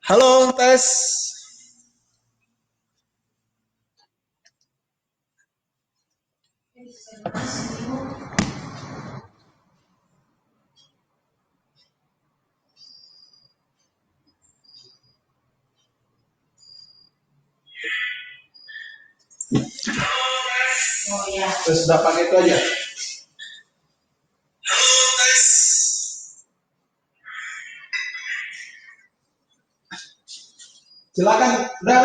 Halo, tes. Terus sudah pakai itu aja. Silakan. Udah.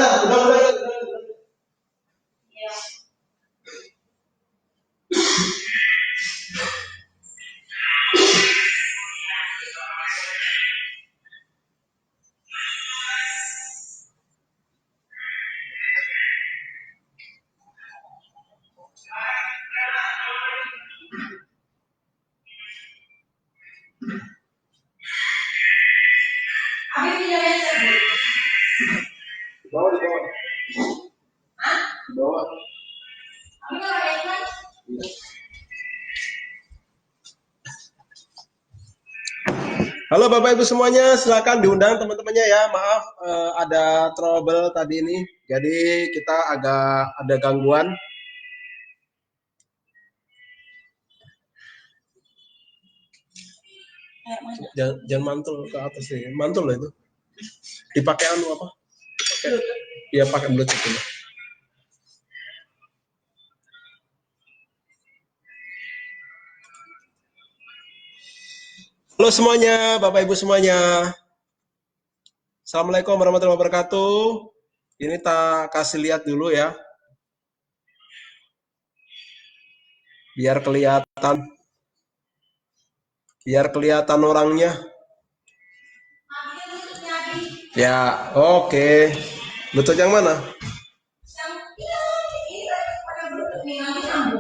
Di bawah, di bawah. Di bawah. Halo Bapak Ibu semuanya, silakan diundang teman-temannya ya. Maaf ada trouble tadi ini. Jadi kita agak ada gangguan. Jangan mantul ke atas sih. Mantul loh itu. Dipakai anu apa? Iya pakai Bluetooth dulu. Halo semuanya, Bapak Ibu semuanya. Assalamualaikum warahmatullahi wabarakatuh. Ini tak kasih lihat dulu ya. Biar kelihatan orangnya. Ya, oke. Bluetooth yang mana?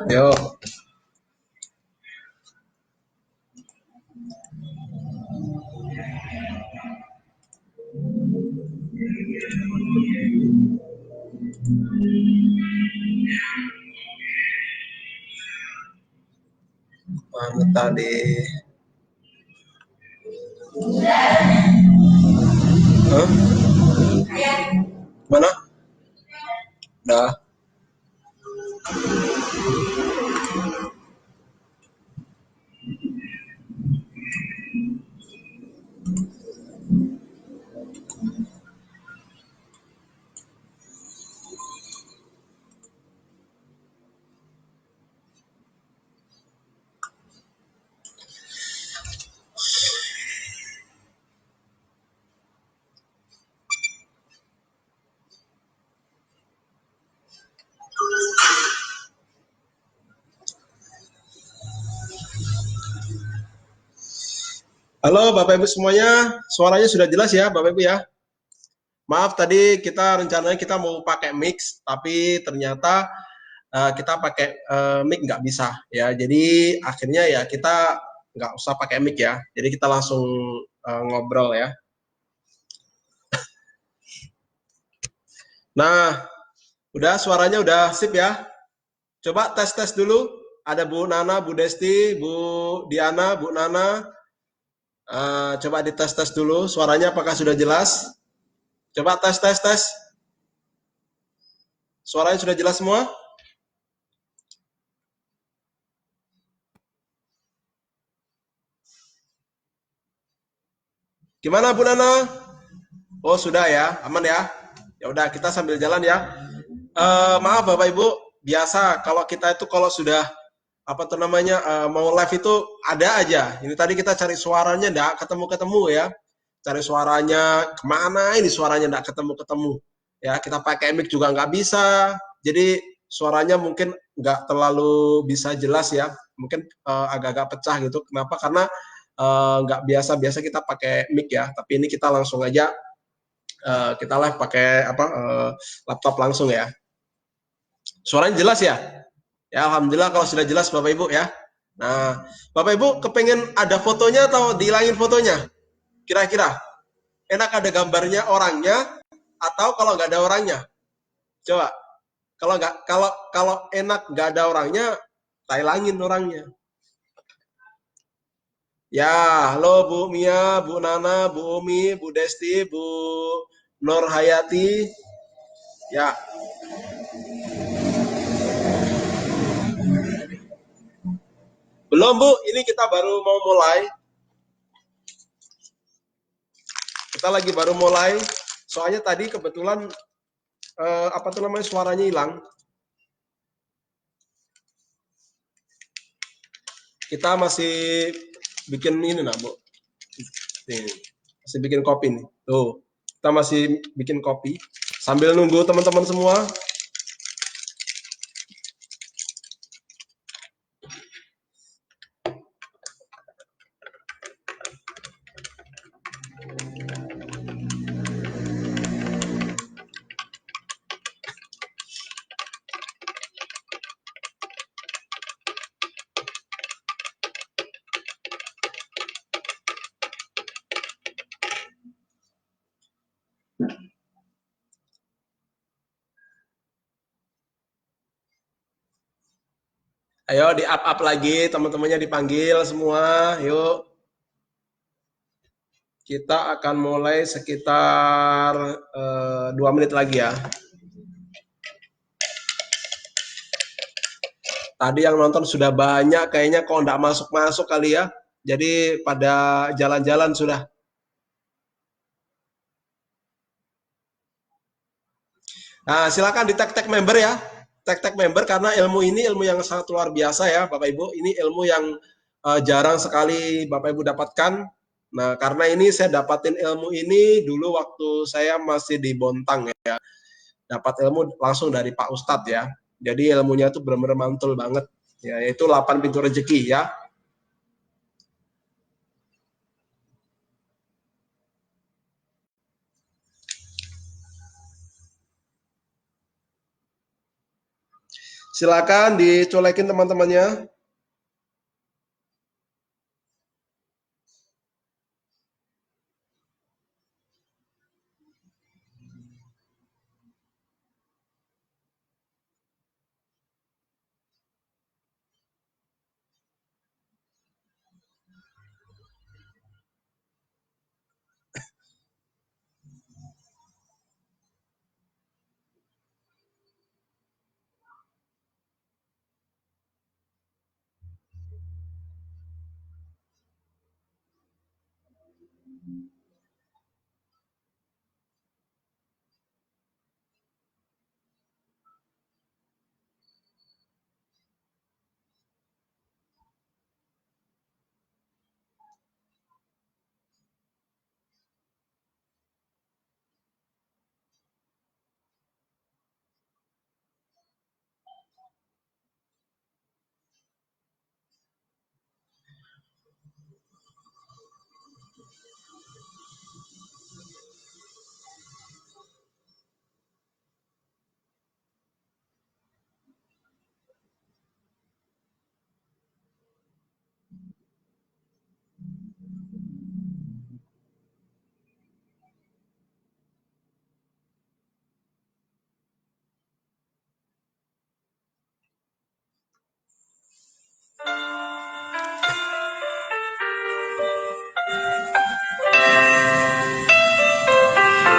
Yo. Mana tadi? Hah? Mana? Dah. Halo Bapak Ibu semuanya, suaranya sudah jelas ya Bapak Ibu ya. Maaf tadi rencananya kita mau pakai mix, tapi ternyata kita pakai mic nggak bisa ya. Jadi akhirnya ya kita nggak usah pakai mic ya. Jadi kita langsung ngobrol ya. Nah, udah suaranya udah sip ya. Coba tes dulu. Ada Bu Nana, Bu Desti, Bu Diana, Bu Nana. Coba dites dulu. Suaranya apakah sudah jelas? Coba tes. Suaranya sudah jelas semua? Gimana Bu Nana? Oh sudah ya, aman ya. Ya udah kita sambil jalan ya. Maaf Bapak Ibu, biasa kalau kita itu kalau sudah apa tuh namanya mau live itu ada aja. Ini tadi kita cari suaranya enggak ketemu ya. Cari suaranya kemana ini suaranya enggak ketemu. Ya kita pakai mic juga nggak bisa. Jadi suaranya mungkin nggak terlalu bisa jelas ya. Mungkin agak-agak pecah gitu. Kenapa? Karena nggak biasa kita pakai mic ya. Tapi ini kita langsung aja kita live pakai laptop langsung ya. Suaranya jelas ya? Ya alhamdulillah kalau sudah jelas Bapak Ibu ya. Nah, Bapak Ibu kepengen ada fotonya atau dihilangin fotonya? Kira-kira enak ada gambarnya orangnya atau kalau nggak ada orangnya? Coba. Kalau enak nggak ada orangnya, tailangin orangnya. Ya, halo Bu Mia, Bu Nana, Bu Umi, Bu Desti, Bu Nur Hayati. Ya, belum Bu, ini kita baru mau mulai. Kita lagi baru mulai. Soalnya tadi kebetulan apa tuh namanya suaranya hilang. Kita masih bikin ini nah Bu. Nih, masih bikin kopi nih. Tuh, kita masih bikin kopi. Sambil nunggu teman-teman semua. Ayo di up lagi, teman-temannya dipanggil semua. Yuk. Kita akan mulai sekitar 2 menit lagi ya. Tadi yang nonton sudah banyak, kayaknya kok nggak masuk-masuk kali ya. Jadi pada jalan-jalan sudah. Nah, silakan di tag-tag member ya. Tag-tag member karena ilmu ini ilmu yang sangat luar biasa ya, Bapak Ibu. Ini ilmu yang jarang sekali Bapak Ibu dapatkan. Nah, karena ini saya dapatin ilmu ini dulu waktu saya masih di Bontang ya. Dapat ilmu langsung dari Pak Ustadz ya. Jadi ilmunya itu benar-benar mantul banget. Ya, yaitu 8 pintu rezeki ya. Silakan dicolekin teman-temannya.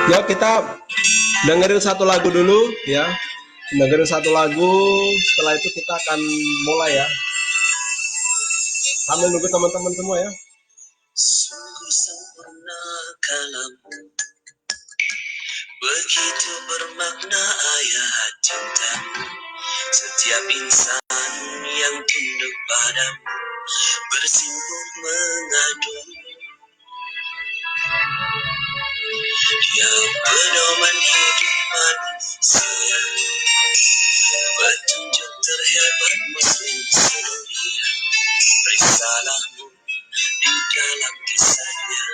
Yuk kita dengerin satu lagu dulu ya. Dengerin satu lagu, setelah itu kita akan mulai ya. Sambil nunggu teman-teman semua ya. Sungguh sempurna kalamu, begitu bermakna ayat cintamu. Setiap insan yang tunduk padamu bersimpuh mengadu. Yang pedoman hidup manusia, petunjuk terhebat muslim sedunia. Periksalah di dalam kisahnya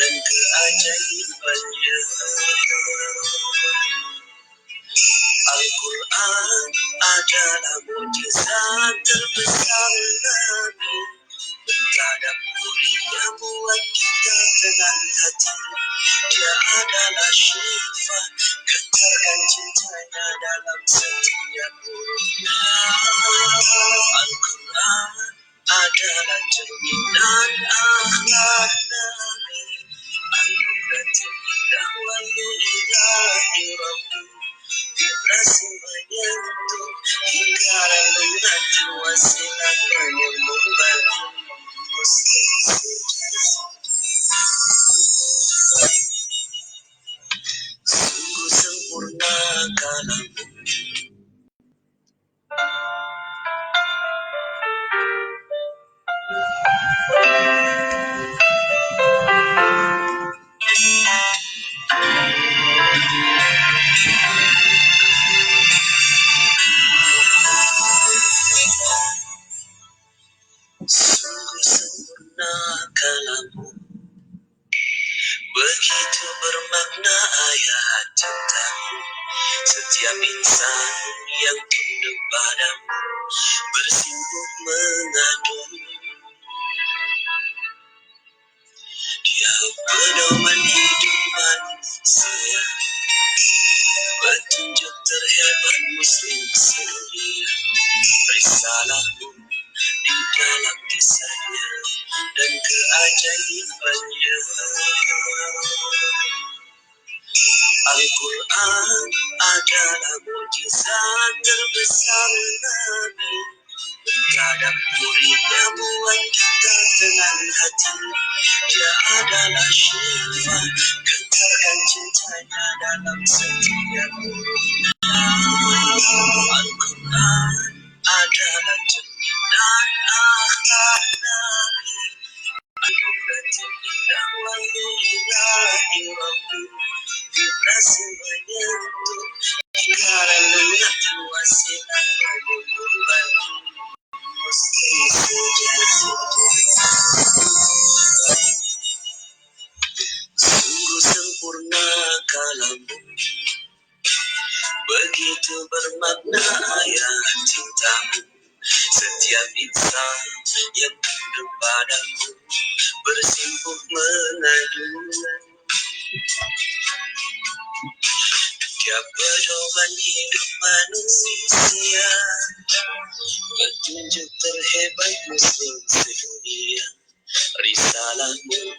dan keajaibannya. Al-Quran adalah mujizat terbesar Nabi. Mentadabburinya buat kita tenang hati. Dia adalah syifa, getarkan cintanya dalam setiap hurufnya. terbesar Nabi, menghadap muridnya buat kita tenang hati. Dia adalah syifa, getarkan cintanya dalam setiap hubungan. Al-Quran adalah cerminan akhlak Nabi, anugerah terindah wahyu ilahi Rabbi. Vibrasi menyentuh lingkaran menyatu wasilah penyembuh bagi muslim sejati. Sungguh sempurna kalammu, begitu bermakna ayat cintamu. Setiap insan yang tunduk padamu bersimpuh mengadu. Tiap pedoman hidup manusia, petunjuk terhebat muslim sedunia. Risalahmu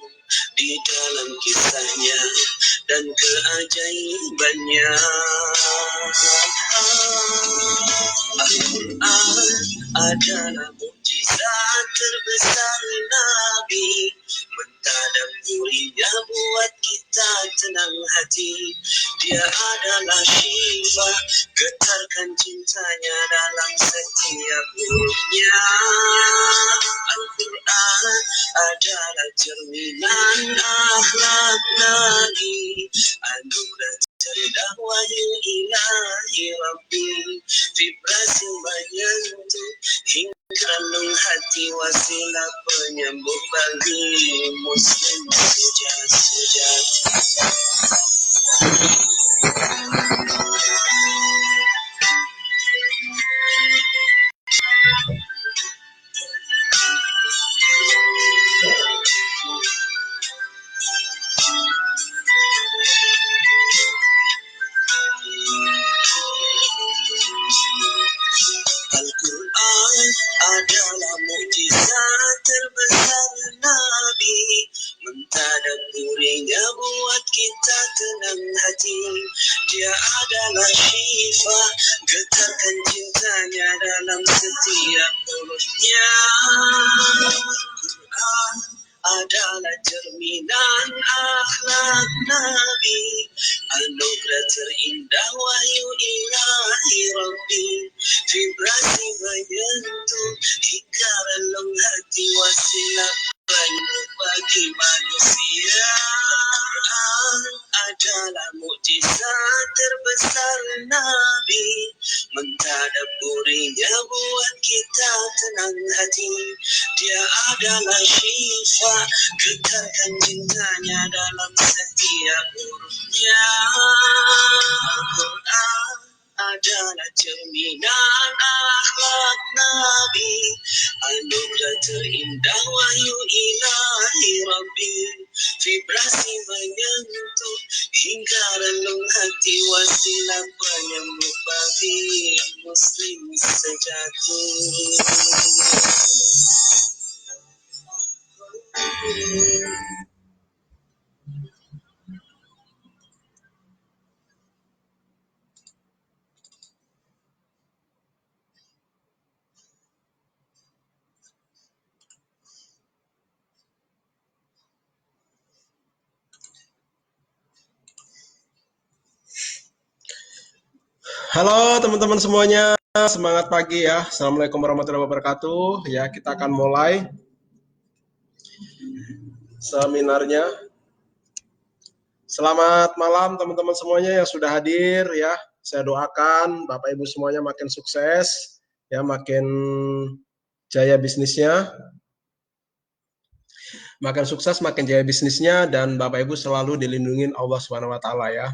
di dalam kisahnya dan keajaibannya. Al-Quran adalah mukjizat terbesar Nabi, mentadabburinya buat kita tenang hati. Dia adalah syifa, getarkan cintanya dalam setiap hurufnya. Al-Quran adalah cerminan akhlak Nabi, anugerah terindah wahyu ilahi Rabbi. Vibrasi menyentuh hingga relung hati, wasilah penyembuh bagi muslim sejati. Al-Quran adalah mukjizat terbesar Nabi, mentadabburinya buat kita tenang hati. Dia adalah syifa, getarkan cintanya dalam setiap hurufnya. Al-Quran adalah cerminan akhlak Nabi, anugerah terindah wahyu ilahi Rabbi. Vibrasi menyentuh hingga relung hati, wasilah penyembuh bagi manusia. Al-Quran adalah mukjizat terbesar Nabi, mentadabburinya buat kita tenang hati. Dia adalah syifa, getarkan cintanya dalam setiap hurufnya. Al-Quran adalah cerminan akhlak Nabi, anugerah terindah wahyu ilahi Rabbi. Vibrasi menyentuh hingga relung hati, wasilah penyembuh bagi muslim sejati. Halo teman-teman semuanya, semangat pagi ya. Assalamualaikum warahmatullahi wabarakatuh. Ya, kita akan mulai seminarnya. Selamat malam teman-teman semuanya yang sudah hadir ya. Saya doakan Bapak Ibu semuanya makin sukses, ya, makin jaya bisnisnya. Makin sukses, makin jaya bisnisnya, dan Bapak Ibu selalu dilindungi Allah Subhanahu wa taala ya.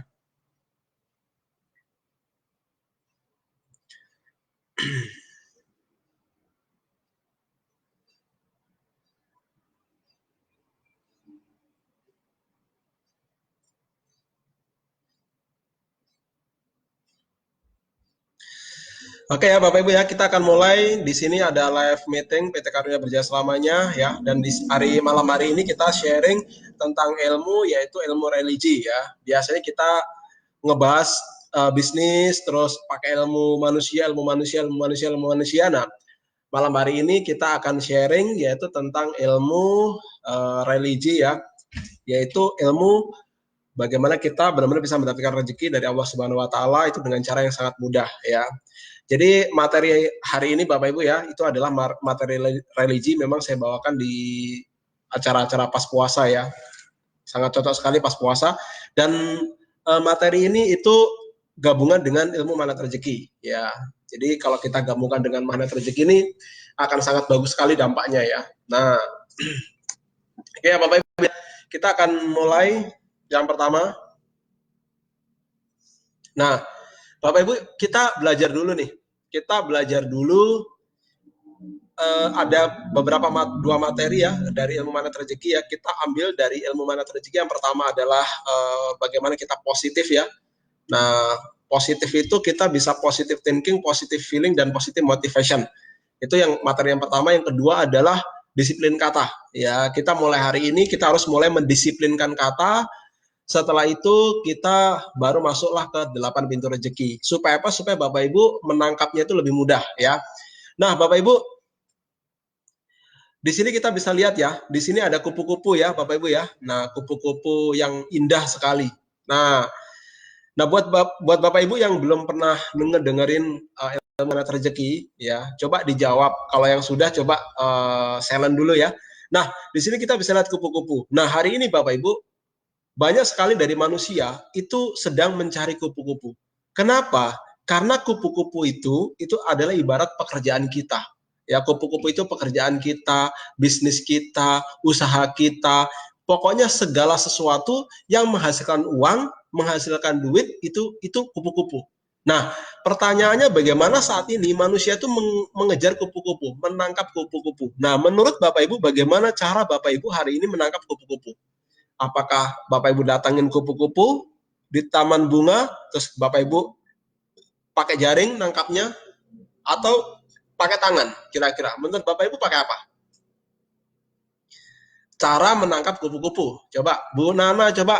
Oke ya Bapak Ibu ya, kita akan mulai. Di sini ada live meeting PT Karunia Berjaya Selamanya ya, dan di malam hari ini kita sharing tentang ilmu, yaitu ilmu religi ya. Biasanya kita ngebahas bisnis, terus pakai ilmu manusia, ilmu manusia, ilmu manusia, ilmu manusia. Nah, malam hari ini kita akan sharing yaitu tentang ilmu religi ya, yaitu ilmu bagaimana kita benar-benar bisa mendapatkan rezeki dari Allah Subhanahu wa taala itu dengan cara yang sangat mudah ya. Jadi materi hari ini Bapak Ibu ya, itu adalah materi religi, memang saya bawakan di acara-acara pas puasa ya. Sangat cocok sekali pas puasa, dan materi ini itu gabungan dengan ilmu magnet rezeki ya. Jadi kalau kita gabungkan dengan magnet rezeki ini akan sangat bagus sekali dampaknya ya. Nah, oke Bapak Ibu, kita akan mulai yang pertama. Nah, Bapak Ibu, kita belajar dulu nih. Kita belajar dulu ada beberapa dua materi ya dari ilmu magnet rezeki ya. Kita ambil dari ilmu magnet rezeki, yang pertama adalah bagaimana kita positif ya. Nah, positif itu kita bisa positive thinking, positive feeling, dan positive motivation. Itu yang materi yang pertama. Yang kedua adalah disiplin kata. Ya, kita mulai hari ini kita harus mulai mendisiplinkan kata. Setelah itu kita baru masuklah ke 8 pintu rezeki. Supaya apa? Supaya Bapak Ibu menangkapnya itu lebih mudah ya. Nah, Bapak Ibu, di sini kita bisa lihat ya, di sini ada kupu-kupu ya Bapak Ibu ya. Nah, kupu-kupu yang indah sekali. Nah, buat Bapak Ibu yang belum pernah dengerin ilmu magnet rezeki ya, coba dijawab. Kalau yang sudah, coba silent dulu ya. Nah, di sini kita bisa lihat kupu-kupu. Nah, hari ini Bapak Ibu, banyak sekali dari manusia itu sedang mencari kupu-kupu. Kenapa? Karena kupu-kupu itu adalah ibarat pekerjaan kita. Ya, kupu-kupu itu pekerjaan kita, bisnis kita, usaha kita. Pokoknya segala sesuatu yang menghasilkan uang, menghasilkan duit itu kupu-kupu. Nah, pertanyaannya bagaimana saat ini manusia itu mengejar kupu-kupu, menangkap kupu-kupu. Nah, menurut Bapak Ibu, bagaimana cara Bapak Ibu hari ini menangkap kupu-kupu? Apakah Bapak Ibu datangin kupu-kupu di taman bunga, terus Bapak Ibu pakai jaring nangkapnya, atau pakai tangan? Kira-kira menurut Bapak Ibu pakai apa? Cara menangkap kupu-kupu. Coba Bu Nana, coba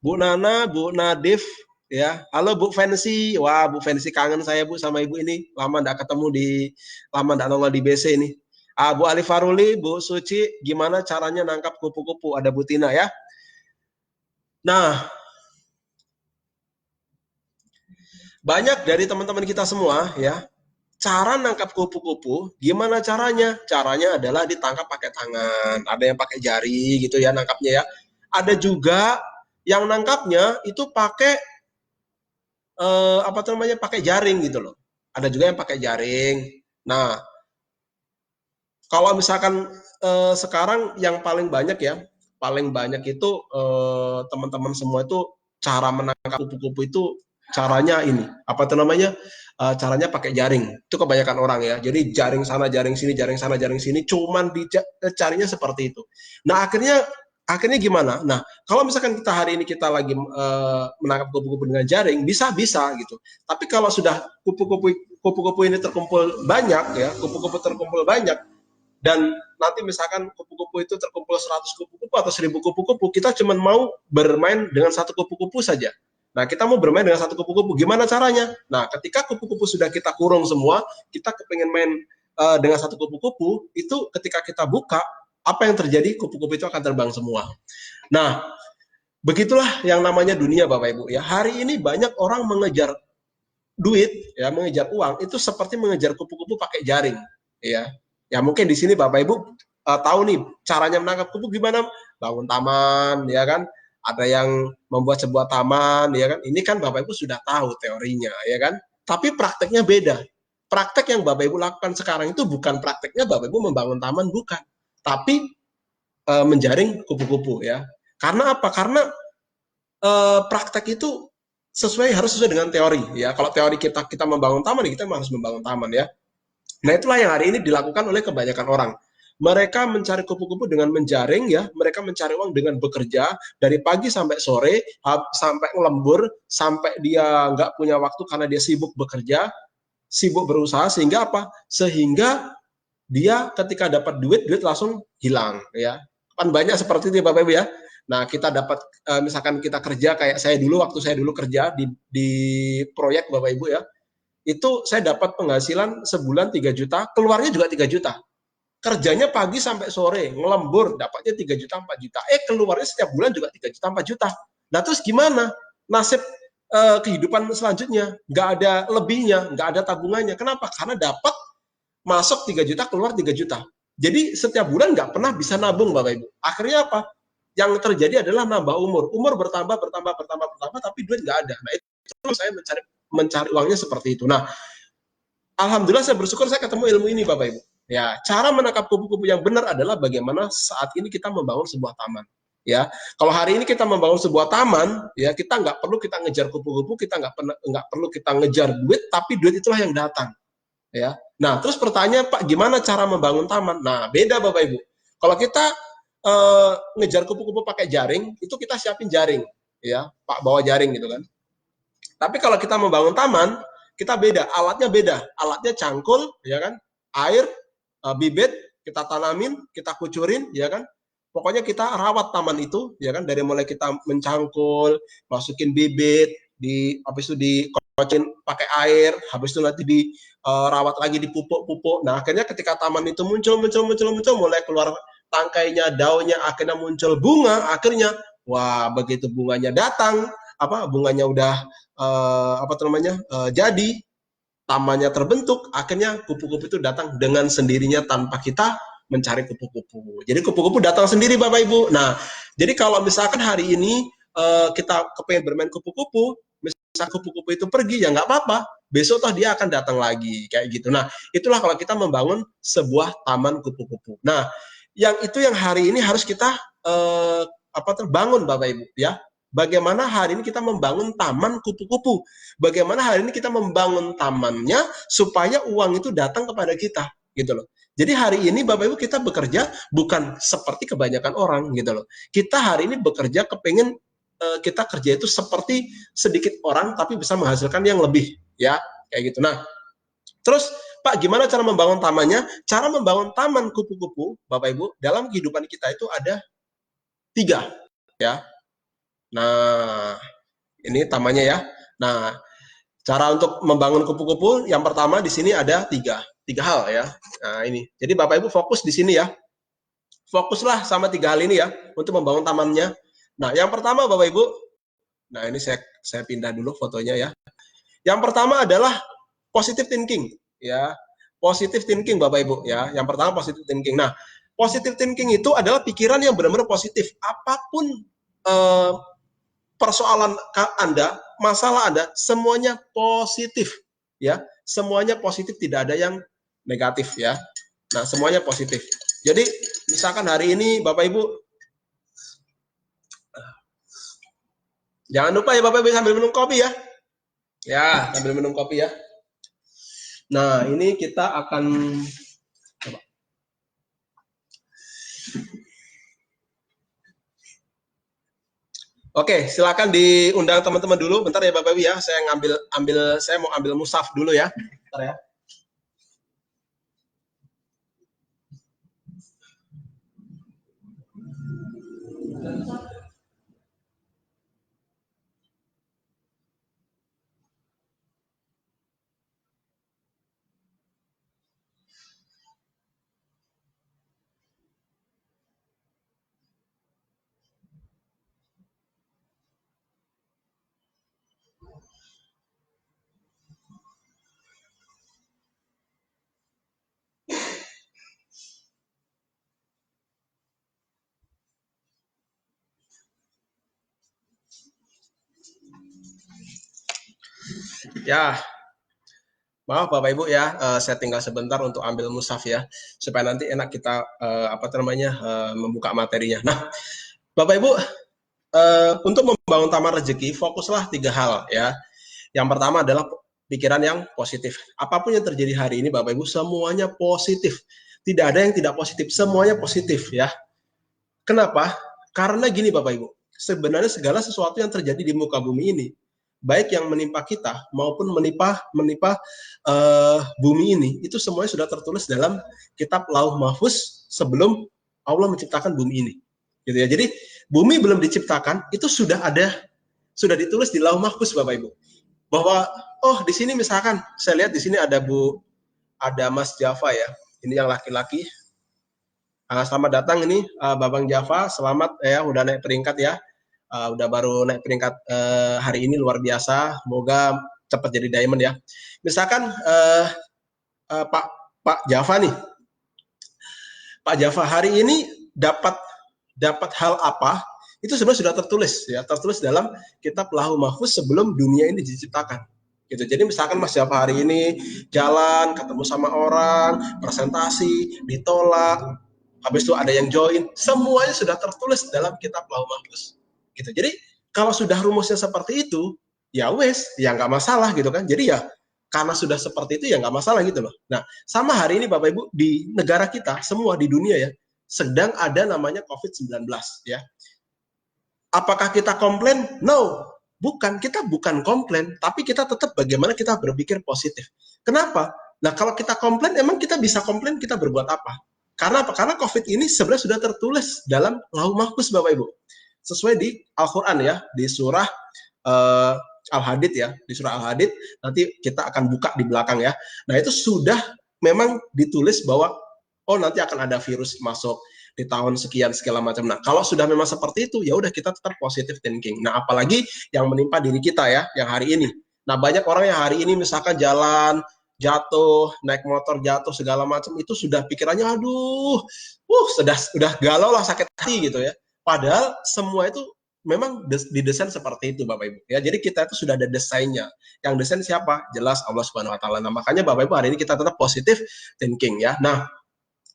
Bu Nana, Bu Nadif ya. Halo Bu Fancy. Wah, Bu Fancy, kangen saya Bu sama Ibu ini. Lama enggak ketemu lama enggak nongol di BC ini. Bu Ali Faruli, Bu Suci, gimana caranya nangkap kupu-kupu? Ada Bu Tina ya. Nah, banyak dari teman-teman kita semua ya, cara nangkap kupu-kupu, gimana caranya? Caranya adalah ditangkap pakai tangan, ada yang pakai jari gitu ya nangkapnya ya. Ada juga yang nangkapnya itu pakai pakai jaring gitu loh. Ada juga yang pakai jaring. Nah, kalau misalkan sekarang yang paling banyak ya, paling banyak itu teman-teman semua itu cara menangkap kupu-kupu itu caranya ini, caranya pakai jaring. Itu kebanyakan orang ya. Jadi jaring sana, jaring sini, jaring sana, jaring sini, cuman carinya seperti itu. Nah, akhirnya gimana? Nah, kalau misalkan kita hari ini kita lagi menangkap kupu-kupu dengan jaring, bisa gitu. Tapi kalau sudah kupu-kupu ini terkumpul banyak ya, kupu-kupu terkumpul banyak, dan nanti misalkan kupu-kupu itu terkumpul 100 kupu-kupu atau 1000 kupu-kupu, kita cuma mau bermain dengan satu kupu-kupu saja. Nah, kita mau bermain dengan satu kupu-kupu, gimana caranya? Nah, ketika kupu-kupu sudah kita kurung semua, kita kepengen main dengan satu kupu-kupu, itu ketika kita buka, apa yang terjadi? Kupu-kupu itu akan terbang semua. Nah, begitulah yang namanya dunia Bapak Ibu ya. Hari ini banyak orang mengejar duit ya, mengejar uang itu seperti mengejar kupu-kupu pakai jaring ya. Ya mungkin di sini Bapak Ibu tahu nih caranya menangkap kupu gimana? Bangun taman ya kan? Ada yang membuat sebuah taman ya kan? Ini kan Bapak Ibu sudah tahu teorinya ya kan? Tapi prakteknya beda. Praktek yang Bapak Ibu lakukan sekarang itu bukan prakteknya Bapak Ibu membangun taman, bukan. Tapi menjaring kupu-kupu ya. Karena apa? Karena praktek itu harus sesuai dengan teori ya. Kalau teori kita membangun taman, kita harus membangun taman ya. Nah, itulah yang hari ini dilakukan oleh kebanyakan orang. Mereka mencari kupu-kupu dengan menjaring ya, mereka mencari uang dengan bekerja dari pagi sampai sore, sampai lembur, sampai dia nggak punya waktu karena dia sibuk bekerja, sibuk berusaha, sehingga apa? Sehingga dia ketika dapat duit langsung hilang ya. Kan banyak seperti itu Bapak Ibu ya. Nah, kita dapat misalkan kita kerja kayak saya dulu, waktu saya dulu kerja di proyek Bapak Ibu ya, itu saya dapat penghasilan sebulan 3 juta, keluarnya juga 3 juta. Kerjanya pagi sampai sore, ngelembur, dapatnya 3 juta, 4 juta. Keluarnya setiap bulan juga 3 juta, 4 juta. Nah, terus gimana? Nasib kehidupan selanjutnya? Nggak ada lebihnya, nggak ada tabungannya. Kenapa? Karena dapat masuk 3 juta, keluar 3 juta. Jadi setiap bulan nggak pernah bisa nabung, Bapak Ibu. Akhirnya apa? Yang terjadi adalah nambah umur. Umur bertambah, tapi duit nggak ada. Nah, itu saya mencari uangnya seperti itu. Nah, alhamdulillah saya bersyukur saya ketemu ilmu ini, Bapak Ibu. Ya, cara menangkap kupu-kupu yang benar adalah bagaimana saat ini kita membangun sebuah taman. Ya, kalau hari ini kita membangun sebuah taman, ya kita nggak perlu kita ngejar kupu-kupu, kita nggak perlu kita ngejar duit, tapi duit itulah yang datang. Ya, nah terus pertanyaan Pak, gimana cara membangun taman? Nah, beda Bapak Ibu. Kalau kita ngejar kupu-kupu pakai jaring, itu kita siapin jaring, ya Pak, bawa jaring gitu kan. Tapi kalau kita membangun taman, kita beda, alatnya beda. Alatnya cangkul, ya kan, air, bibit, kita tanamin, kita kucurin, ya kan. Pokoknya kita rawat taman itu, ya kan, dari mulai kita mencangkul, masukin bibit, habis itu dikocin pakai air, habis itu nanti dirawat lagi, dipupuk-pupuk. Nah, akhirnya ketika taman itu muncul, mulai keluar tangkainya, daunnya, akhirnya muncul bunga, akhirnya, wah, begitu bunganya datang, bunganya udah jadi, tamannya terbentuk, akhirnya kupu-kupu itu datang dengan sendirinya tanpa kita mencari kupu-kupu. Jadi kupu-kupu datang sendiri Bapak Ibu. Nah, jadi kalau misalkan hari ini kita kepengen bermain kupu-kupu, misalkan kupu-kupu itu pergi, ya nggak apa-apa. Besok toh dia akan datang lagi, kayak gitu. Nah, itulah kalau kita membangun sebuah taman kupu-kupu. Nah, yang hari ini harus kita terbangun Bapak Ibu ya. Bagaimana hari ini kita membangun taman kupu-kupu? Bagaimana hari ini kita membangun tamannya supaya uang itu datang kepada kita, gitu loh. Jadi hari ini Bapak Ibu kita bekerja bukan seperti kebanyakan orang, gitu loh. Kita hari ini bekerja kepengen kita kerja itu seperti sedikit orang tapi bisa menghasilkan yang lebih, ya kayak gitu. Nah, terus Pak, gimana cara membangun tamannya? Cara membangun taman kupu-kupu, Bapak Ibu, dalam kehidupan kita itu ada 3, ya. Nah, ini tamannya ya. Nah, cara untuk membangun kupu-kupu yang pertama di sini ada tiga hal ya. Nah, ini. Jadi Bapak Ibu fokus di sini ya. Fokuslah sama 3 hal ini ya untuk membangun tamannya. Nah, yang pertama Bapak Ibu, nah ini saya pindah dulu fotonya ya. Yang pertama adalah positive thinking ya. Positive thinking Bapak Ibu ya. Yang pertama positive thinking. Nah, positive thinking itu adalah pikiran yang benar-benar positif. Apapun persoalan Anda, masalah Anda, semuanya positif, ya. Semuanya positif, tidak ada yang negatif, ya. Nah, semuanya positif. Jadi, misalkan hari ini Bapak Ibu, jangan lupa ya Bapak Ibu sambil minum kopi ya. Ya, sambil minum kopi ya. Nah, ini kita akan coba. Oke, silakan diundang teman-teman dulu. Bentar ya Bapak Ibu ya, saya mau ambil mushaf dulu ya. Bentar ya. Ya, maaf Bapak Ibu ya, saya tinggal sebentar untuk ambil mushaf ya, supaya nanti enak kita membuka materinya. Nah, Bapak Ibu, untuk membangun taman rezeki, fokuslah 3 hal ya. Yang pertama adalah pikiran yang positif. Apapun yang terjadi hari ini Bapak Ibu, semuanya positif. Tidak ada yang tidak positif, semuanya positif ya. Kenapa? Karena gini Bapak Ibu, sebenarnya segala sesuatu yang terjadi di muka bumi ini, baik yang menimpa kita maupun menimpa bumi ini, itu semuanya sudah tertulis dalam kitab Lauh Mahfuz sebelum Allah menciptakan bumi ini. Gitu ya. Jadi bumi belum diciptakan, itu sudah ditulis di Lauh Mahfuz Bapak Ibu. Bahwa oh di sini misalkan saya lihat di sini ada Mas Java ya. Ini yang laki-laki. Selamat datang ini Babang Java, selamat ya udah naik peringkat ya. Udah baru naik peringkat hari ini luar biasa. Semoga cepat jadi diamond ya. Misalkan Pak Java nih. Pak Java hari ini dapat hal apa? Itu sebenarnya sudah tertulis dalam kitab Lauh Mahfuz sebelum dunia ini diciptakan. Gitu. Jadi misalkan Mas Java hari ini jalan, ketemu sama orang, presentasi, ditolak, habis itu ada yang join, semuanya sudah tertulis dalam kitab Lauh Mahfuz. Gitu. Jadi kalau sudah rumusnya seperti itu, ya wes, ya nggak masalah gitu kan. Jadi ya karena sudah seperti itu ya nggak masalah gitu loh. Nah, sama hari ini Bapak Ibu di negara kita semua di dunia ya sedang ada namanya COVID-19 ya. Apakah kita komplain? No, bukan. Kita bukan komplain, tapi kita tetap bagaimana kita berpikir positif. Kenapa? Nah, kalau kita komplain, emang kita bisa komplain kita berbuat apa? Karena apa? Karena COVID ini sebenarnya sudah tertulis dalam Lauh Mahfuz Bapak Ibu. Sesuai di Al-Quran ya, di surah Al-Hadid ya, di surah Al-Hadid, nanti kita akan buka di belakang ya. Nah itu sudah memang ditulis bahwa, oh nanti akan ada virus masuk di tahun sekian segala macam. Nah kalau sudah memang seperti itu, ya udah kita tetap positive thinking. Nah apalagi yang menimpa diri kita ya, yang hari ini. Nah banyak orang yang hari ini misalkan jalan, jatuh, naik motor jatuh segala macam, itu sudah pikirannya, aduh, sudah galau lah, sakit hati gitu ya. Padahal semua itu memang didesain seperti itu Bapak Ibu ya. Jadi kita itu sudah ada desainnya. Yang desain siapa? Jelas Allah Subhanahu wa taala. Nah, makanya Bapak Ibu hari ini kita tetap positive thinking ya. Nah,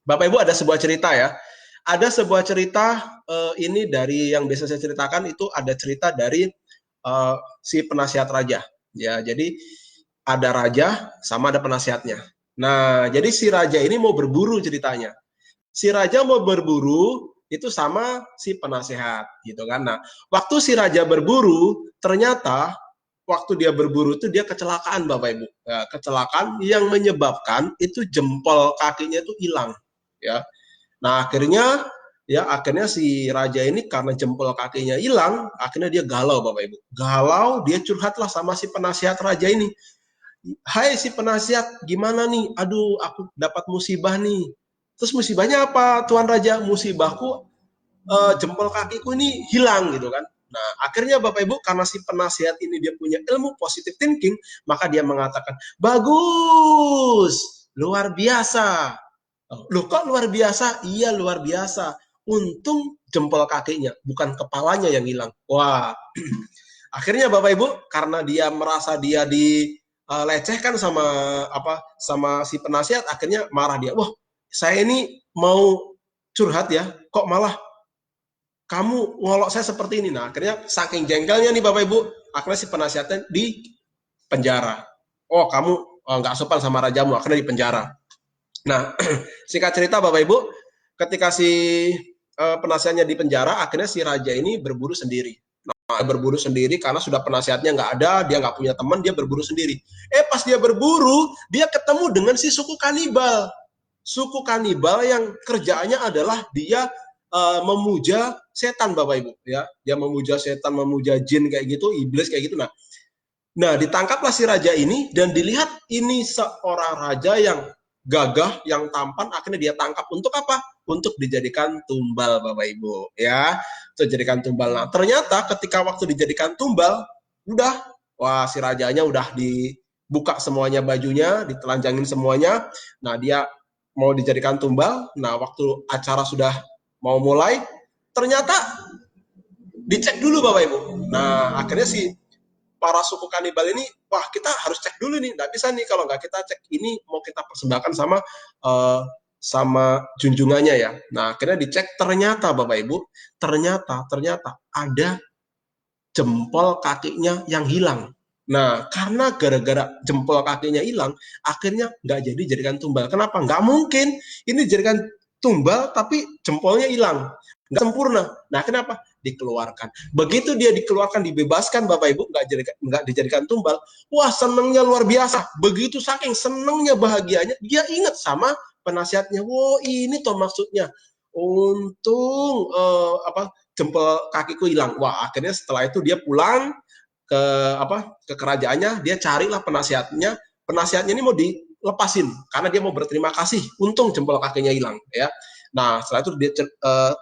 Bapak Ibu ada sebuah cerita ya. Ada sebuah cerita ini dari yang biasa saya ceritakan, itu ada cerita dari si penasihat raja. Ya, jadi ada raja sama ada penasihatnya. Nah, jadi si raja ini mau berburu ceritanya. Si raja mau berburu itu sama si penasehat gitu kan. Nah, waktu si raja berburu, ternyata waktu dia berburu itu dia kecelakaan Bapak Ibu. Ya, kecelakaan yang menyebabkan itu jempol kakinya itu hilang ya. Nah, akhirnya si raja ini karena jempol kakinya hilang, akhirnya dia galau Bapak Ibu. Galau, dia curhatlah sama si penasihat raja ini. Hai si penasihat, gimana nih? Aduh, aku dapat musibah nih. Terus musibahnya apa, Tuan Raja? Musibahku jempol kakiku ini hilang gitu kan. Nah, akhirnya Bapak Ibu, karena si penasihat ini dia punya ilmu positive thinking, maka dia mengatakan, bagus, luar biasa. Loh kok luar biasa? Iya luar biasa. Untung jempol kakinya, bukan kepalanya yang hilang. Wah, akhirnya Bapak Ibu, karena dia merasa dia dilecehkan sama si penasihat, akhirnya marah dia. Wah, saya ini mau curhat ya, kok malah kamu ngolok saya seperti ini. Nah, akhirnya saking jengkelnya nih Bapak Ibu, akhirnya si penasihatnya di penjara. Oh, kamu nggak sopan sama rajamu, akhirnya di penjara. Nah, singkat cerita Bapak Ibu, ketika si penasihatnya di penjara, akhirnya si raja ini berburu sendiri. Nah, berburu sendiri karena sudah penasihatnya nggak ada, dia nggak punya teman, dia berburu sendiri. Pas dia berburu, dia ketemu dengan si suku kanibal. Suku kanibal yang kerjaannya adalah dia memuja setan Bapak Ibu ya. Dia memuja setan, memuja jin kayak gitu, iblis kayak gitu. Nah, ditangkaplah si raja ini dan dilihat ini seorang raja yang gagah, yang tampan, akhirnya dia tangkap untuk apa? Untuk dijadikan tumbal Bapak Ibu ya. Untuk dijadikan tumbal. Nah, ternyata ketika waktu dijadikan tumbal, wah si rajanya udah dibuka semuanya bajunya, ditelanjangin semuanya. Nah, dia mau dijadikan tumbal. Nah, waktu acara sudah mau mulai, ternyata dicek dulu Bapak Ibu. Nah, akhirnya si para suku kanibal ini, wah kita harus cek dulu nih, nggak bisa nih kalau nggak kita cek, ini mau kita persembahkan sama junjungannya ya. Nah akhirnya dicek, ternyata Bapak Ibu, ternyata ada jempol kakinya yang hilang. Nah karena gara-gara jempol kakinya hilang, akhirnya nggak jadikan tumbal. Kenapa? Nggak mungkin ini jadikan tumbal tapi jempolnya hilang, nggak sempurna. Nah kenapa? Dikeluarkan. Begitu dia dikeluarkan, dibebaskan Bapak Ibu, nggak dijadikan tumbal, wah senengnya luar biasa. Begitu saking senengnya, bahagianya, dia ingat sama penasihatnya. Wow, ini toh maksudnya. Untung jempol kakiku hilang. Wah, akhirnya setelah itu dia pulang ke ke kerajaannya, dia carilah penasihatnya. Penasihatnya ini mau dilepasin karena dia mau berterima kasih. Untung jempol kakinya hilang, ya. Nah, setelah itu dia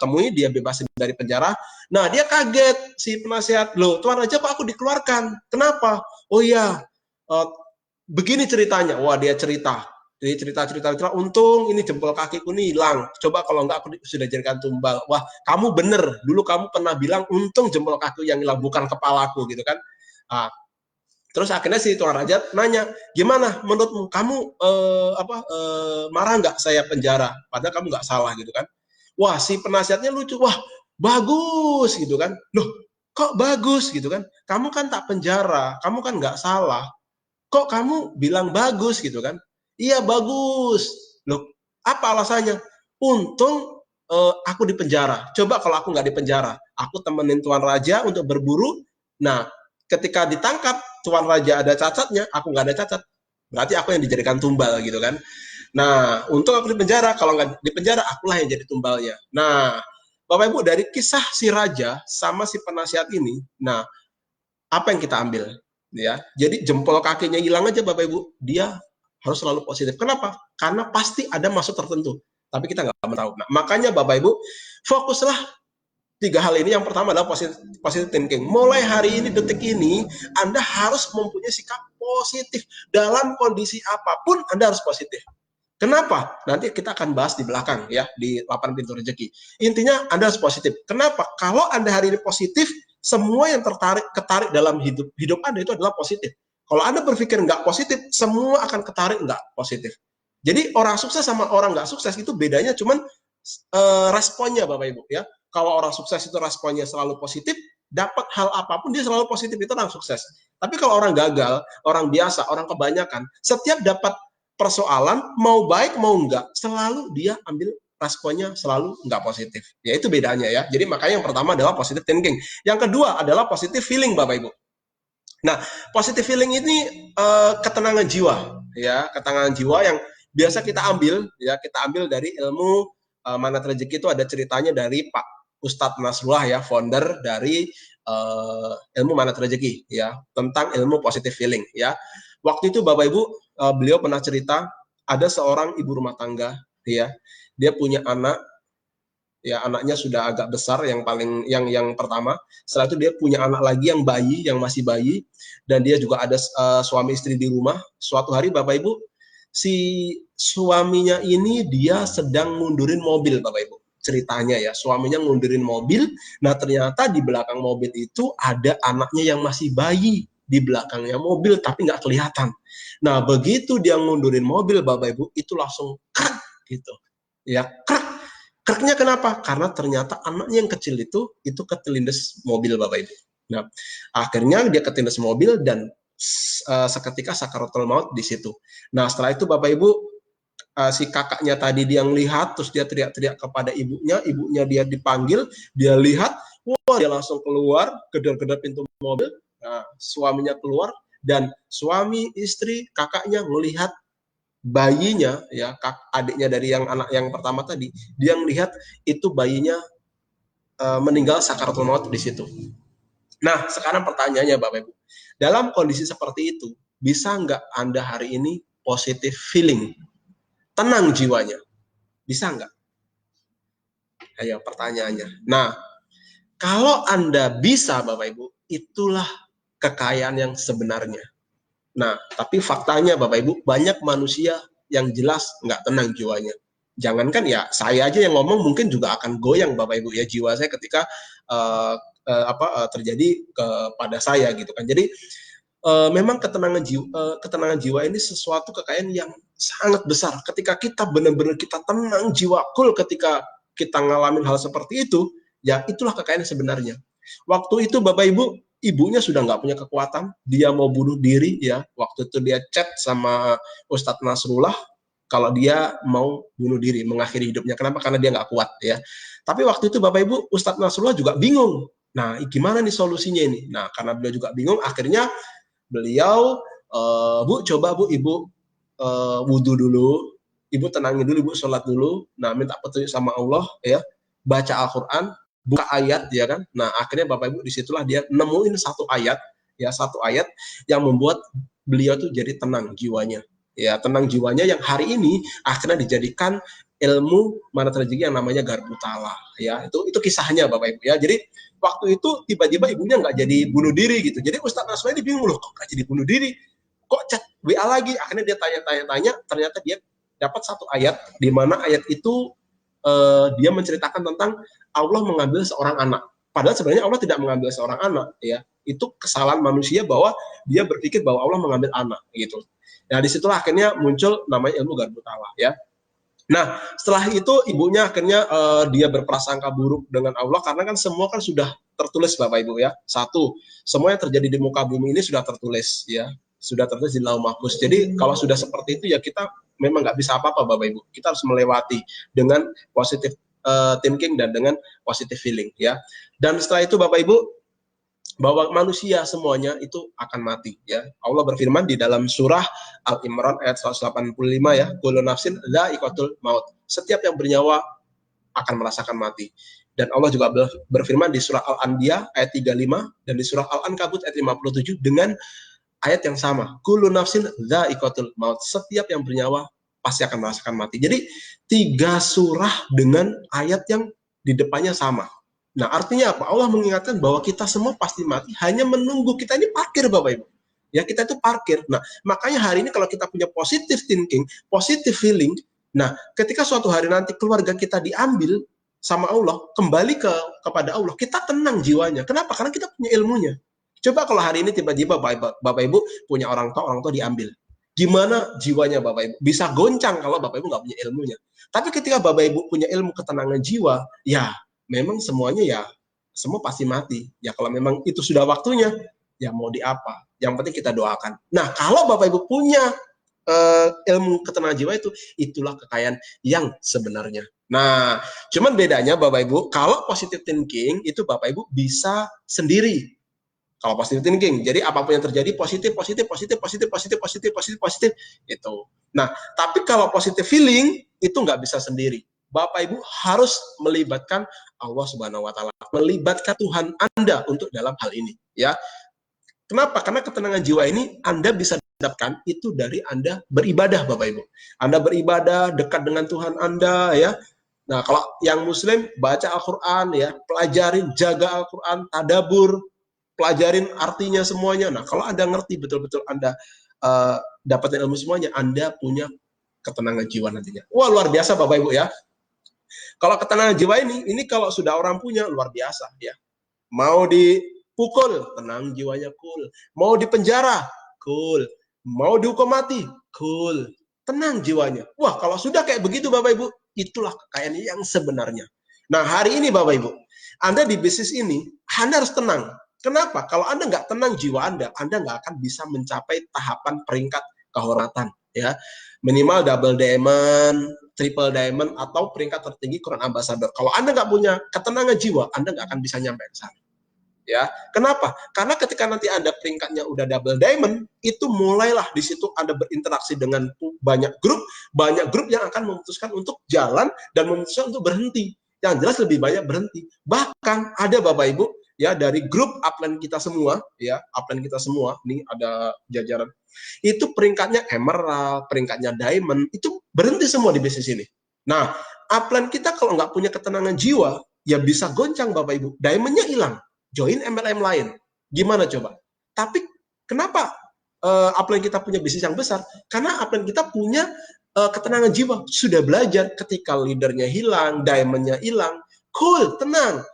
temui, dia bebasin dari penjara. Nah, dia kaget si penasihat, loh, Tuan Raja kok aku dikeluarkan? Kenapa? Oh iya, uh, begini ceritanya. Wah, dia cerita. Jadi cerita, untung ini jempol kakiku nih hilang. Coba kalau enggak aku sudah jadikan tumbal. Wah, kamu bener. Dulu kamu pernah bilang untung jempol kaki yang hilang, bukan kepalaku gitu kan. Nah, terus akhirnya si Tuan Raja nanya, gimana menurutmu? Kamu marah nggak saya penjara? Padahal kamu nggak salah gitu kan. Wah, si penasihatnya lucu. Wah, bagus gitu kan. Loh, kok bagus gitu kan? Kamu kan tak penjara, kamu kan nggak salah. Kok kamu bilang bagus gitu kan? Iya bagus. Loh, apa alasannya? Untung aku di penjara. Coba kalau aku nggak di penjara, aku temenin Tuan Raja untuk berburu. Nah, ketika ditangkap Tuan Raja ada cacatnya, aku nggak ada cacat. Berarti aku yang dijadikan tumbal gitu kan. Nah, untung aku di penjara. Kalau nggak di penjara, akulah yang jadi tumbalnya. Nah, Bapak Ibu, dari kisah si Raja sama si penasihat ini, nah, apa yang kita ambil? Ya, jadi jempol kakinya hilang aja Bapak Ibu, dia harus selalu positif. Kenapa? Karena pasti ada maksud tertentu, tapi kita nggak tahu. Nah, makanya Bapak Ibu, fokuslah tiga hal ini. Yang pertama adalah positive thinking. Mulai hari ini, detik ini, Anda harus mempunyai sikap positif. Dalam kondisi apapun, Anda harus positif. Kenapa? Nanti kita akan bahas di belakang ya, di 8 pintu rezeki. Intinya Anda harus positif. Kenapa? Kalau Anda hari ini positif, semua yang ketarik dalam hidup Anda itu adalah positif. Kalau Anda berpikir nggak positif, semua akan ketarik nggak positif. Jadi orang sukses sama orang nggak sukses itu bedanya cuman responnya Bapak Ibu ya. Kalau orang sukses itu responnya selalu positif, dapat hal apapun dia selalu positif, itu orang sukses. Tapi kalau orang gagal, orang biasa, orang kebanyakan, setiap dapat persoalan, mau baik mau enggak, selalu dia ambil responnya selalu enggak positif. Ya itu bedanya ya. Jadi makanya yang pertama adalah positive thinking. Yang kedua adalah positive feeling Bapak Ibu. Nah, positive feeling ini ketenangan jiwa ya, ketenangan jiwa yang biasa kita ambil ya, kita ambil dari ilmu Manat Rezeki. Itu ada ceritanya dari Pak Ustadz Nasrullah ya, founder dari ilmu Manat Rezeki ya, tentang ilmu positive feeling ya. Waktu itu Bapak Ibu, beliau pernah cerita ada seorang ibu rumah tangga ya, dia punya anak ya, anaknya sudah agak besar, yang pertama. Setelah itu dia punya anak lagi yang bayi, yang masih bayi, dan dia juga ada suami istri di rumah. Suatu hari Bapak Ibu, si suaminya ini dia sedang mundurin mobil Bapak Ibu. Ceritanya ya, suaminya ngundurin mobil, nah ternyata di belakang mobil itu ada anaknya yang masih bayi di belakangnya mobil tapi nggak kelihatan. Nah begitu dia ngundurin mobil Bapak Ibu, itu langsung krak gitu ya, krak. Kraknya kenapa? Karena ternyata anaknya yang kecil itu ketelindes mobil Bapak Ibu. Nah akhirnya dia ketindas mobil dan seketika sakaratul maut di situ. Nah setelah itu Bapak Ibu, si kakaknya tadi dia ngelihat, terus dia teriak-teriak kepada ibunya dia dipanggil, dia lihat, wah dia langsung keluar, gedor-gedor pintu mobil, nah, suaminya keluar, dan suami, istri, kakaknya melihat bayinya, ya adiknya dari yang anak yang pertama tadi, dia melihat itu bayinya meninggal sakaratul maut di situ. Nah sekarang pertanyaannya Bapak Ibu, dalam kondisi seperti itu, bisa nggak Anda hari ini positive feeling, tenang jiwanya? Bisa nggak? Ayo pertanyaannya. Nah, kalau Anda bisa Bapak Ibu, itulah kekayaan yang sebenarnya. Nah, tapi faktanya Bapak Ibu, banyak manusia yang jelas nggak tenang jiwanya. Jangankan ya, saya aja yang ngomong mungkin juga akan goyang Bapak Ibu ya, jiwa saya ketika terjadi kepada saya gitu kan. Jadi memang ketenangan jiwa ini sesuatu kekayaan yang sangat besar. Ketika kita benar-benar kita tenang jiwa, cool ketika kita ngalamin hal seperti itu, ya itulah kekayaan sebenarnya. Waktu itu Bapak Ibu, ibunya sudah nggak punya kekuatan, dia mau bunuh diri ya. Waktu itu dia chat sama Ustadz Nasrullah kalau dia mau bunuh diri, mengakhiri hidupnya. Kenapa? Karena dia nggak kuat ya. Tapi waktu itu Bapak Ibu, Ustadz Nasrullah juga bingung. Nah, gimana nih solusinya ini? Nah, karena beliau juga bingung, akhirnya beliau, Bu, coba Bu, Ibu wudhu dulu, Ibu tenangin dulu, Ibu sholat dulu, nah minta petunjuk sama Allah ya, baca Al-Quran, buka ayat ya kan. Nah, akhirnya Bapak Ibu disitulah dia nemuin satu ayat yang membuat beliau tuh jadi tenang jiwanya. Ya, tenang jiwanya yang hari ini akhirnya dijadikan ilmu manatologi yang namanya Garbu Tala. Ya, itu kisahnya Bapak Ibu ya. Jadi waktu itu tiba-tiba ibunya nggak jadi bunuh diri gitu. Jadi Ustadz Nasrani bingung loh, kok nggak jadi bunuh diri? Kok chat WA lagi? Akhirnya dia tanya-tanya, ternyata dia dapat satu ayat di mana ayat itu dia menceritakan tentang Allah mengambil seorang anak. Padahal sebenarnya Allah tidak mengambil seorang anak, ya. Itu kesalahan manusia bahwa dia berpikir bahwa Allah mengambil anak, gitu. Nah, disitulah akhirnya muncul namanya ilmu Garbu Tala, ya. Nah, setelah itu ibunya akhirnya dia berprasangka buruk dengan Allah karena kan semua kan sudah tertulis Bapak Ibu ya. Satu, semua yang terjadi di muka bumi ini sudah tertulis ya. Sudah tertulis di Lauh Mahfuz. Jadi kalau sudah seperti itu ya kita memang nggak bisa apa-apa Bapak Ibu. Kita harus melewati dengan positive thinking dan dengan positive feeling ya. Dan setelah itu Bapak Ibu, bahwa manusia semuanya itu akan mati ya. Allah berfirman di dalam surah Al-Imran ayat 185 ya, kullu nafsin dha'iqatul maut. Setiap yang bernyawa akan merasakan mati. Dan Allah juga berfirman di surah Al-Anbiya ayat 35 dan di surah Al-Ankabut ayat 57 dengan ayat yang sama. Kullu nafsin dha'iqatul maut. Setiap yang bernyawa pasti akan merasakan mati. Jadi 3 surah dengan ayat yang di depannya sama. Nah, artinya apa? Allah mengingatkan bahwa kita semua pasti mati, hanya menunggu. Kita ini parkir, Bapak Ibu. Ya, kita itu parkir. Nah, makanya hari ini kalau kita punya positive thinking, positive feeling, nah, ketika suatu hari nanti keluarga kita diambil sama Allah, kembali kepada Allah, kita tenang jiwanya. Kenapa? Karena kita punya ilmunya. Coba kalau hari ini tiba-tiba Bapak Ibu punya orang tua diambil. Gimana jiwanya Bapak Ibu? Bisa goncang kalau Bapak Ibu nggak punya ilmunya. Tapi ketika Bapak Ibu punya ilmu ketenangan jiwa, ya memang semuanya ya semua pasti mati. Ya kalau memang itu sudah waktunya, ya mau di apa? Yang penting kita doakan. Nah, kalau Bapak Ibu punya ilmu ketenangan jiwa itulah kekayaan yang sebenarnya. Nah, cuman bedanya Bapak Ibu, kalau positive thinking itu Bapak Ibu bisa sendiri. Kalau positive thinking, jadi apapun yang terjadi positif itu. Nah, tapi kalau positive feeling itu nggak bisa sendiri. Bapak Ibu harus melibatkan Allah Subhanahu wa taala, melibatkan Tuhan Anda untuk dalam hal ini, ya. Kenapa? Karena ketenangan jiwa ini Anda bisa dapatkan itu dari Anda beribadah, Bapak Ibu. Anda beribadah dekat dengan Tuhan Anda, ya. Nah, kalau yang Muslim baca Al-Quran, ya, pelajarin, jaga Al-Quran, tadabur, pelajarin artinya semuanya. Nah, kalau Anda ngerti betul-betul Anda dapatin ilmu semuanya, Anda punya ketenangan jiwa nantinya. Wah, luar biasa Bapak Ibu ya. Kalau ketenangan jiwa ini kalau sudah orang punya, luar biasa ya. Mau dipukul, tenang jiwanya, cool. Mau dipenjara, cool. Mau dihukum mati, cool. Tenang jiwanya. Wah, kalau sudah kayak begitu Bapak Ibu, itulah kekayaan yang sebenarnya. Nah, hari ini Bapak Ibu, Anda di bisnis ini, Anda harus tenang. Kenapa? Kalau Anda nggak tenang jiwa Anda nggak akan bisa mencapai tahapan peringkat kehormatan. Ya, minimal double diamond, triple diamond, atau peringkat tertinggi Quran Ambassador. Kalau Anda nggak punya ketenangan jiwa, Anda nggak akan bisa nyampe ke sana. Ya, kenapa? Karena ketika nanti Anda peringkatnya udah double diamond, itu mulailah di situ Anda berinteraksi dengan banyak grup yang akan memutuskan untuk jalan dan memutuskan untuk berhenti. Yang jelas lebih banyak berhenti. Bahkan ada Bapak Ibu ya dari grup upline kita semua, ya upline kita semua, nih ada jajaran. Itu peringkatnya emerald, peringkatnya diamond, itu berhenti semua di bisnis ini. Nah, upline kita kalau nggak punya ketenangan jiwa, ya bisa goncang Bapak Ibu. Diamondnya hilang, join MLM lain. Gimana coba? Tapi kenapa upline kita punya bisnis yang besar? Karena upline kita punya ketenangan jiwa. Sudah belajar ketika leadernya hilang, diamondnya hilang, cool, tenang.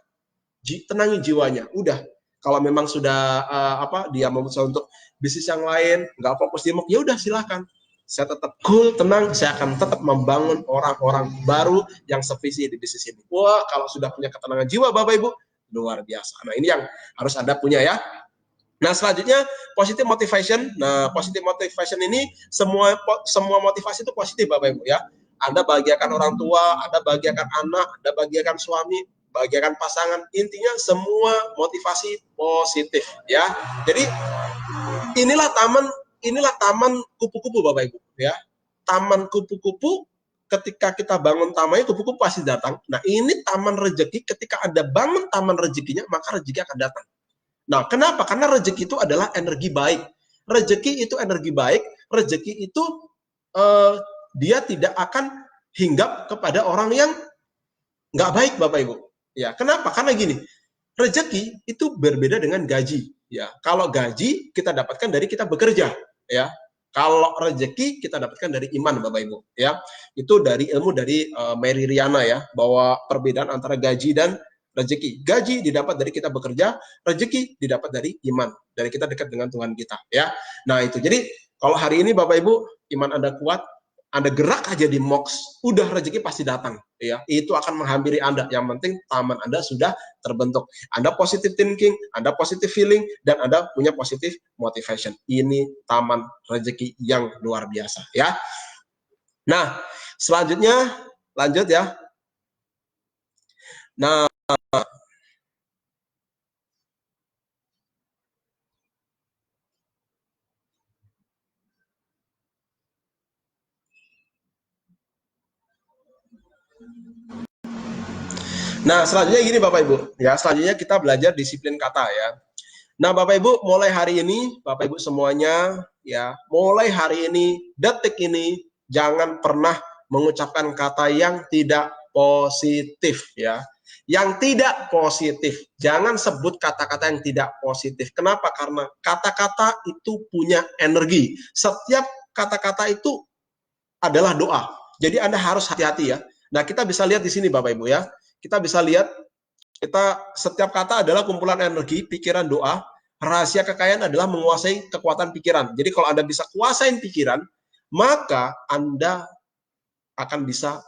Tenangi jiwanya. Udah. Kalau memang sudah dia memutuskan untuk bisnis yang lain, nggak fokus di MOOC, ya udah silahkan. Saya tetap cool, tenang, saya akan tetap membangun orang-orang baru yang sevisi di bisnis ini. Wah, kalau sudah punya ketenangan jiwa Bapak Ibu, luar biasa. Nah, ini yang harus Anda punya ya. Nah, selanjutnya positive motivation. Nah, positive motivation ini semua motivasi itu positif Bapak Ibu ya. Anda bahagiakan orang tua, Anda bahagiakan anak, Anda bahagiakan suami, bahagiakan pasangan. Intinya semua motivasi positif ya. Jadi inilah taman kupu-kupu Bapak Ibu ya. Taman kupu-kupu ketika kita bangun taman itu kupu-kupu pasti datang. Nah, ini taman rezeki, ketika Anda bangun taman rezekinya, maka rezeki akan datang. Nah, kenapa? Karena rezeki itu adalah energi baik. Rezeki itu energi baik, rezeki itu dia tidak akan hinggap kepada orang yang nggak baik, Bapak Ibu. Ya, kenapa? Karena gini, rezeki itu berbeda dengan gaji. Ya, kalau gaji kita dapatkan dari kita bekerja. Ya, kalau rezeki kita dapatkan dari iman, Bapak Ibu. Ya, itu dari ilmu dari Mary Riana ya, bahwa perbedaan antara gaji dan rezeki. Gaji didapat dari kita bekerja, rezeki didapat dari iman, dari kita dekat dengan Tuhan kita. Ya, nah itu. Jadi kalau hari ini Bapak Ibu iman Anda kuat, Anda gerak aja di MOX, udah rezeki pasti datang. Ya, itu akan menghampiri Anda. Yang penting taman Anda sudah terbentuk. Anda positive thinking, Anda positive feeling, dan Anda punya positive motivation. Ini taman rezeki yang luar biasa. Ya. Nah, selanjutnya lanjut ya. Nah, selanjutnya gini Bapak Ibu. Ya, selanjutnya kita belajar disiplin kata ya. Nah, Bapak Ibu, mulai hari ini, Bapak Ibu semuanya, ya, mulai hari ini, detik ini, jangan pernah mengucapkan kata yang tidak positif, ya. Yang tidak positif. Jangan sebut kata-kata yang tidak positif. Kenapa? Karena kata-kata itu punya energi. Setiap kata-kata itu adalah doa. Jadi Anda harus hati-hati ya. Nah, kita bisa lihat di sini Bapak Ibu ya. Kita bisa lihat setiap kata adalah kumpulan energi, pikiran, doa. Rahasia kekayaan adalah menguasai kekuatan pikiran. Jadi kalau Anda bisa kuasain pikiran, maka Anda akan bisa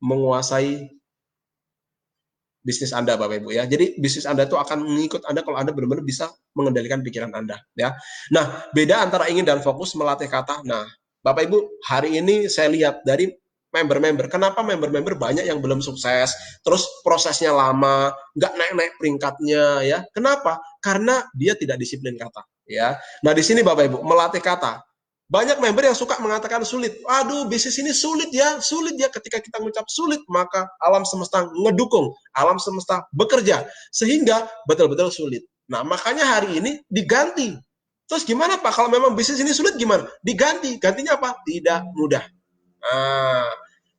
menguasai bisnis Anda, Bapak Ibu ya. Jadi bisnis Anda itu akan mengikut Anda kalau Anda benar-benar bisa mengendalikan pikiran Anda ya. Nah, beda antara ingin dan fokus melatih kata. Nah, Bapak Ibu, hari ini saya lihat dari member-member. Kenapa member-member banyak yang belum sukses, terus prosesnya lama, nggak naik-naik peringkatnya ya. Kenapa? Karena dia tidak disiplin kata ya. Nah, di sini Bapak Ibu, melatih kata. Banyak member yang suka mengatakan sulit. Aduh, bisnis ini sulit ya. Sulit ya. Ketika kita mengucap sulit, maka alam semesta ngedukung. Alam semesta bekerja. Sehingga betul-betul sulit. Nah, makanya hari ini diganti. Terus gimana Pak? Kalau memang bisnis ini sulit gimana? Diganti. Gantinya apa? Tidak mudah. Nah,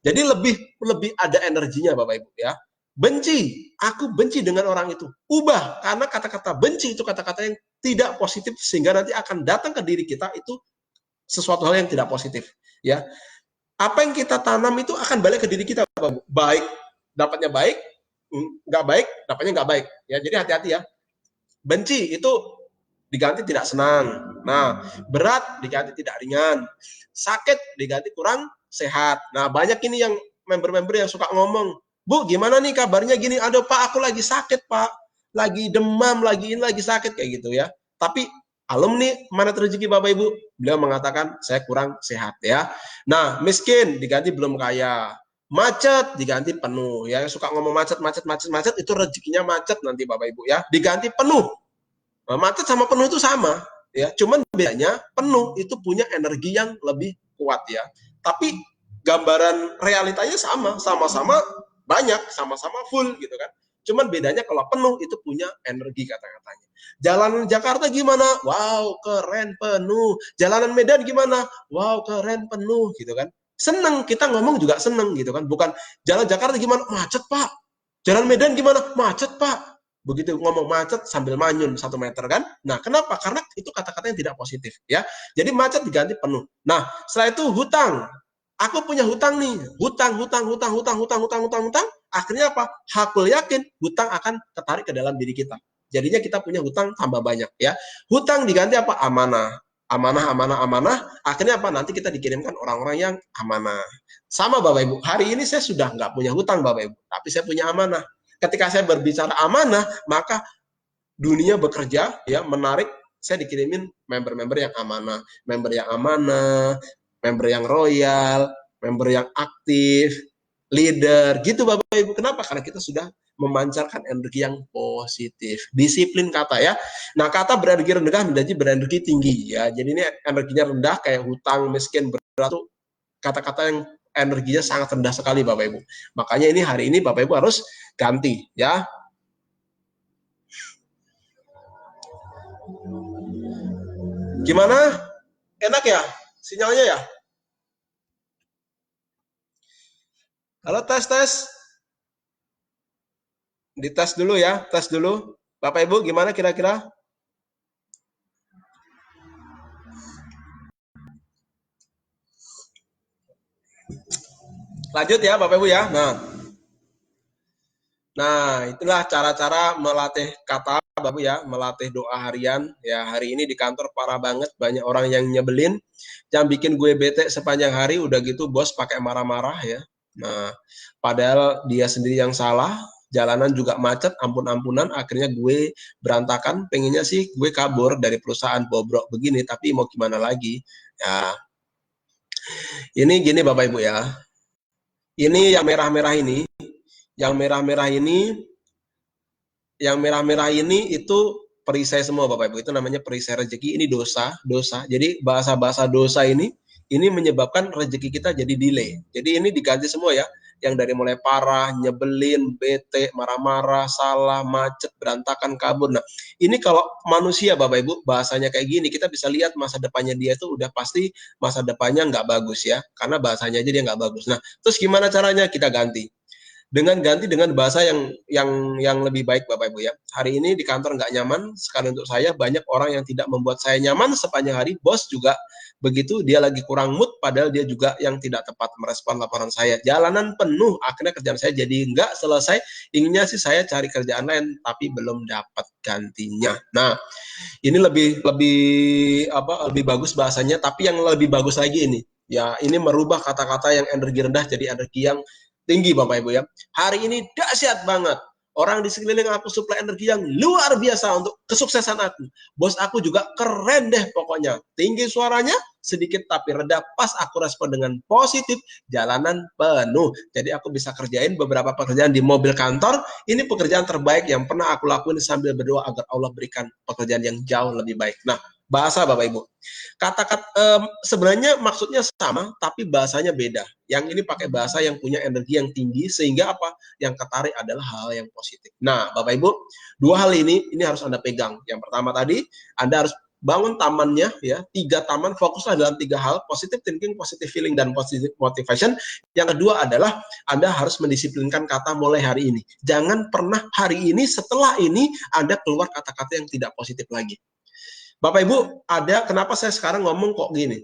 jadi lebih ada energinya Bapak Ibu ya. Benci, aku benci dengan orang itu. Ubah, karena kata-kata benci itu kata-kata yang tidak positif sehingga nanti akan datang ke diri kita itu sesuatu hal yang tidak positif ya. Apa yang kita tanam itu akan balik ke diri kita, Bapak. Baik dapatnya baik, nggak baik dapatnya nggak baik ya. Jadi hati-hati ya. Benci itu diganti tidak senang. Nah, berat diganti tidak ringan. Sakit diganti kurang sehat. Nah, banyak ini yang member-member yang suka ngomong, Bu, gimana nih kabarnya gini? Aduh Pak, aku lagi sakit Pak. Lagi demam, lagi ini, lagi sakit kayak gitu ya. Tapi alumni mana rezeki Bapak Ibu, beliau mengatakan saya kurang sehat ya. Nah, miskin diganti belum kaya. Macet diganti penuh ya. Suka ngomong macet itu rezekinya macet nanti Bapak Ibu ya. Diganti penuh. Nah, macet sama penuh itu sama ya. Cuman bedanya penuh itu punya energi yang lebih kuat ya. Tapi gambaran realitanya sama-sama banyak, sama-sama full gitu kan. Cuman bedanya kalau penuh itu punya energi kata-katanya. Jalanan Jakarta gimana? Wow, keren penuh. Jalanan Medan gimana? Wow, keren penuh gitu kan. Seneng, kita ngomong juga seneng gitu kan. Bukan jalan Jakarta gimana? Macet Pak. Jalan Medan gimana? Macet Pak. Begitu ngomong macet sambil manyun 1 meter kan. Nah, kenapa? Karena itu kata-kata yang tidak positif ya. Jadi macet diganti penuh. Nah, setelah itu hutang. Aku punya hutang nih, hutang. Akhirnya apa? Aku yakin hutang akan tertarik ke dalam diri kita. Jadinya kita punya hutang tambah banyak ya. Hutang diganti apa? Amanah. Amanah. Akhirnya apa? Nanti kita dikirimkan orang-orang yang amanah. Sama Bapak Ibu, hari ini saya sudah nggak punya hutang Bapak Ibu, tapi saya punya amanah. Ketika saya berbicara amanah, maka dunia bekerja ya menarik. Saya dikirimin member-member yang amanah, member yang royal, member yang aktif, leader, gitu Bapak Ibu. Kenapa? Karena kita sudah memancarkan energi yang positif. Disiplin kata ya. Nah, kata berenergi rendah menjadi berenergi tinggi ya. Jadi ini energinya rendah kayak hutang, miskin, berat, kata-kata yang energinya sangat rendah sekali Bapak Ibu. Makanya ini hari ini Bapak Ibu harus ganti ya. Gimana? Enak ya sinyalnya ya? Halo tes. Dites dulu ya, tes dulu. Bapak Ibu gimana kira-kira? Lanjut ya Bapak Ibu ya. Nah, itulah cara-cara melatih kata Bapak Ibu ya, melatih doa harian. Ya, hari ini di kantor parah banget, banyak orang yang nyebelin, yang bikin gue bete sepanjang hari, udah gitu bos pakai marah-marah ya. Nah, padahal dia sendiri yang salah, jalanan juga macet, ampun-ampunan, akhirnya gue berantakan, pengennya sih gue kabur dari perusahaan bobrok begini, tapi mau gimana lagi? Ya, ini gini Bapak Ibu ya, ini yang merah-merah ini, yang merah-merah ini yang merah-merah ini itu perisai semua Bapak Ibu. Itu namanya perisai rezeki. Ini dosa. Jadi bahasa-bahasa dosa ini menyebabkan rezeki kita jadi delay. Jadi ini diganti semua ya. Yang dari mulai parah, nyebelin, bete, marah-marah, salah, macet, berantakan, kabur. Nah, ini kalau manusia Bapak Ibu bahasanya kayak gini, kita bisa lihat masa depannya dia itu udah pasti masa depannya nggak bagus ya. Karena bahasanya aja dia nggak bagus. Nah, terus gimana caranya? Kita ganti dengan bahasa yang lebih baik Bapak Ibu ya. Hari ini di kantor nggak nyaman sekali untuk saya, banyak orang yang tidak membuat saya nyaman sepanjang hari, bos juga begitu, dia lagi kurang mood padahal dia juga yang tidak tepat merespon laporan saya. Jalanan penuh, akhirnya kerjaan saya jadi nggak selesai. Inginnya sih saya cari kerjaan lain tapi belum dapat gantinya. Nah, ini lebih bagus bahasanya, tapi yang lebih bagus lagi ini. Ya, ini merubah kata-kata yang energi rendah jadi energi yang tinggi Bapak Ibu ya. Hari ini dahsyat banget. Orang di sekeliling aku suplai energi yang luar biasa untuk kesuksesan aku. Bos aku juga keren deh pokoknya. Tinggi suaranya, sedikit tapi reda pas aku respon dengan positif, jalanan penuh. Jadi aku bisa kerjain beberapa pekerjaan di mobil kantor. Ini pekerjaan terbaik yang pernah aku lakuin sambil berdoa agar Allah berikan pekerjaan yang jauh lebih baik. Nah, bahasa Bapak Ibu. Kata-kata sebenarnya maksudnya sama, tapi bahasanya beda. Yang ini pakai bahasa yang punya energi yang tinggi, sehingga apa? Yang ketarik adalah hal yang positif. Nah, Bapak Ibu, dua hal ini harus Anda pegang. Yang pertama tadi, Anda harus bangun tamannya, ya, 3 taman, fokuslah dalam 3 hal, positive thinking, positive feeling, dan positive motivation. Yang kedua adalah, Anda harus mendisiplinkan kata mulai hari ini. Jangan pernah hari ini, setelah ini, Anda keluar kata-kata yang tidak positif lagi. Bapak Ibu, kenapa saya sekarang ngomong kok gini,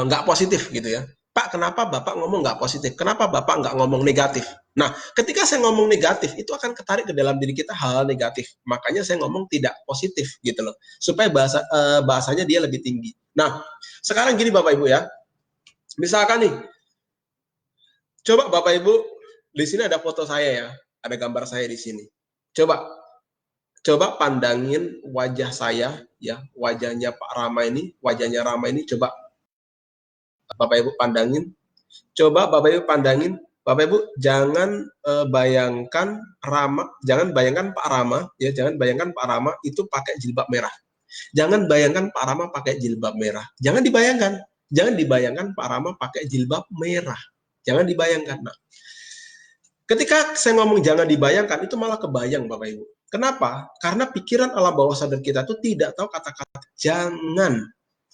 nggak positif gitu ya. Pak, kenapa Bapak ngomong nggak positif? Kenapa Bapak nggak ngomong negatif? Nah, ketika saya ngomong negatif, itu akan ketarik ke dalam diri kita hal negatif. Makanya saya ngomong tidak positif gitu loh. Supaya bahasanya dia lebih tinggi. Nah, sekarang gini Bapak Ibu ya. Misalkan nih, coba Bapak Ibu, di sini ada foto saya ya. Ada gambar saya di sini. Coba pandangin wajah saya ya, wajahnya Pak Rama ini, coba Bapak Ibu pandangin. Coba Bapak Ibu pandangin, Bapak Ibu jangan bayangkan Pak Rama ya, jangan bayangkan Pak Rama itu pakai jilbab merah. Jangan bayangkan Pak Rama pakai jilbab merah. Jangan dibayangkan Pak Rama pakai jilbab merah. Jangan dibayangkan. Nah, ketika saya ngomong jangan dibayangkan, itu malah kebayang Bapak Ibu. Kenapa? Karena pikiran alam bawah sadar kita itu tidak tahu kata-kata jangan.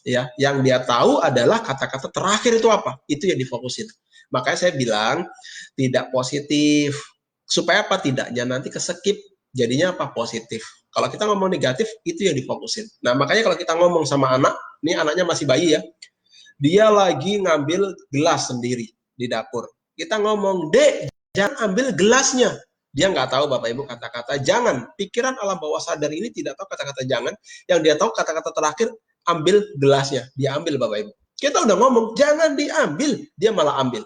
Ya, yang dia tahu adalah kata-kata terakhir itu apa? Itu yang difokusin. Makanya saya bilang tidak positif. Supaya apa? Tidaknya nanti keskip, jadinya apa? Positif. Kalau kita ngomong negatif, itu yang difokusin. Nah, makanya kalau kita ngomong sama anak, ini anaknya masih bayi ya, dia lagi ngambil gelas sendiri di dapur. Kita ngomong, "Dek, jangan ambil gelasnya." Dia nggak tahu Bapak Ibu kata-kata jangan. Pikiran alam bawah sadar ini tidak tahu kata-kata jangan. Yang dia tahu kata-kata terakhir, ambil gelasnya. Dia ambil Bapak Ibu. Kita udah ngomong jangan diambil, dia malah ambil.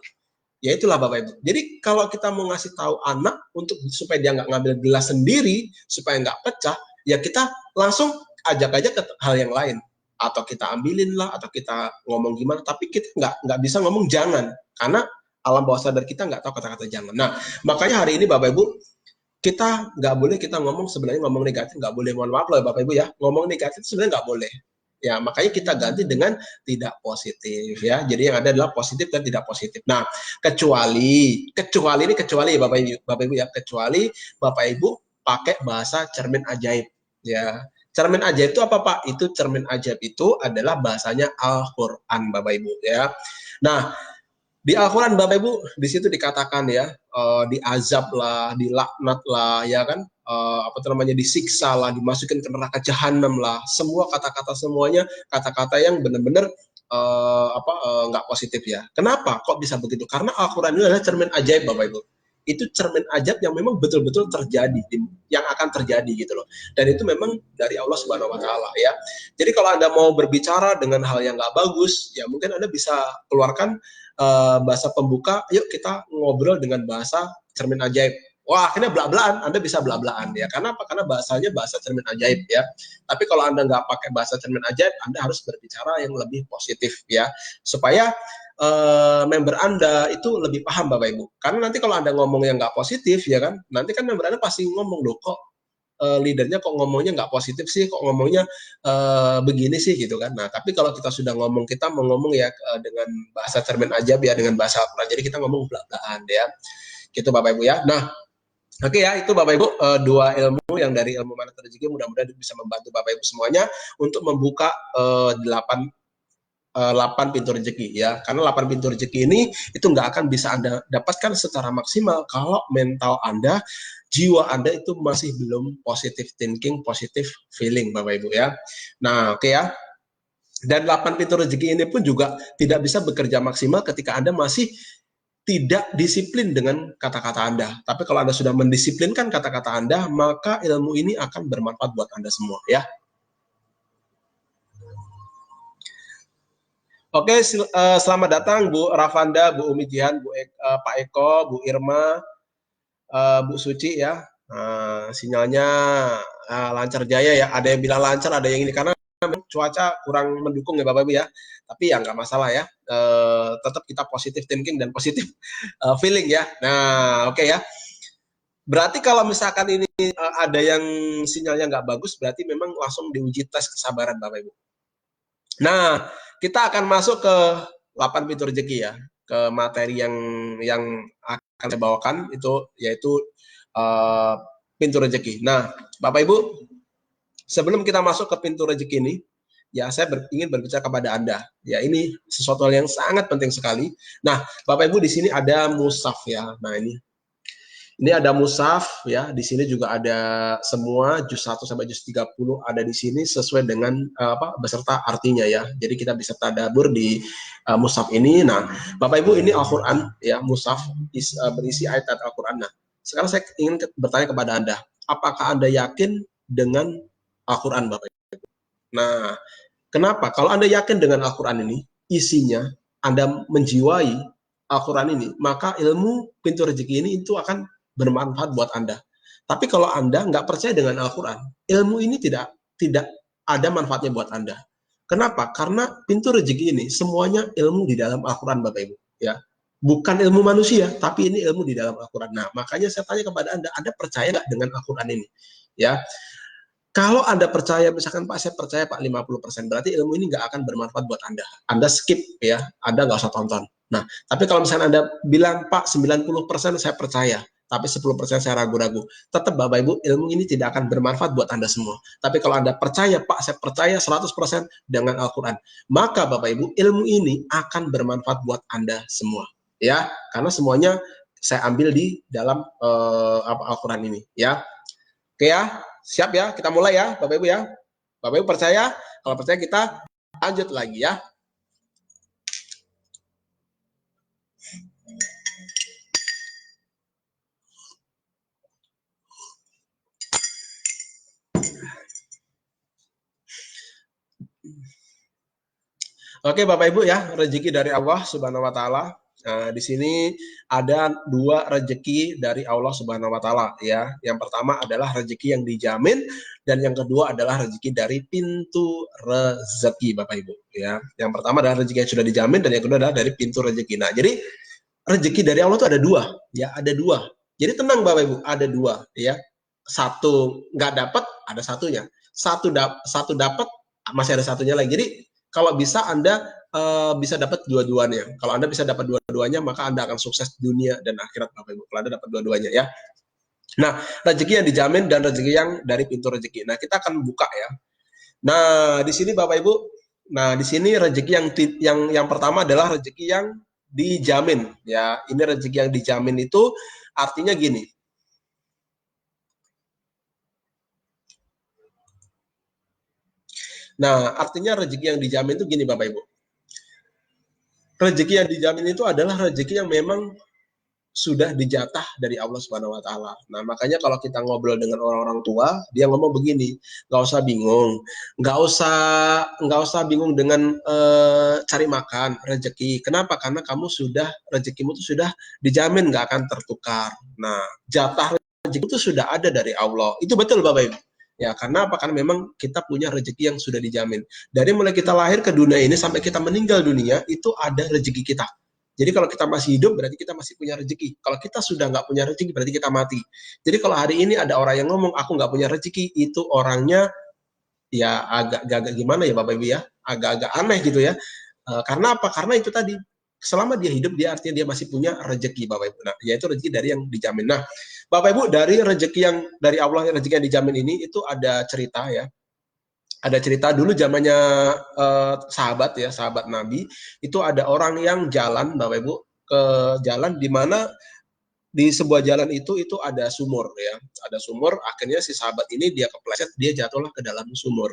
Ya itulah Bapak Ibu. Jadi kalau kita mau ngasih tahu anak supaya dia nggak ngambil gelas sendiri, supaya nggak pecah, ya kita langsung ajak aja ke hal yang lain. Atau kita ambilin lah, atau kita ngomong gimana. Tapi kita nggak bisa ngomong jangan. Karena alam bawah sadar kita nggak tahu kata-kata jangan. Nah, makanya hari ini Bapak Ibu, kita nggak boleh kita ngomong sebenarnya ngomong negatif, nggak boleh. Mohon maaf loh Bapak Ibu ya, ngomong negatif sebenarnya nggak boleh. Ya, makanya kita ganti dengan tidak positif ya. Jadi yang ada adalah positif dan tidak positif. Nah, kecuali Bapak Ibu ya, kecuali Bapak Ibu pakai bahasa cermin ajaib ya. Cermin ajaib itu apa Pak? Itu cermin ajaib itu adalah bahasanya Al-Qur'an Bapak Ibu ya. Nah, di Al-Quran Bapak Ibu di situ dikatakan ya, diazab lah, dilaknat lah, ya kan, apa namanya, disiksa lah, dimasukin ke neraka jahanam lah, semua kata-kata semuanya kata-kata yang benar-benar nggak positif ya. Kenapa? Kok bisa begitu? Karena Al-Quran itu adalah cermin ajaib Bapak Ibu. Itu cermin ajaib yang memang betul-betul terjadi, yang akan terjadi gitu loh. Dan itu memang dari Allah Subhanahu Wa Taala ya. Jadi kalau Anda mau berbicara dengan hal yang nggak bagus, ya mungkin Anda bisa keluarkan bahasa pembuka, yuk kita ngobrol dengan bahasa cermin ajaib. Wah, akhirnya belak-belakan, Anda bisa belak-belakan ya. Karena apa? Karena bahasanya bahasa cermin ajaib ya. Tapi kalau Anda nggak pakai bahasa cermin ajaib, Anda harus berbicara yang lebih positif ya. Supaya member Anda itu lebih paham Bapak Ibu. Karena nanti kalau Anda ngomong yang nggak positif ya kan, nanti kan member Anda pasti ngomong, loh kok leadernya kok ngomongnya nggak positif sih, kok ngomongnya begini sih gitu kan. Nah, tapi kalau kita sudah ngomong, kita mau ngomong ya dengan bahasa cermin ajaib ya, dengan bahasa Al-Quran. Jadi kita ngomong belak-belakan ya. Gitu Bapak Ibu ya. Nah, oke ya, itu Bapak Ibu dua ilmu yang dari ilmu mana rezeki, mudah-mudahan bisa membantu Bapak Ibu semuanya untuk membuka 8 pintu rezeki ya. Karena 8 pintu rezeki ini itu nggak akan bisa Anda dapatkan secara maksimal kalau mental Anda, jiwa Anda itu masih belum positive thinking, positive feeling Bapak Ibu ya. Nah, oke ya. Dan 8 pintu rezeki ini pun juga tidak bisa bekerja maksimal ketika Anda masih tidak disiplin dengan kata-kata Anda. Tapi kalau Anda sudah mendisiplinkan kata-kata Anda, maka ilmu ini akan bermanfaat buat Anda semua ya. Oke, selamat datang Bu Rafanda, Bu Umi Jihan, Pak Eko, Bu Irma, Bu Suci ya. Sinyalnya lancar jaya ya. Ada yang bilang lancar, ada yang ini karena cuaca kurang mendukung ya Bapak Ibu ya. Tapi ya nggak masalah ya. Tetap kita positive thinking dan positive feeling ya. Nah, oke ya. Berarti kalau misalkan ini ada yang sinyalnya nggak bagus, berarti memang langsung diuji tes kesabaran Bapak Ibu. Nah, kita akan masuk ke 8 pintu rezeki ya, ke materi yang akan saya bawakan itu yaitu pintu rezeki. Nah, Bapak Ibu, sebelum kita masuk ke pintu rezeki ini, ya saya ingin berbicara kepada Anda. Ya, ini sesuatu hal yang sangat penting sekali. Nah, Bapak Ibu di sini ada mushaf ya. Nah, ini ada mushaf ya, di sini juga ada semua juz 1 sampai juz 30 ada di sini sesuai dengan beserta artinya ya. Jadi kita bisa tadabbur di mushaf ini. Nah, Bapak Ibu ini Al-Qur'an ya, mushaf berisi ayat-ayat Al-Qur'an. Nah, sekarang saya ingin bertanya kepada Anda, apakah Anda yakin dengan Al-Qur'an Bapak Ibu? Nah, kenapa? Kalau Anda yakin dengan Al-Qur'an ini, isinya Anda menjiwai Al-Qur'an ini, maka ilmu pintu rezeki ini itu akan bermanfaat buat Anda. Tapi kalau Anda nggak percaya dengan Al-Quran, ilmu ini tidak ada manfaatnya buat Anda. Kenapa? Karena pintu rezeki ini semuanya ilmu di dalam Al-Quran, Bapak Ibu. Ya, bukan ilmu manusia, tapi ini ilmu di dalam Al-Quran. Nah, makanya saya tanya kepada Anda percaya nggak dengan Al-Quran ini? Ya, kalau Anda percaya, misalkan Pak, saya percaya Pak 50%, berarti ilmu ini nggak akan bermanfaat buat Anda. Anda skip ya, Anda nggak usah tonton. Nah, tapi kalau misalnya Anda bilang, Pak 90% saya percaya, tapi 10% saya ragu-ragu. Tetap Bapak Ibu, ilmu ini tidak akan bermanfaat buat Anda semua. Tapi kalau Anda percaya, Pak, saya percaya 100% dengan Al-Quran, maka Bapak Ibu, ilmu ini akan bermanfaat buat Anda semua. Ya, karena semuanya saya ambil di dalam Al-Quran ini. Ya, oke ya, siap ya, kita mulai ya, Bapak Ibu ya. Bapak Ibu percaya? Kalau percaya kita lanjut lagi ya. Oke Bapak Ibu ya, rezeki dari Allah Subhanahu wa taala. Nah, di sini ada 2 rezeki dari Allah Subhanahu wa taala ya. Yang pertama adalah rezeki yang dijamin dan yang kedua adalah rezeki dari pintu rezeki Bapak Ibu ya. Yang pertama adalah rezeki yang sudah dijamin dan yang kedua adalah dari pintu rezeki. Nah, jadi rezeki dari Allah itu ada 2 ya, ada 2. Jadi tenang Bapak Ibu, ada 2 ya. Satu nggak dapat, ada satunya. Satu dapat, masih ada satunya lagi. Jadi kalau bisa Anda bisa dapat dua-duanya. Kalau Anda bisa dapat dua-duanya, maka Anda akan sukses dunia dan akhirat, Bapak Ibu. Kalau Anda dapat dua-duanya ya. Nah, rezeki yang dijamin dan rezeki yang dari pintu rezeki. Nah, kita akan buka ya. Nah, di sini Bapak Ibu, nah di sini rezeki yang pertama adalah rezeki yang dijamin ya. Ini rezeki yang dijamin itu artinya gini. Nah, artinya rezeki yang dijamin itu gini Bapak Ibu. Rezeki yang dijamin itu adalah rezeki yang memang sudah dijatah dari Allah Subhanahu wa taala. Nah, makanya kalau kita ngobrol dengan orang-orang tua, dia ngomong begini, nggak usah bingung, nggak usah bingung dengan cari makan, rezeki. Kenapa? Karena kamu sudah rezekimu itu sudah dijamin nggak akan tertukar. Nah, jatah rezeki itu sudah ada dari Allah. Itu betul Bapak Ibu. Ya, karena apa? Karena memang kita punya rezeki yang sudah dijamin. Dari mulai kita lahir ke dunia ini sampai kita meninggal dunia, itu ada rezeki kita. Jadi kalau kita masih hidup berarti kita masih punya rezeki. Kalau kita sudah nggak punya rezeki berarti kita mati. Jadi kalau hari ini ada orang yang ngomong aku nggak punya rezeki, itu orangnya ya agak gimana ya Bapak Ibu ya, agak-agak aneh gitu ya. Karena apa? Karena itu tadi selama dia hidup dia artinya dia masih punya rezeki Bapak Ibu. Nah, yaitu rezeki dari yang dijamin. Nah, Bapak Ibu dari rezeki yang dari Allah rezeki yang dijamin ini itu ada cerita ya. Ada cerita dulu zamannya sahabat ya, sahabat Nabi, itu ada orang yang jalan Bapak Ibu ke jalan di mana di sebuah jalan itu ada sumur ya, ada sumur. Akhirnya si sahabat ini dia kepleset, dia jatuhlah ke dalam sumur.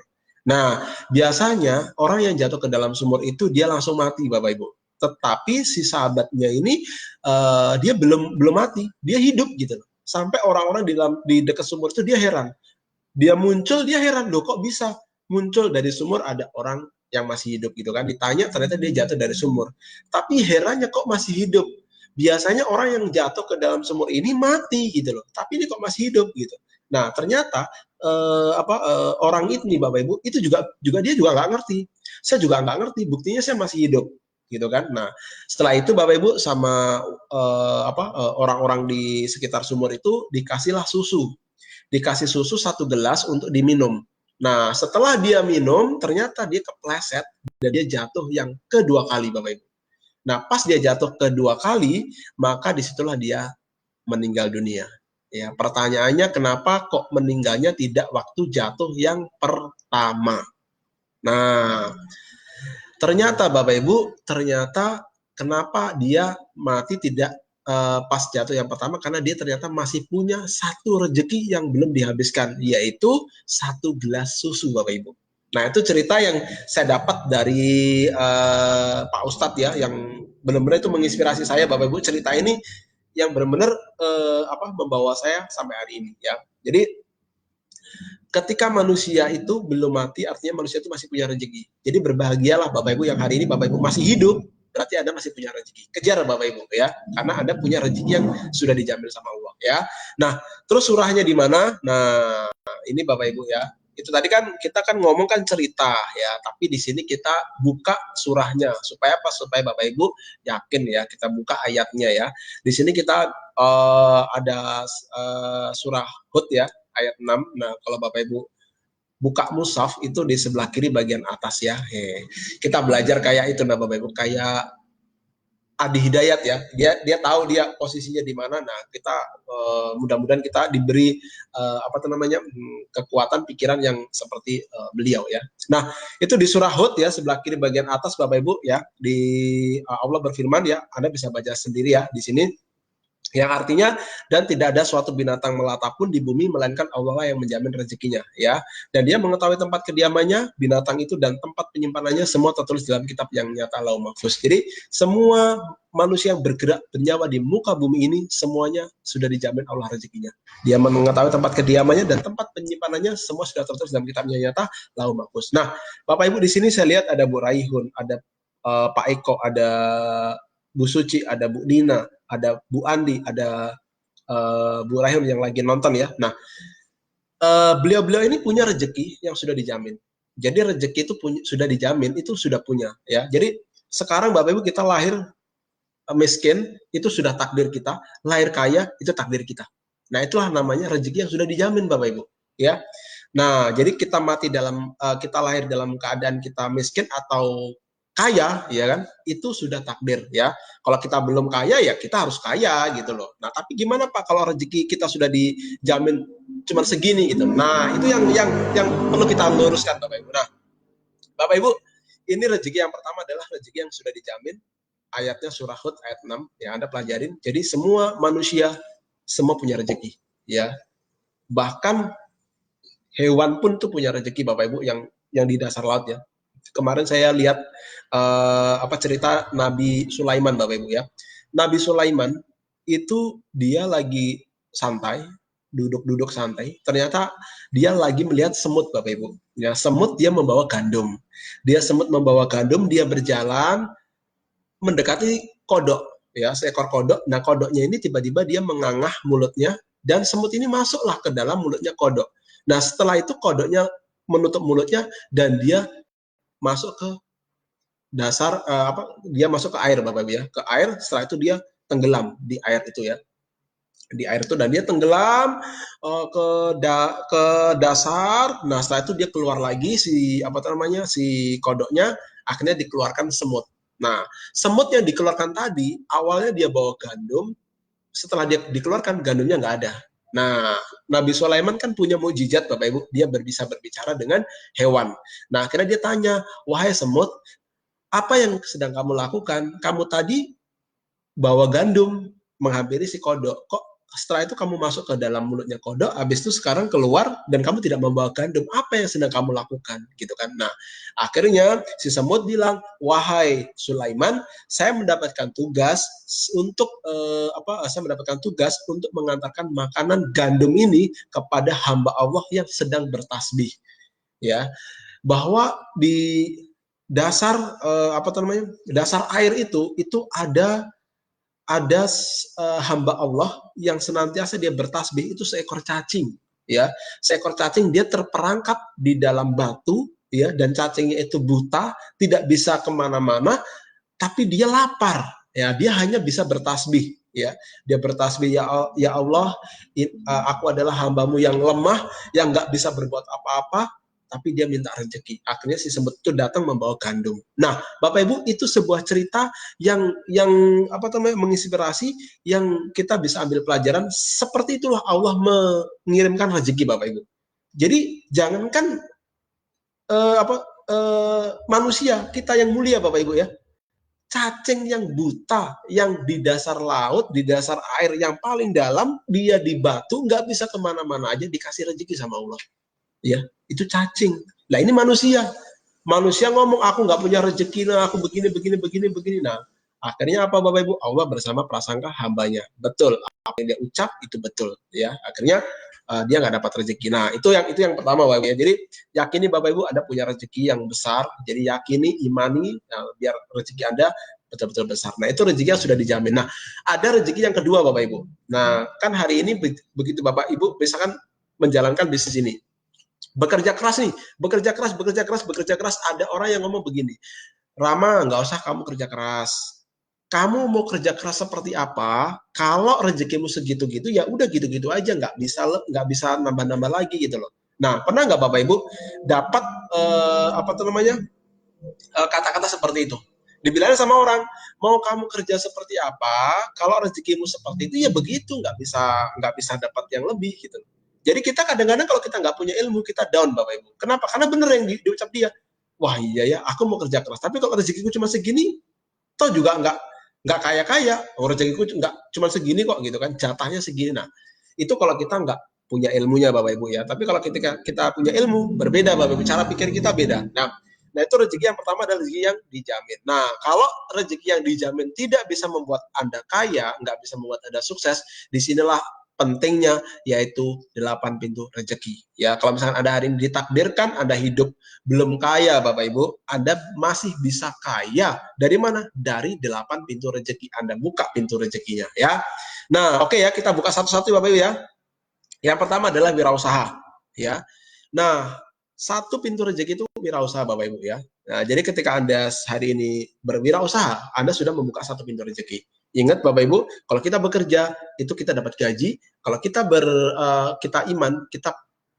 Nah, biasanya orang yang jatuh ke dalam sumur itu dia langsung mati Bapak Ibu. Tetapi si sahabatnya ini dia belum mati, dia hidup gitu loh. Sampai orang-orang di dekat sumur itu dia heran. Dia muncul, dia heran loh kok bisa muncul dari sumur ada orang yang masih hidup gitu kan. Ditanya ternyata dia jatuh dari sumur. Tapi herannya kok masih hidup. Biasanya orang yang jatuh ke dalam sumur ini mati gitu loh. Tapi ini kok masih hidup gitu. Nah, ternyata orang ini Bapak Ibu itu juga dia juga nggak ngerti. Saya juga nggak ngerti, buktinya saya masih hidup gitu kan. Nah, setelah itu Bapak Ibu sama orang-orang di sekitar sumur itu dikasihlah susu. Dikasih susu 1 gelas untuk diminum. Nah, setelah dia minum, ternyata dia kepleset dan dia jatuh yang kedua kali, Bapak Ibu. Nah, pas dia jatuh kedua kali, maka disitulah dia meninggal dunia. Ya, pertanyaannya kenapa kok meninggalnya tidak waktu jatuh yang pertama? Nah, ternyata Bapak Ibu, ternyata kenapa dia mati tidak pas jatuh yang pertama, karena dia ternyata masih punya satu rezeki yang belum dihabiskan, yaitu 1 gelas susu Bapak Ibu. Nah, itu cerita yang saya dapat dari Pak Ustadz ya, yang benar-benar itu menginspirasi saya Bapak Ibu. Cerita ini yang benar-benar membawa saya sampai hari ini ya. Jadi ketika manusia itu belum mati, artinya manusia itu masih punya rezeki. Jadi berbahagialah Bapak Ibu yang hari ini Bapak Ibu masih hidup, berarti Anda masih punya rezeki. Kejar Bapak Ibu ya, karena Anda punya rezeki yang sudah dijamin sama Allah ya. Nah, terus surahnya di mana? Nah, ini Bapak Ibu ya. Itu tadi kan kita kan ngomong kan cerita ya, tapi di sini kita buka surahnya supaya apa? Supaya Bapak Ibu yakin ya, kita buka ayatnya ya. Di sini kita ada surah Hud ya, ayat 6. Nah, kalau Bapak Ibu buka mushaf itu di sebelah kiri bagian atas ya. Kita belajar kayak itu nah Bapak Ibu, kayak Adi Hidayat ya. Dia tahu dia posisinya di mana. Nah, kita mudah-mudahan kita diberi kekuatan pikiran yang seperti beliau ya. Nah, itu di surah Hud ya, sebelah kiri bagian atas Bapak Ibu ya. Di Allah berfirman ya, Anda bisa baca sendiri ya di sini. Yang artinya dan tidak ada suatu binatang melata pun di bumi melainkan Allah yang menjamin rezekinya ya, dan dia mengetahui tempat kediamannya binatang itu dan tempat penyimpanannya semua tertulis dalam kitab yang nyata Lauh Mahfuz. Jadi semua manusia yang bergerak bernyawa di muka bumi ini semuanya sudah dijamin Allah rezekinya. Dia mengetahui tempat kediamannya dan tempat penyimpanannya semua sudah tertulis dalam kitabnya nyata Lauh Mahfuz. Nah, Bapak Ibu di sini saya lihat ada Bu Raihun, ada Pak Eko, ada Bu Suci, ada Bu Nina, ada Bu Andi, ada Bu Rahim yang lagi nonton ya. Nah, beliau-beliau ini punya rezeki yang sudah dijamin. Jadi rezeki itu sudah dijamin, itu sudah punya ya. Jadi sekarang Bapak Ibu kita lahir miskin, itu sudah takdir kita. Lahir kaya, itu takdir kita. Nah, itulah namanya rezeki yang sudah dijamin Bapak Ibu. ya. Nah, jadi kita mati dalam kita lahir dalam keadaan kita miskin atau kaya, ya kan? Itu sudah takdir, ya. Kalau kita belum kaya, ya kita harus kaya gitu loh. Nah, tapi gimana Pak kalau rezeki kita sudah dijamin cuma segini gitu? Nah, itu yang perlu kita luruskan Bapak Ibu. Nah, Bapak Ibu, ini rezeki yang pertama adalah rezeki yang sudah dijamin. Ayatnya surah Hud ayat 6, ya Anda pelajarin. Jadi semua manusia semua punya rezeki, ya. Bahkan hewan pun tuh punya rezeki Bapak Ibu yang di dasar laut ya. Kemarin saya lihat apa cerita Nabi Sulaiman Bapak Ibu ya. Nabi Sulaiman itu dia lagi santai, duduk-duduk santai. Ternyata dia lagi melihat semut Bapak Ibu. Ya, semut dia membawa gandum. Semut membawa gandum, dia berjalan mendekati kodok ya, seekor kodok. Nah, kodoknya ini tiba-tiba dia mengangah mulutnya dan semut ini masuklah ke dalam mulutnya kodok. Nah, setelah itu kodoknya menutup mulutnya dan dia masuk ke dasar dia masuk ke air Bapak Ibu ya, ke air. Setelah itu dia tenggelam di air itu ya, di air itu, dan dia tenggelam ke dasar. Nah, setelah itu dia keluar lagi si kodoknya, akhirnya dikeluarkan semut. Nah, semut yang dikeluarkan tadi awalnya dia bawa gandum, setelah dia dikeluarkan gandumnya nggak ada. Nah, Nabi Sulaiman kan punya mukjizat Bapak Ibu, dia bisa berbicara dengan hewan. Nah, akhirnya dia tanya, wahai semut, apa yang sedang kamu lakukan? Kamu tadi bawa gandum menghampiri si kodok. Kok setelah itu kamu masuk ke dalam mulutnya kodok, habis itu sekarang keluar dan kamu tidak membawa gandum. Apa yang sedang kamu lakukan? Gitu kan. Nah, akhirnya si semut bilang, "Wahai Sulaiman, saya mendapatkan tugas untuk saya mendapatkan tugas untuk mengantarkan makanan gandum ini kepada hamba Allah yang sedang bertasbih." Ya, bahwa di dasar dasar air itu ada hamba Allah yang senantiasa dia bertasbih, itu seekor cacing ya. Seekor cacing dia terperangkap di dalam batu ya, dan cacingnya itu buta, tidak bisa kemana-mana, tapi dia lapar ya, dia hanya bisa bertasbih ya. Dia bertasbih, ya Allah, aku adalah hambamu yang lemah, yang nggak bisa berbuat apa-apa, tapi dia minta rezeki. Akhirnya si semut itu datang membawa gandum. Nah, Bapak Ibu, itu sebuah cerita yang menginspirasi, yang kita bisa ambil pelajaran. Seperti itulah Allah mengirimkan rezeki Bapak Ibu. Jadi jangankan manusia kita yang mulia Bapak Ibu ya, cacing yang buta, yang di dasar laut, di dasar air yang paling dalam, dia di batu, nggak bisa kemana-mana aja, dikasih rezeki sama Allah. Ya, itu cacing. Nah, ini manusia. Manusia ngomong, aku nggak punya rezeki, nah aku begini, begini, begini, begini. Nah, akhirnya apa Bapak Ibu? Allah bersama prasangka hambanya. Betul, apa yang dia ucap itu betul. Ya, akhirnya dia nggak dapat rezeki. Nah, itu yang pertama Bapak Ibu ya. Jadi yakini Bapak Ibu Anda punya rezeki yang besar. Jadi yakini, imani, biar rezeki Anda betul-betul besar. Nah, itu rezeki yang sudah dijamin. Nah, ada rezeki yang kedua Bapak Ibu. Nah, kan hari ini begitu Bapak Ibu misalkan menjalankan bisnis ini, bekerja keras nih, bekerja keras, bekerja keras, bekerja keras. Ada orang yang ngomong begini, Rama, nggak usah kamu kerja keras. Kamu mau kerja keras seperti apa? Kalau rezekimu segitu-gitu, ya udah gitu-gitu aja, nggak bisa nambah-nambah lagi gitu loh. Nah, pernah nggak Bapak Ibu dapat kata-kata seperti itu? Dibilangin sama orang, mau kamu kerja seperti apa? Kalau rezekimu seperti itu, ya begitu, nggak bisa dapat yang lebih gitu. Jadi kita kadang-kadang kalau kita nggak punya ilmu, kita down Bapak Ibu. Kenapa? Karena bener yang diucap dia. Wah iya ya, aku mau kerja keras. Tapi kalau rezekiku cuma segini, toh juga nggak kaya-kaya. Rezekiku nggak cuma segini kok gitu kan. Jatahnya segini. Nah, itu kalau kita nggak punya ilmunya Bapak Ibu ya. Tapi kalau kita punya ilmu, berbeda Bapak Ibu. Cara pikir kita beda. Nah, itu rezeki yang pertama adalah rezeki yang dijamin. Nah, kalau rezeki yang dijamin tidak bisa membuat Anda kaya, nggak bisa membuat Anda sukses, disinilah pentingnya, yaitu 8 pintu rezeki. Ya, kalau misalkan Anda hari ini ditakdirkan Anda hidup belum kaya Bapak Ibu, Anda masih bisa kaya. Dari mana? Dari 8 pintu rezeki. Anda buka pintu rezekinya ya. Nah, oke ya, kita buka satu-satu Bapak Ibu ya. Yang pertama adalah wirausaha ya. Nah, satu pintu rezeki itu wirausaha Bapak Ibu ya. Nah, jadi ketika Anda hari ini berwirausaha, Anda sudah membuka satu pintu rezeki. Ingat Bapak Ibu, kalau kita bekerja itu kita dapat gaji. Kalau kita kita iman, kita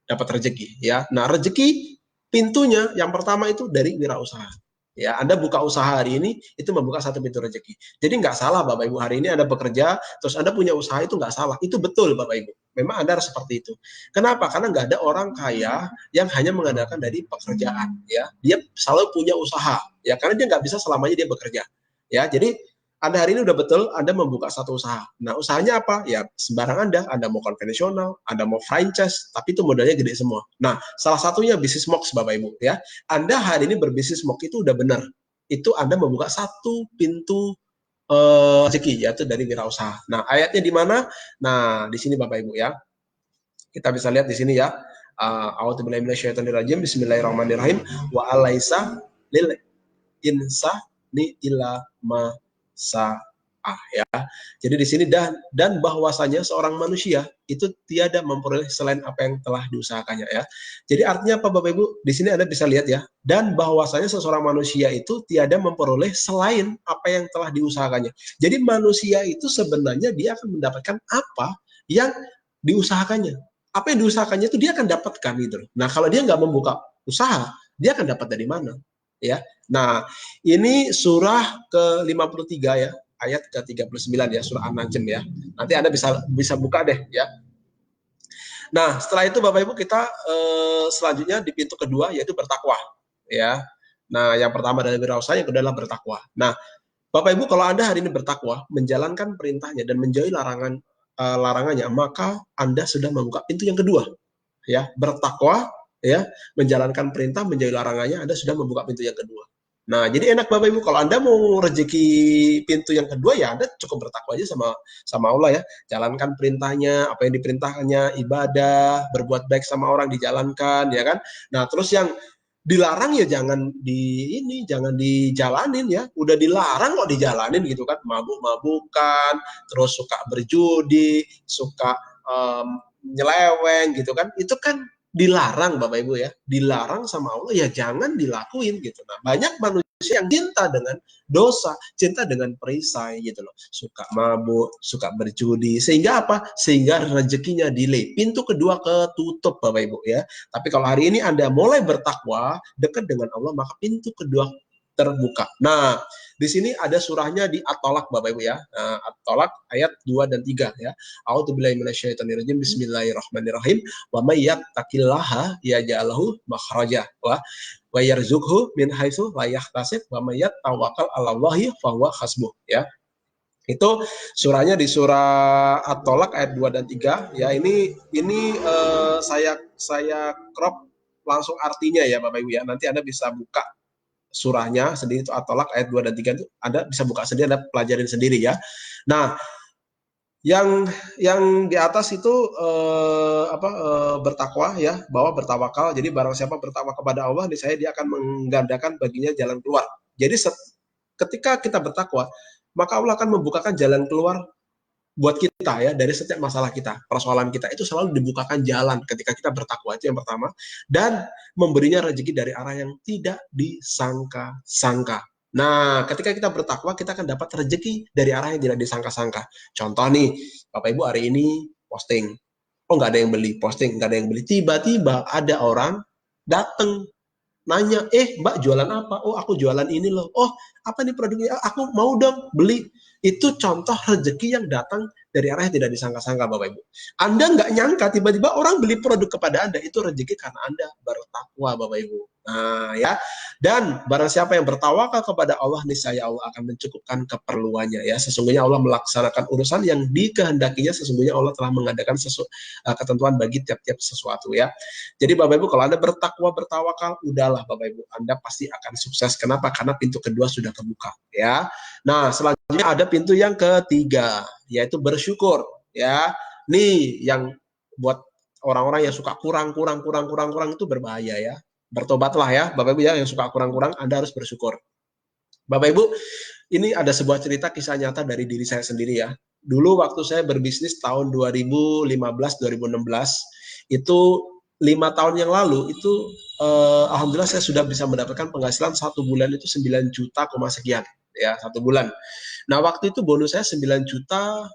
dapat rezeki ya. Nah, rezeki pintunya yang pertama itu dari wirausaha. Ya, Anda buka usaha hari ini itu membuka satu pintu rezeki. Jadi nggak salah Bapak Ibu, hari ini Anda bekerja terus Anda punya usaha, itu nggak salah. Itu betul Bapak Ibu. Memang Anda harus seperti itu. Kenapa? Karena nggak ada orang kaya yang hanya mengandalkan dari pekerjaan ya. Dia selalu punya usaha ya, karena dia nggak bisa selamanya dia bekerja. Ya, jadi anda hari ini udah betul, Anda membuka satu usaha. Nah, usahanya apa? Ya, sembarang Anda mau konvensional, Anda mau franchise, tapi itu modalnya gede semua. Nah, salah satunya bisnis MOX, Bapak Ibu, ya. Anda hari ini berbisnis MOX itu udah benar. Itu Anda membuka satu pintu rezeki, yaitu dari wirausaha. Nah, ayatnya di mana? Nah, di sini Bapak Ibu, ya. Kita bisa lihat di sini ya. A'udzubillahi minasyaitonirrajim. Bismillahirrahmanirrahim. Wa alaisa lil insani illa ma sa'ah ya. Jadi di sini dan bahwasanya seorang manusia itu tiada memperoleh selain apa yang telah diusahakannya ya. Jadi artinya apa Bapak Ibu? Di sini Anda bisa lihat ya. Dan bahwasanya seseorang manusia itu tiada memperoleh selain apa yang telah diusahakannya. Jadi manusia itu sebenarnya dia akan mendapatkan apa yang diusahakannya. Apa yang diusahakannya itu dia akan dapatkan gitu. Nah, kalau dia nggak membuka usaha, dia akan dapat dari mana? Ya. Nah, ini surah ke-53 ya, ayat ke-39 ya, surah An-Najm ya. Nanti Anda bisa buka deh ya. Nah, setelah itu Bapak Ibu kita selanjutnya di pintu kedua yaitu bertakwa ya. Nah, yang pertama adalah wirausaha, yang kedua adalah bertakwa. Nah, Bapak Ibu kalau Anda hari ini bertakwa, menjalankan perintahnya dan menjauhi larangannya, maka Anda sudah membuka pintu yang kedua ya, bertakwa ya, menjalankan perintah, menjauhi larangannya, Anda sudah membuka pintu yang kedua. Nah, jadi enak Bapak Ibu kalau Anda mau rezeki pintu yang kedua ya Anda cukup bertakwa aja sama Allah ya. Jalankan perintahnya, apa yang diperintahkannya, ibadah, berbuat baik sama orang dijalankan ya kan. Nah, terus yang dilarang ya jangan dijalanin ya. Udah dilarang kok dijalanin gitu kan. Mabuk-mabukan, terus suka berjudi, suka nyeleweng gitu kan. Itu kan dilarang Bapak Ibu ya, dilarang sama Allah ya jangan dilakuin gitu. Nah, banyak manusia yang cinta dengan dosa, cinta dengan perisai gitu loh. Suka mabuk, suka berjudi, sehingga apa? Sehingga rezekinya delay. Pintu kedua ketutup Bapak Ibu ya. Tapi kalau hari ini Anda mulai bertakwa, dekat dengan Allah, maka pintu kedua terbuka. Nah, di sini ada surahnya di At-Tolak Bapak Ibu ya. Nah, At-Tolak ayat 2 dan 3 ya. A'udzubillahi minasyaitonirrajim. Bismillahirrahmanirrahim. Wa may yattaqillaha yaj'al lahu makhraja wa yarzuqhu min haitsu la yahtasib wa may tawakkal 'alallahi fa huwa hasbuh ya. Itu surahnya di surah At-Tolak ayat 2 dan 3 ya. Ini saya crop langsung artinya ya Bapak Ibu ya. Nanti Anda bisa buka surahnya sendiri, itu At-Tolak ayat 2 dan 3 itu Anda bisa buka sendiri, Anda pelajarin sendiri ya. Nah, yang di atas itu bertakwa ya, bahwa bertawakal. Jadi barang siapa bertakwa kepada Allah, niscaya dia akan menggandakan baginya jalan keluar. Jadi ketika kita bertakwa, maka Allah akan membukakan jalan keluar buat kita ya, dari setiap masalah kita, persoalan kita itu selalu dibukakan jalan ketika kita bertakwa, itu yang pertama, dan memberinya rezeki dari arah yang tidak disangka-sangka. Nah, ketika kita bertakwa, kita akan dapat rezeki dari arah yang tidak disangka-sangka. Contoh nih, Bapak Ibu hari ini posting, oh nggak ada yang beli, posting nggak ada yang beli, tiba-tiba ada orang datang nanya, Mbak jualan apa? Oh aku jualan ini loh. Oh apa nih produknya? Aku mau dong beli. Itu contoh rezeki yang datang dari arah yang tidak disangka-sangka Bapak Ibu. Anda nggak nyangka tiba-tiba orang beli produk kepada Anda, itu rezeki karena Anda bertakwa Bapak Ibu. Nah ya, dan barang siapa yang bertawakal kepada Allah, niscaya Allah akan mencukupkan keperluannya ya. Sesungguhnya Allah melaksanakan urusan yang dikehendakinya, sesungguhnya Allah telah mengadakan ketentuan bagi tiap-tiap sesuatu ya. Jadi Bapak Ibu kalau Anda bertakwa, bertawakal, udahlah Bapak Ibu, Anda pasti akan sukses. Kenapa? Karena pintu kedua sudah terbuka ya. Nah, selanjutnya ada pintu yang ketiga, yaitu bersyukur ya. Nih yang buat orang-orang yang suka kurang itu berbahaya ya. Bertobatlah ya Bapak Ibu ya, yang suka kurang-kurang, Anda harus bersyukur. Bapak Ibu, ini ada sebuah cerita kisah nyata dari diri saya sendiri ya. Dulu waktu saya berbisnis tahun 2015-2016, itu 5 tahun yang lalu itu alhamdulillah saya sudah bisa mendapatkan penghasilan 1 bulan itu 9 juta sekian ya, 1 bulan. Nah waktu itu bonus saya 9 juta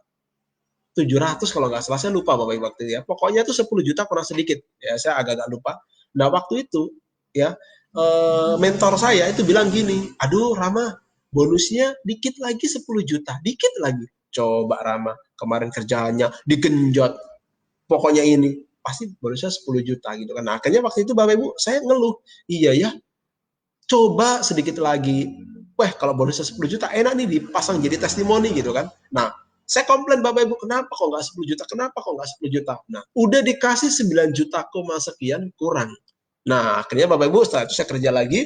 700 kalau nggak salah, saya lupa Bapak Ibu waktu itu ya. Pokoknya itu 10 juta kurang sedikit. Ya, saya agak-agak lupa. Nah, waktu itu ya mentor saya itu bilang gini, "Aduh, Rama, bonusnya dikit lagi 10 juta, dikit lagi." Coba Rama, kemarin kerjaannya digenjot. Pokoknya ini pasti bonusnya 10 juta gitu kan. Nah, akhirnya waktu itu Bapak Ibu saya ngeluh, "Iya ya, coba sedikit lagi. Wah, kalau bonusnya 10 juta enak nih dipasang jadi testimoni gitu kan." Nah, saya komplain Bapak Ibu, kenapa kok nggak 10 juta? Kenapa kok nggak 10 juta? Nah, udah dikasih 9 juta sekian kurang. Nah, akhirnya Bapak Ibu setelah itu saya kerja lagi.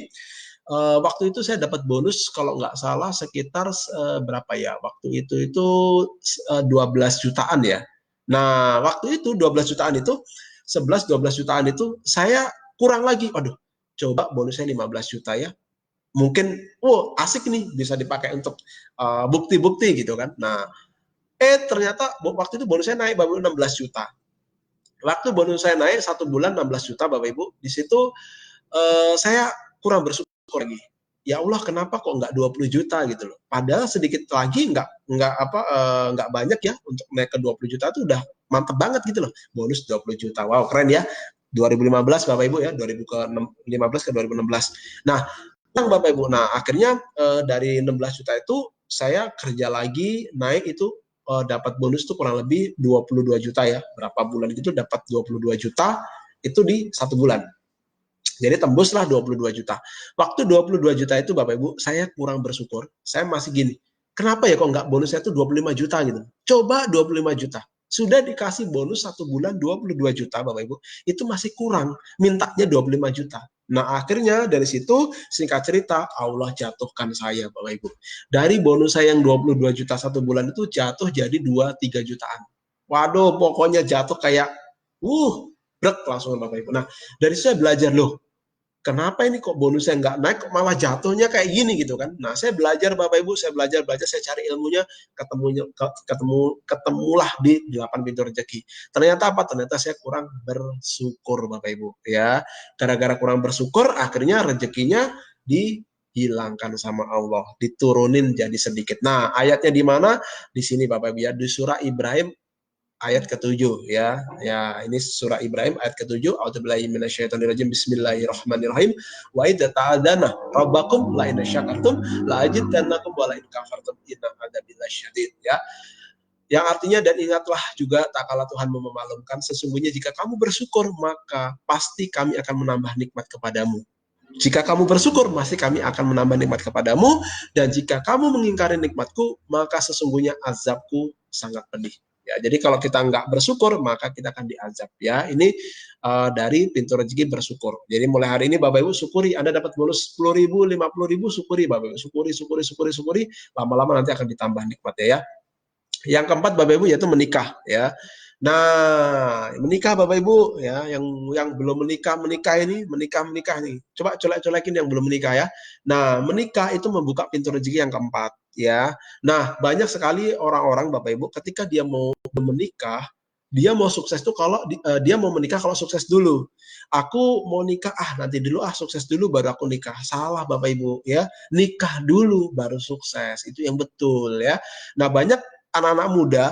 Waktu itu saya dapat bonus kalau nggak salah sekitar berapa ya? Waktu itu 12 jutaan ya. Nah, waktu itu 12 jutaan itu 11-12 jutaan itu saya kurang lagi. Waduh, coba bonusnya 15 juta ya. Mungkin, asik nih bisa dipakai untuk bukti-bukti gitu kan. Nah, ternyata waktu itu bonusnya naik baru 16 juta. Waktu bonus saya naik 1 bulan 16 juta Bapak Ibu, di situ saya kurang bersyukur lagi. Ya Allah, kenapa kok nggak 20 juta gitu loh. Padahal sedikit lagi nggak banyak ya untuk naik ke 20 juta itu udah mantep banget gitu loh. Bonus 20 juta. Wow, keren ya. 2015 Bapak Ibu ya, 2015 ke 2016. Nah, Bapak Ibu. Nah, akhirnya dari 16 juta itu saya kerja lagi naik itu dapat bonus tuh kurang lebih 22 juta ya. Berapa bulan gitu dapat 22 juta itu di 1 bulan. Jadi tembuslah 22 juta. Waktu 22 juta itu Bapak Ibu, saya kurang bersyukur. Saya masih gini, kenapa ya kok nggak bonusnya itu 25 juta gitu. Coba 25 juta. Sudah dikasih bonus 1 bulan 22 juta Bapak Ibu, itu masih kurang. Mintanya 25 juta. Nah akhirnya dari situ singkat cerita Allah jatuhkan saya Bapak Ibu. Dari bonus saya yang 22 juta 1 bulan itu jatuh jadi 2-3 jutaan. Waduh pokoknya jatuh kayak brek langsung Bapak Ibu. Nah dari saya belajar loh, kenapa ini kok bonusnya nggak naik, kok malah jatuhnya kayak gini gitu kan. Nah saya belajar Bapak Ibu, saya belajar, saya cari ilmunya, ketemulah di 8 pintu rezeki. Ternyata apa? Ternyata saya kurang bersyukur Bapak Ibu ya. Gara-gara kurang bersyukur, akhirnya rezekinya dihilangkan sama Allah, diturunin jadi sedikit. Nah ayatnya di mana? Di sini Bapak Ibu ya, di surah Ibrahim ayat ke-7 ya. Ya, ini surah Ibrahim ayat ke-7. A'udzubillahi minasyaitonirrajim. Bismillahirrahmanirrahim. Wa idza ta'adzana rabbakum la in syakartum la azidannakum wa la in kafartum inna adzabi lasyadid ya. Yang artinya dan ingatlah juga tak kala Tuhan memaklumkan, sesungguhnya jika kamu bersyukur maka pasti kami akan menambah nikmat kepadamu. Jika kamu bersyukur, pasti kami akan menambah nikmat kepadamu, dan jika kamu mengingkari nikmatku, maka sesungguhnya azabku sangat pedih. Ya, jadi kalau kita nggak bersyukur, maka kita akan diazab. Ya, ini dari pintu rezeki bersyukur. Jadi mulai hari ini Bapak Ibu syukuri, Anda dapat bonus 10.000, 50.000, syukuri Bapak Ibu, syukuri. Lama-lama nanti akan ditambah nikmatnya ya. Yang keempat Bapak Ibu yaitu menikah ya. Nah, menikah Bapak Ibu ya, yang belum menikah nih. Coba colek-colekin yang belum menikah ya. Nah, menikah itu membuka pintu rezeki yang keempat ya. Nah, banyak sekali orang-orang Bapak Ibu ketika dia mau menikah, dia mau sukses tuh kalau dia mau menikah kalau sukses dulu. Aku mau nikah nanti dulu sukses dulu baru aku nikah. Salah Bapak Ibu ya. Nikah dulu baru sukses. Itu yang betul ya. Nah, banyak anak-anak muda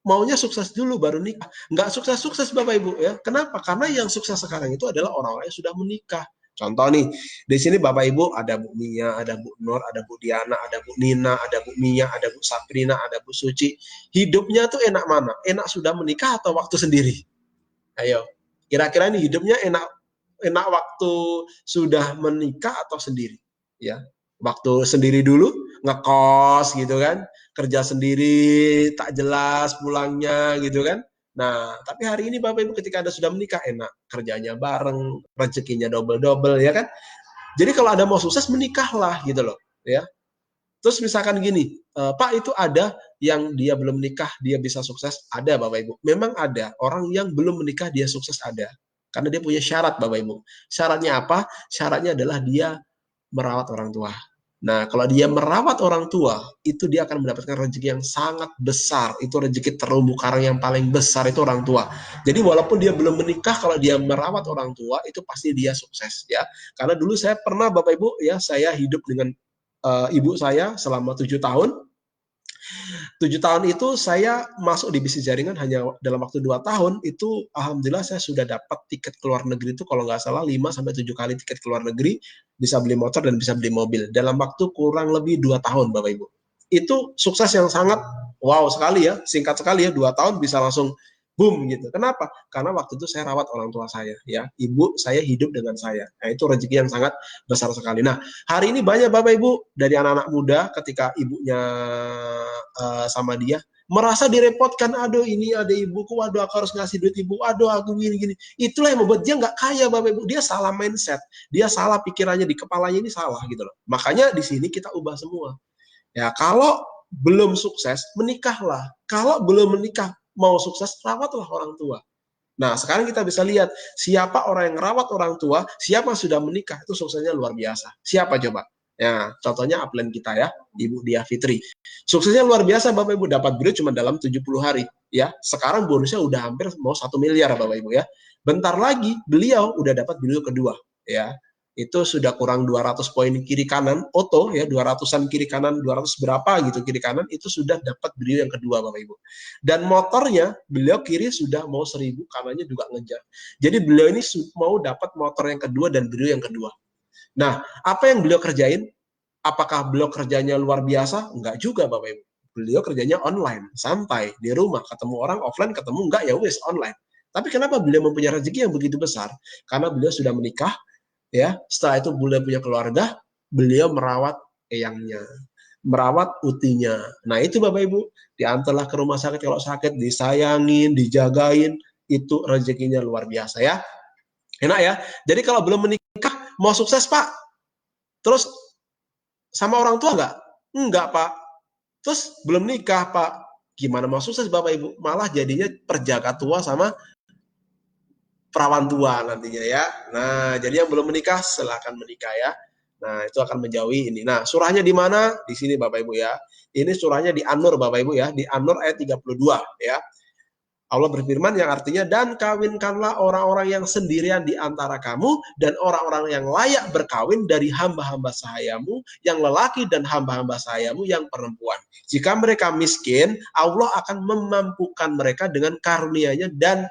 maunya sukses dulu baru nikah. Nggak sukses-sukses Bapak Ibu ya. Kenapa? Karena yang sukses sekarang itu adalah orang-orang yang sudah menikah. Contoh nih, di sini Bapak Ibu ada Bu Mia, ada Bu Nur, ada Bu Diana, ada Bu Nina, ada Bu Mia, ada Bu Sabrina, ada Bu Suci. Hidupnya tuh enak mana? Enak sudah menikah atau waktu sendiri? Ayo, kira-kira ini hidupnya enak waktu sudah menikah atau sendiri? Ya, waktu sendiri dulu ngekos gitu kan, kerja sendiri tak jelas pulangnya gitu kan. Nah tapi hari ini Bapak Ibu ketika Anda sudah menikah enak, kerjanya bareng, rezekinya double-double ya kan. Jadi kalau Anda mau sukses menikahlah gitu loh ya. Terus misalkan gini, Pak itu ada yang dia belum menikah dia bisa sukses, ada Bapak Ibu. Memang ada orang yang belum menikah dia sukses, ada. Karena dia punya syarat Bapak Ibu. Syaratnya apa? Syaratnya adalah dia merawat orang tua. Nah, kalau dia merawat orang tua, itu dia akan mendapatkan rezeki yang sangat besar. Itu rezeki terumbu karang yang paling besar itu orang tua. Jadi walaupun dia belum menikah, kalau dia merawat orang tua, itu pasti dia sukses ya. Karena dulu saya pernah Bapak Ibu ya, saya hidup dengan ibu saya selama 7 tahun. 7 tahun itu saya masuk di bisnis jaringan hanya dalam waktu 2 tahun, itu alhamdulillah saya sudah dapat tiket ke luar negeri itu kalau nggak salah 5 sampai 7 kali tiket ke luar negeri, bisa beli motor dan bisa beli mobil. Dalam waktu kurang lebih 2 tahun Bapak Ibu. Itu sukses yang sangat wow sekali ya, singkat sekali ya, 2 tahun bisa langsung boom gitu. Kenapa? Karena waktu itu saya rawat orang tua saya ya, ibu saya hidup dengan saya. Nah, itu rezeki yang sangat besar sekali. Nah, hari ini banyak Bapak Ibu dari anak-anak muda ketika ibunya sama dia merasa direpotkan, aduh ini ada ibuku, waduh aku harus ngasih duit ibu, aduh aku gini-gini. Itulah yang membuat dia nggak kaya Bapak Ibu. Dia salah mindset, dia salah pikirannya di kepalanya ini salah gitu loh. Makanya di sini kita ubah semua. Ya kalau belum sukses menikahlah, kalau belum menikah mau sukses rawatlah orang tua. Nah, sekarang kita bisa lihat siapa orang yang rawat orang tua, siapa yang sudah menikah, itu suksesnya luar biasa. Siapa coba? Ya, contohnya upline kita ya, Ibu Dia Fitri. Suksesnya luar biasa Bapak Ibu, dapat beliau cuma dalam 70 hari. Ya, sekarang bonusnya udah hampir mau 1 miliar Bapak Ibu ya. Bentar lagi beliau udah dapat beliau kedua ya. Itu sudah kurang 200 poin kiri kanan auto ya, 200-an kiri kanan, 200 berapa gitu kiri kanan, itu sudah dapat beliau yang kedua Bapak Ibu. Dan motornya beliau kiri sudah mau 1000, kanannya juga ngejar. Jadi beliau ini mau dapat motor yang kedua dan beliau yang kedua. Nah, apa yang beliau kerjain? Apakah beliau kerjanya luar biasa? Enggak juga Bapak Ibu. Beliau kerjanya online, santai, di rumah, ketemu orang offline, ketemu enggak ya wis online. Tapi kenapa beliau mempunyai rezeki yang begitu besar? Karena beliau sudah menikah, ya. Setelah itu beliau punya keluarga, beliau merawat eyangnya, merawat utinya. Nah, itu Bapak Ibu, diantarlah ke rumah sakit kalau sakit, disayangin, dijagain, itu rezekinya luar biasa ya. Enak ya. Jadi kalau belum menikah, mau sukses Pak, terus sama orang tua enggak? Enggak Pak. Terus belum nikah Pak, gimana mau sukses Bapak Ibu? Malah jadinya perjaka tua sama perawan tua nantinya ya. Nah, jadi yang belum menikah silakan menikah ya. Nah, itu akan menjauhi ini. Nah, surahnya di mana? Di sini Bapak Ibu ya. Ini surahnya di An-Nur Bapak Ibu ya, di An-Nur ayat 32 ya. Allah berfirman yang artinya, dan kawinkanlah orang-orang yang sendirian di antara kamu dan orang-orang yang layak berkawin dari hamba-hamba sahayamu yang lelaki dan hamba-hamba sahayamu yang perempuan. Jika mereka miskin, Allah akan memampukan mereka dengan karunia-Nya dan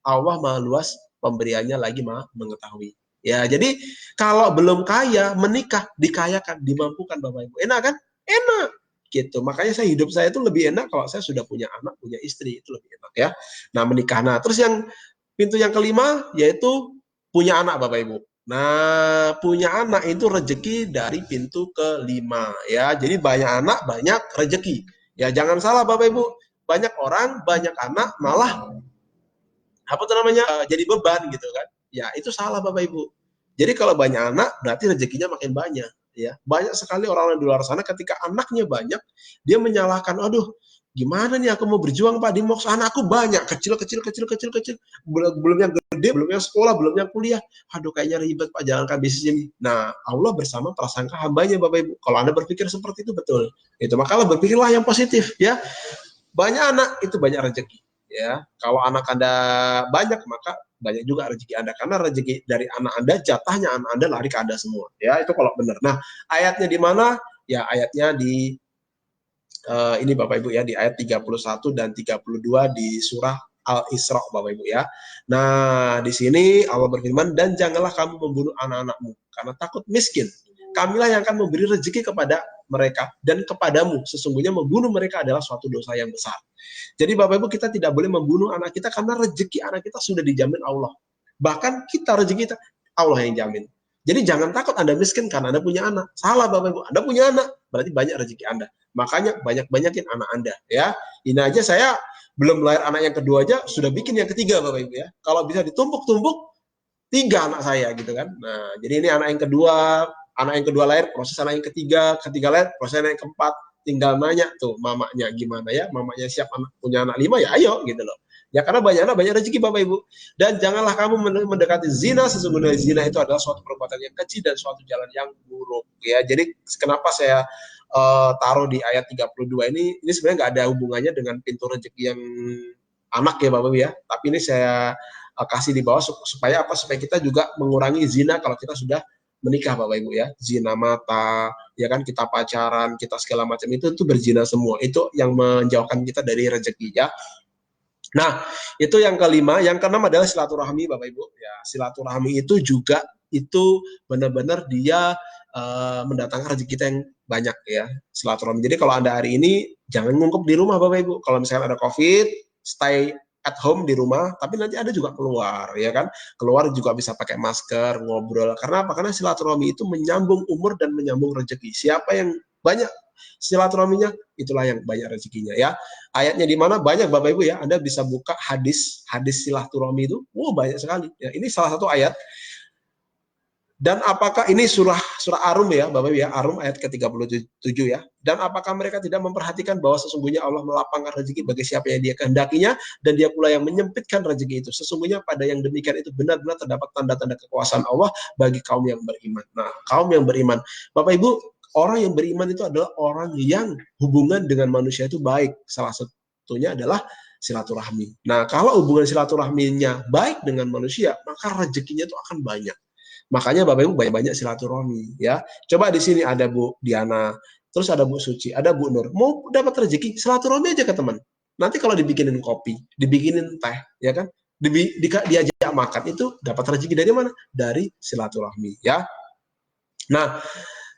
Allah Maha Luas pemberiannya lagi Maha mengetahui. Ya, jadi kalau belum kaya, menikah, dikayakan, dimampukan Bapak Ibu. Enak kan? Enak. Gitu. Makanya hidup saya itu lebih enak kalau saya sudah punya anak, punya istri, itu lebih enak ya. Nah, menikah. Nah, terus yang pintu yang kelima yaitu punya anak Bapak Ibu. Nah, punya anak itu rezeki dari pintu kelima ya. Jadi banyak anak, banyak rezeki. Ya, jangan salah Bapak Ibu. Banyak orang, banyak anak malah apa tuh namanya jadi beban gitu kan, ya itu salah Bapak Ibu. Jadi kalau banyak anak berarti rezekinya makin banyak ya. Banyak sekali orang di luar sana ketika anaknya banyak dia menyalahkan, aduh gimana nih aku mau berjuang Pak di Mox, anakku banyak, kecil kecil kecil kecil kecil, belum yang gede, belum yang sekolah, belum yang kuliah, aduh kayaknya ribet Pak jalankan bisnis ini. Nah, Allah bersama prasangka hambanya Bapak Ibu. Kalau Anda berpikir seperti itu betul, itu makalah berpikirlah yang positif ya. Banyak anak itu banyak rezeki ya. Kalau anak Anda banyak maka banyak juga rezeki Anda, karena rezeki dari anak Anda, jatahnya anak Anda lari ke Anda semua ya. Itu kalau benar. Nah, ayatnya di mana? Ya ayatnya di ini Bapak Ibu ya, di ayat 31 dan 32 di surah Al-Isra Bapak Ibu ya. Nah, di sini Allah berfirman, dan janganlah kamu membunuh anak-anakmu karena takut miskin. Kamilah yang akan memberi rezeki kepada mereka dan kepadamu. Sesungguhnya membunuh mereka adalah suatu dosa yang besar. Jadi Bapak Ibu, kita tidak boleh membunuh anak kita karena rezeki anak kita sudah dijamin Allah. Bahkan kita rezeki kita Allah yang jamin. Jadi jangan takut Anda miskin karena Anda punya anak. Salah Bapak Ibu, Anda punya anak berarti banyak rezeki Anda. Makanya banyak-banyakin anak Anda ya. Ini aja saya belum lahir anak yang kedua aja sudah bikin yang ketiga Bapak Ibu ya. Kalau bisa ditumpuk-tumpuk 3 anak saya gitu kan. Nah, jadi ini anak yang kedua lahir, proses anak yang ketiga lahir, proses anak yang keempat, tinggal nanya tuh mamanya gimana ya, mamanya siap punya anak 5 ya ayo gitu loh. Ya karena banyak anak banyak rezeki Bapak Ibu. Dan janganlah kamu mendekati zina, sesungguhnya zina itu adalah suatu perbuatan yang kecil dan suatu jalan yang buruk ya. Jadi kenapa saya taruh di ayat 32 ini sebenarnya nggak ada hubungannya dengan pintu rezeki yang anak ya Bapak Ibu ya. Tapi ini saya kasih di bawah supaya apa? Supaya kita juga mengurangi zina kalau kita sudah menikah Bapak Ibu ya, zina mata, ya kan, kita pacaran, kita segala macam itu berzina semua. Itu yang menjauhkan kita dari rezeki ya. Nah, itu yang kelima. Yang keenam adalah silaturahmi, Bapak Ibu. Ya, silaturahmi itu juga itu benar-benar dia mendatangkan rezeki kita yang banyak ya, silaturahmi. Jadi kalau Anda hari ini jangan ngungkup di rumah Bapak Ibu. Kalau misalnya ada COVID, stay at home di rumah, tapi nanti ada juga keluar ya kan. Keluar juga bisa pakai masker, ngobrol. Karena apa? Karena silaturahmi itu menyambung umur dan menyambung rezeki. Siapa yang banyak silaturahminya, itulah yang banyak rezekinya ya. Ayatnya di mana banyak Bapak Ibu ya, Anda bisa buka hadis silaturahmi itu, banyak sekali. Ya, ini salah satu ayat. Dan apakah ini surah Arum ya, Bapak Ibu ya, Arum ayat ke-37 ya. Dan apakah mereka tidak memperhatikan bahwa sesungguhnya Allah melapangkan rezeki bagi siapa yang Dia kehendakinya, dan Dia pula yang menyempitkan rezeki itu. Sesungguhnya pada yang demikian itu benar-benar terdapat tanda-tanda kekuasaan Allah bagi kaum yang beriman. Nah, kaum yang beriman, Bapak Ibu, orang yang beriman itu adalah orang yang hubungan dengan manusia itu baik. Salah satunya adalah silaturahmi. Nah, kalau hubungan silaturahminya baik dengan manusia, maka rezekinya itu akan banyak. Makanya Bapak Ibu banyak-banyak silaturahmi ya. Coba di sini ada Bu Diana, terus ada Bu Suci, ada Bu Nur. Mau dapat rezeki, silaturahmi aja ke teman. Nanti kalau dibikinin kopi, dibikinin teh, ya kan? Diajak makan, itu dapat rezeki dari mana? Dari silaturahmi ya. Nah,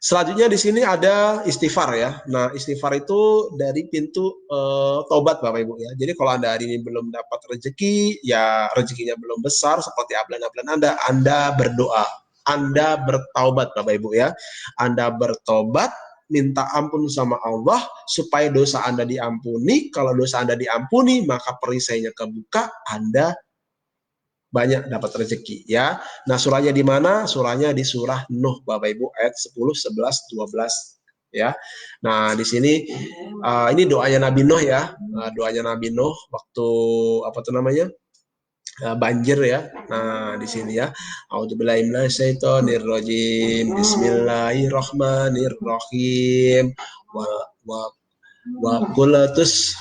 selanjutnya di sini ada istighfar ya. Nah, istighfar itu dari pintu tobat Bapak Ibu ya. Jadi kalau Anda hari ini belum dapat rezeki, ya rezekinya belum besar seperti ablan-ablan Anda berdoa. Anda bertaubat Bapak Ibu ya. Anda bertobat, minta ampun sama Allah supaya dosa Anda diampuni. Kalau dosa Anda diampuni, maka perisainya kebuka, Anda banyak dapat rezeki ya. Nah, surahnya di mana? Surahnya di surah Nuh Bapak Ibu ayat 10, 11, 12 ya. Nah, di sini ini doanya Nabi Nuh ya. Doanya Nabi Nuh waktu apa tuh namanya? Banjir ya. Nah, di sini ya. A'udzubillahi minasyaitonirrajim. Bismillahirrahmanirrahim. Wa qulatus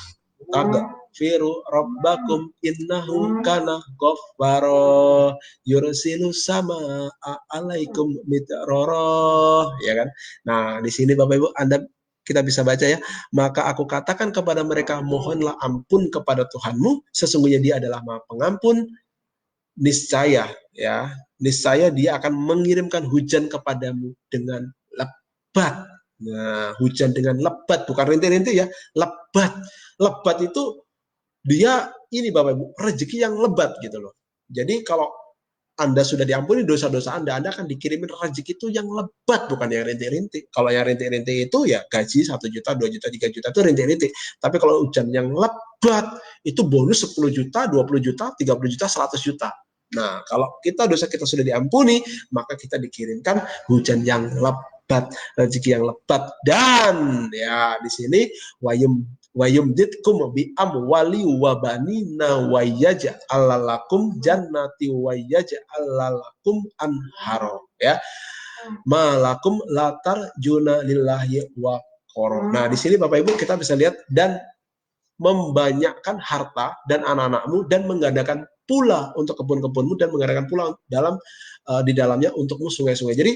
firu rabbakum innahu kana ghaffara yursilu sama alaikum mitrara ya kan. Nah, di sini Bapak Ibu kita bisa baca ya. Maka aku katakan kepada mereka, mohonlah ampun kepada Tuhanmu, sesungguhnya Dia adalah Maha Pengampun. Niscaya ya, niscaya Dia akan mengirimkan hujan kepadamu dengan lebat. Nah, hujan dengan lebat, bukan rintik-rintik ya, lebat. Lebat itu dia ini Bapak Ibu, rezeki yang lebat gitu loh. Jadi kalau Anda sudah diampuni dosa-dosa Anda akan dikirimin rezeki itu yang lebat, bukan yang rintik-rintik. Kalau yang rintik-rintik itu ya gaji 1 juta, 2 juta, 3 juta itu rintik-rintik. Tapi kalau hujan yang lebat, itu bonus 10 juta, 20 juta, 30 juta, 100 juta. Nah, kalau dosa kita sudah diampuni, maka kita dikirimkan hujan yang lebat, rezeki yang lebat. Dan ya di sini wayumditkum bi amwali wa banina wa yaj'al lakum jannati wa yaj'al lakum anharo ya. Malakum latar juna lillahi wa qoro. Nah, di sini Bapak Ibu kita bisa lihat, dan membanyakkan harta dan anak-anakmu, dan menggandakan pula untuk kebun-kebunmu, dan menggandakan pula di dalamnya untukmu sungai-sungai. Jadi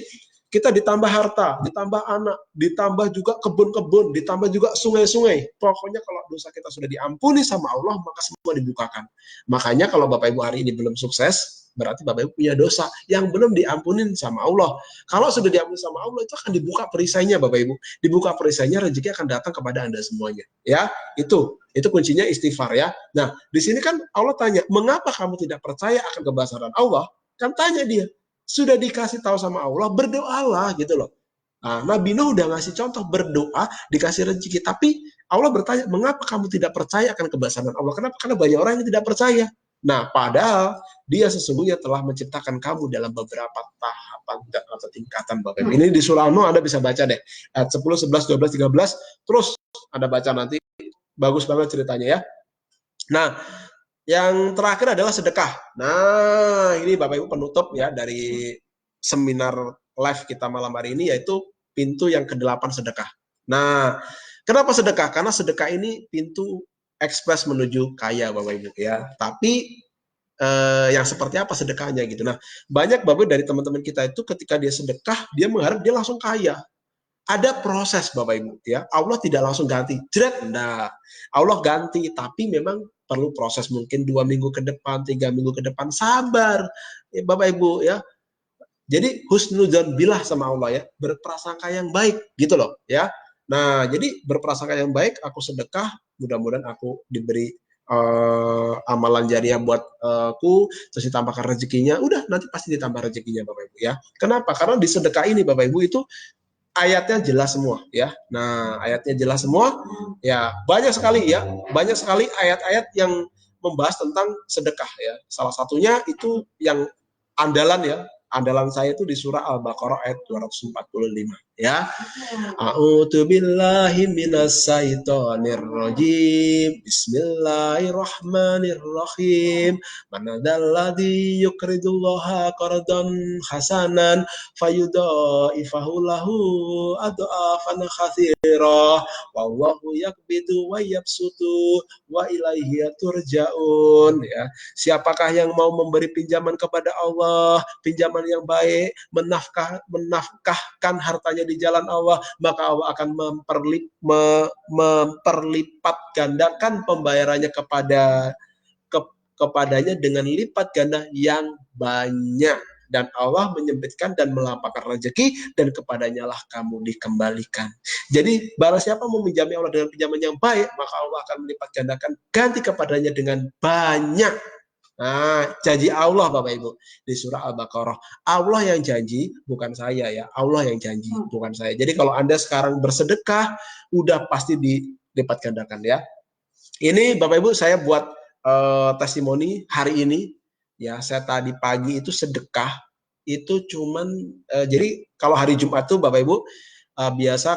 kita ditambah harta, ditambah anak, ditambah juga kebun-kebun, ditambah juga sungai-sungai. Pokoknya kalau dosa kita sudah diampuni sama Allah, maka semua dibukakan. Makanya kalau Bapak Ibu hari ini belum sukses, berarti Bapak Ibu punya dosa yang belum diampunin sama Allah. Kalau sudah diampuni sama Allah, itu akan dibuka perisainya Bapak Ibu. Dibuka perisainya, rezeki akan datang kepada Anda semuanya. Ya, itu kuncinya istighfar ya. Nah, di sini kan Allah tanya, mengapa kamu tidak percaya akan kebesaran Allah? Kan tanya dia. Sudah dikasih tahu sama Allah, berdoalah gitu loh. Nah, Nabi Nuh udah ngasih contoh berdoa, dikasih rezeki. Tapi Allah bertanya, mengapa kamu tidak percaya akan kebesaran Allah? Kenapa? Karena banyak orang yang tidak percaya. Nah, padahal Dia sesungguhnya telah menciptakan kamu dalam beberapa tahapan atau tingkatan Bapak Ibu. Ini di surah Nuh Anda bisa baca deh. Ayat 10, 11, 12, 13. Terus Anda baca nanti. Bagus banget ceritanya ya. Nah, yang terakhir adalah sedekah. Nah, ini Bapak Ibu penutup ya dari seminar live kita malam hari ini, yaitu pintu yang ke-8 sedekah. Nah, kenapa sedekah? Karena sedekah ini pintu ekspres menuju kaya Bapak Ibu ya. Tapi yang seperti apa sedekahnya gitu. Nah, banyak Bapak dari teman-teman kita itu ketika dia sedekah, dia mengharap dia langsung kaya. Ada proses Bapak Ibu ya. Allah tidak langsung ganti. Jret, enggak. Allah ganti, tapi memang perlu proses mungkin 2 minggu ke depan, 3 minggu ke depan, sabar ya, Bapak Ibu ya. Jadi husnudzon bilah sama Allah ya, berprasangka yang baik gitu loh ya. Nah, jadi berprasangka yang baik, aku sedekah, mudah-mudahan aku diberi amalan jariah buat aku, terus ditambahkan rezekinya, udah nanti pasti ditambah rezekinya Bapak Ibu ya. Kenapa? Karena di sedekah ini Bapak Ibu itu ayatnya jelas semua ya. Nah, ayatnya jelas semua. Ya, banyak sekali ya, banyak sekali ayat-ayat yang membahas tentang sedekah ya. Salah satunya itu yang andalan ya. Andalan saya itu di surah Al-Baqarah ayat 245 ya. A'udzu billahi minas syaitonir rajim. Bismillahirrahmanirrahim. Manadzalladzi yuqridullaha qardan hasanan fayudha'ifahu lahu adhafan katsira. Wallahu yaqbidu wa yabsutu wa ilaihi turja'un ya. Siapakah yang mau memberi pinjaman kepada Allah, pinjaman yang baik, menafkahkan hartanya di jalan Allah, maka Allah akan memperlipat gandakan pembayarannya kepadanya dengan lipat ganda yang banyak. Dan Allah menyempitkan dan melapangkan rezeki, dan kepadanya lah kamu dikembalikan. Jadi barang siapa meminjami Allah dengan pinjaman yang baik, maka Allah akan melipat gandakan ganti kepadanya dengan banyak. Nah, janji Allah Bapak Ibu di surah Al-Baqarah. Allah yang janji, bukan saya ya. Allah yang janji, bukan saya. Jadi kalau Anda sekarang bersedekah, udah pasti dilipat gandakan ya. Ini Bapak Ibu saya buat testimoni hari ini ya. Saya tadi pagi itu sedekah itu cuman jadi kalau hari Jumat tuh Bapak Ibu biasa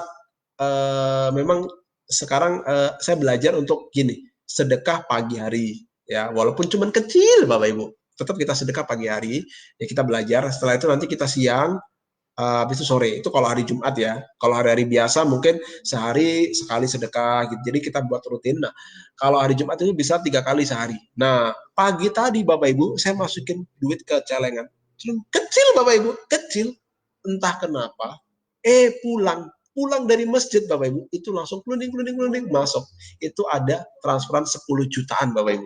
memang sekarang saya belajar untuk gini, sedekah pagi hari ya, walaupun cuman kecil Bapak Ibu, tetap kita sedekah pagi hari ya, kita belajar. Setelah itu nanti kita siang, habis itu sore. Itu kalau hari Jumat ya. Kalau hari-hari biasa mungkin sehari sekali sedekah gitu. Jadi kita buat rutin. Nah, kalau hari Jumat itu bisa 3 kali sehari. Nah, pagi tadi Bapak Ibu saya masukin duit ke celengan. Kecil Bapak Ibu, kecil. Entah kenapa. Pulang dari masjid Bapak Ibu, itu langsung kelunding masuk. Itu ada transferan 10 jutaan Bapak Ibu.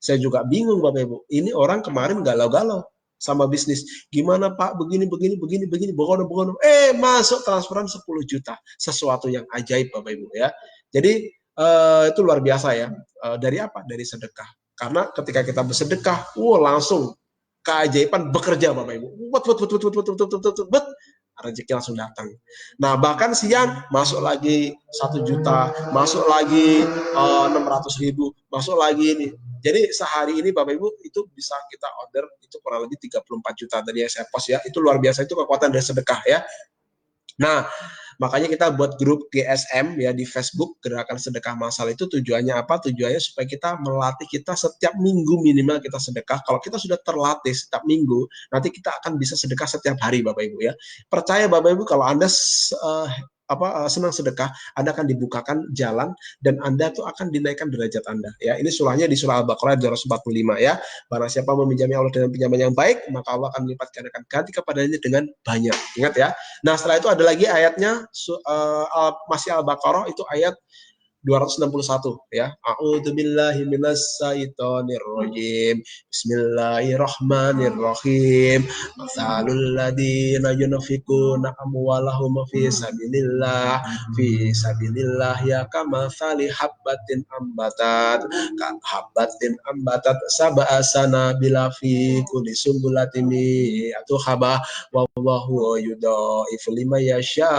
Saya juga bingung Bapak Ibu. Ini orang kemarin galau-galau sama bisnis. Gimana Pak, begini, begono. Masuk transferan 10 juta. Sesuatu yang ajaib Bapak Ibu ya. Jadi itu luar biasa ya. Dari apa? Dari sedekah. Karena ketika kita bersedekah, langsung keajaiban bekerja Bapak Ibu. Rezeki langsung datang. Nah, bahkan siang masuk lagi 1 juta, masuk lagi 600.000, masuk lagi ini. Jadi sehari ini Bapak Ibu itu bisa kita order itu kurang lebih 34 juta tadi yang saya post ya. Itu luar biasa, itu kekuatan dari sedekah ya. Nah, makanya kita buat grup GSM ya di Facebook, Gerakan Sedekah Massal. Itu tujuannya apa? Tujuannya supaya kita melatih kita setiap minggu minimal kita sedekah. Kalau kita sudah terlatih setiap minggu, nanti kita akan bisa sedekah setiap hari Bapak Ibu ya. Percaya Bapak Ibu, kalau Anda senang sedekah, Anda akan dibukakan jalan dan Anda tuh akan dinaikkan derajat Anda ya. Ini surahnya di surah Al-Baqarah 245 ya. Barang siapa meminjami Allah dengan pinjaman yang baik, maka Allah akan melipat gandakan ganti kepadanya dengan banyak. Ingat ya. Nah, setelah itu ada lagi ayatnya masih Al-Baqarah, itu ayat 261 ya. A'udzu billahi minasyaitonir rajim. Bismillahirrahmanirrahim. Matsalul ladzina yunfikuna amwalahum fi sabilillah ya kamatsali habbatin ambatat sab'a sanabila fi kulli sumbulatin mi'atu habah wallahu yudhaifu liman yasha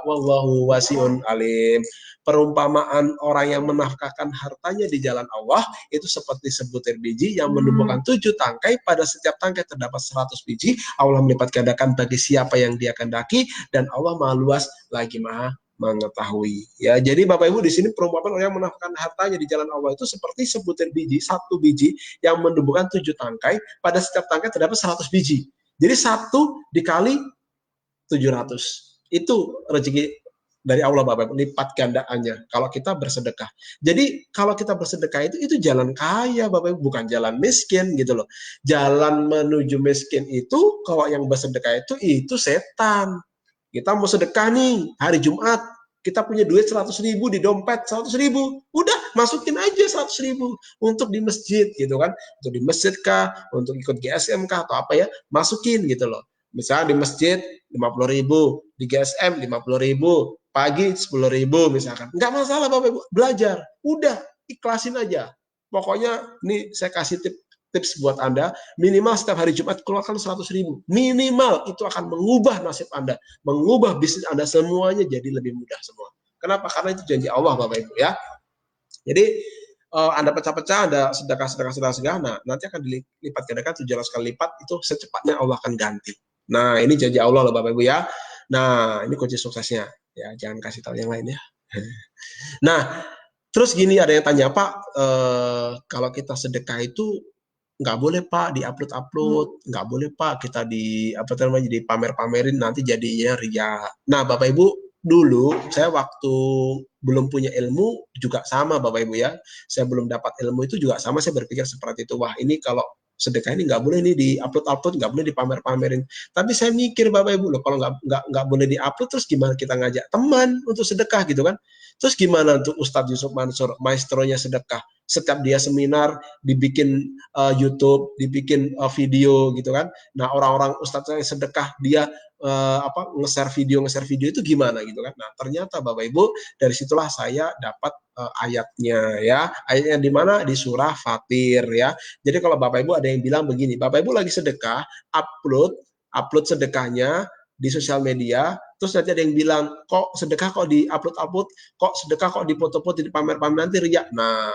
wallahu wasi'un alim. Perumpamaan orang yang menafkahkan hartanya di jalan Allah itu seperti sebutir biji yang menumbuhkan 7 tangkai, pada setiap tangkai terdapat 100 biji. Allah melipat gandakan bagi siapa yang Dia kehendaki, dan Allah Maha luas lagi Maha mengetahui. Ya, jadi Bapak Ibu di sini perumpamaan orang yang menafkahkan hartanya di jalan Allah itu seperti sebutir biji, 1 biji yang menumbuhkan 7 tangkai, pada setiap tangkai terdapat 100 biji. Jadi 1 dikali 700. Itu rezeki dari Allah Bapak Ibu, lipat gandaannya kalau kita bersedekah. Jadi kalau kita bersedekah itu jalan kaya Bapak Ibu, bukan jalan miskin gitu loh. Jalan menuju miskin itu kalau yang bersedekah itu setan. Kita mau sedekah nih hari Jumat, kita punya duit 100.000 di dompet, 100.000, udah masukin aja 100.000 untuk di masjid gitu kan, untuk di masjid kah, untuk ikut GSM kah atau apa ya, masukin gitu loh. Misalnya di masjid 50.000, di GSM 50.000, pagi 10.000 misalkan, nggak masalah Bapak Ibu, belajar, udah ikhlasin aja. Pokoknya ini saya kasih tips buat Anda, minimal setiap hari Jumat keluarkan 100.000, minimal itu akan mengubah nasib Anda, mengubah bisnis Anda, semuanya jadi lebih mudah semua. Kenapa? Karena itu janji Allah Bapak Ibu ya. Jadi Anda pecah-pecah, Anda sedekah, nah nanti akan dilipat gandakan 700 kali lipat, itu secepatnya Allah akan ganti. Nah ini janji Allah loh Bapak Ibu ya. Nah ini kunci suksesnya ya, jangan kasih tahu yang lain ya. Nah terus gini, ada yang tanya Pak, kalau kita sedekah itu nggak boleh Pak diupload, nggak boleh Pak kita di apa namanya jadi pamer-pamerin, nanti jadinya ria. Nah Bapak Ibu, dulu saya waktu belum punya ilmu juga sama Bapak Ibu ya, saya belum dapat ilmu itu juga sama, saya berpikir seperti itu, wah ini kalau sedekah ini nggak boleh nih di-upload, nggak boleh dipamer-pamerin. Tapi saya mikir Bapak Ibu loh, kalau nggak boleh di-upload, terus gimana kita ngajak teman untuk sedekah gitu kan? Terus gimana untuk Ustadz Yusuf Mansur, maestronya sedekah? Setiap dia seminar dibikin YouTube, dibikin video gitu kan. Nah orang-orang Ustadz yang sedekah dia nge-share video itu gimana gitu kan. Nah ternyata Bapak Ibu, dari situlah saya dapat ayatnya ya. Ayatnya di mana? Di surah Fatir ya. Jadi kalau Bapak Ibu ada yang bilang begini, Bapak Ibu lagi sedekah, upload sedekahnya di sosial media, terus nanti ada yang bilang, kok sedekah kok di-upload, kok sedekah kok dipoto-foto, di pamer-pamer, nanti riak. Nah,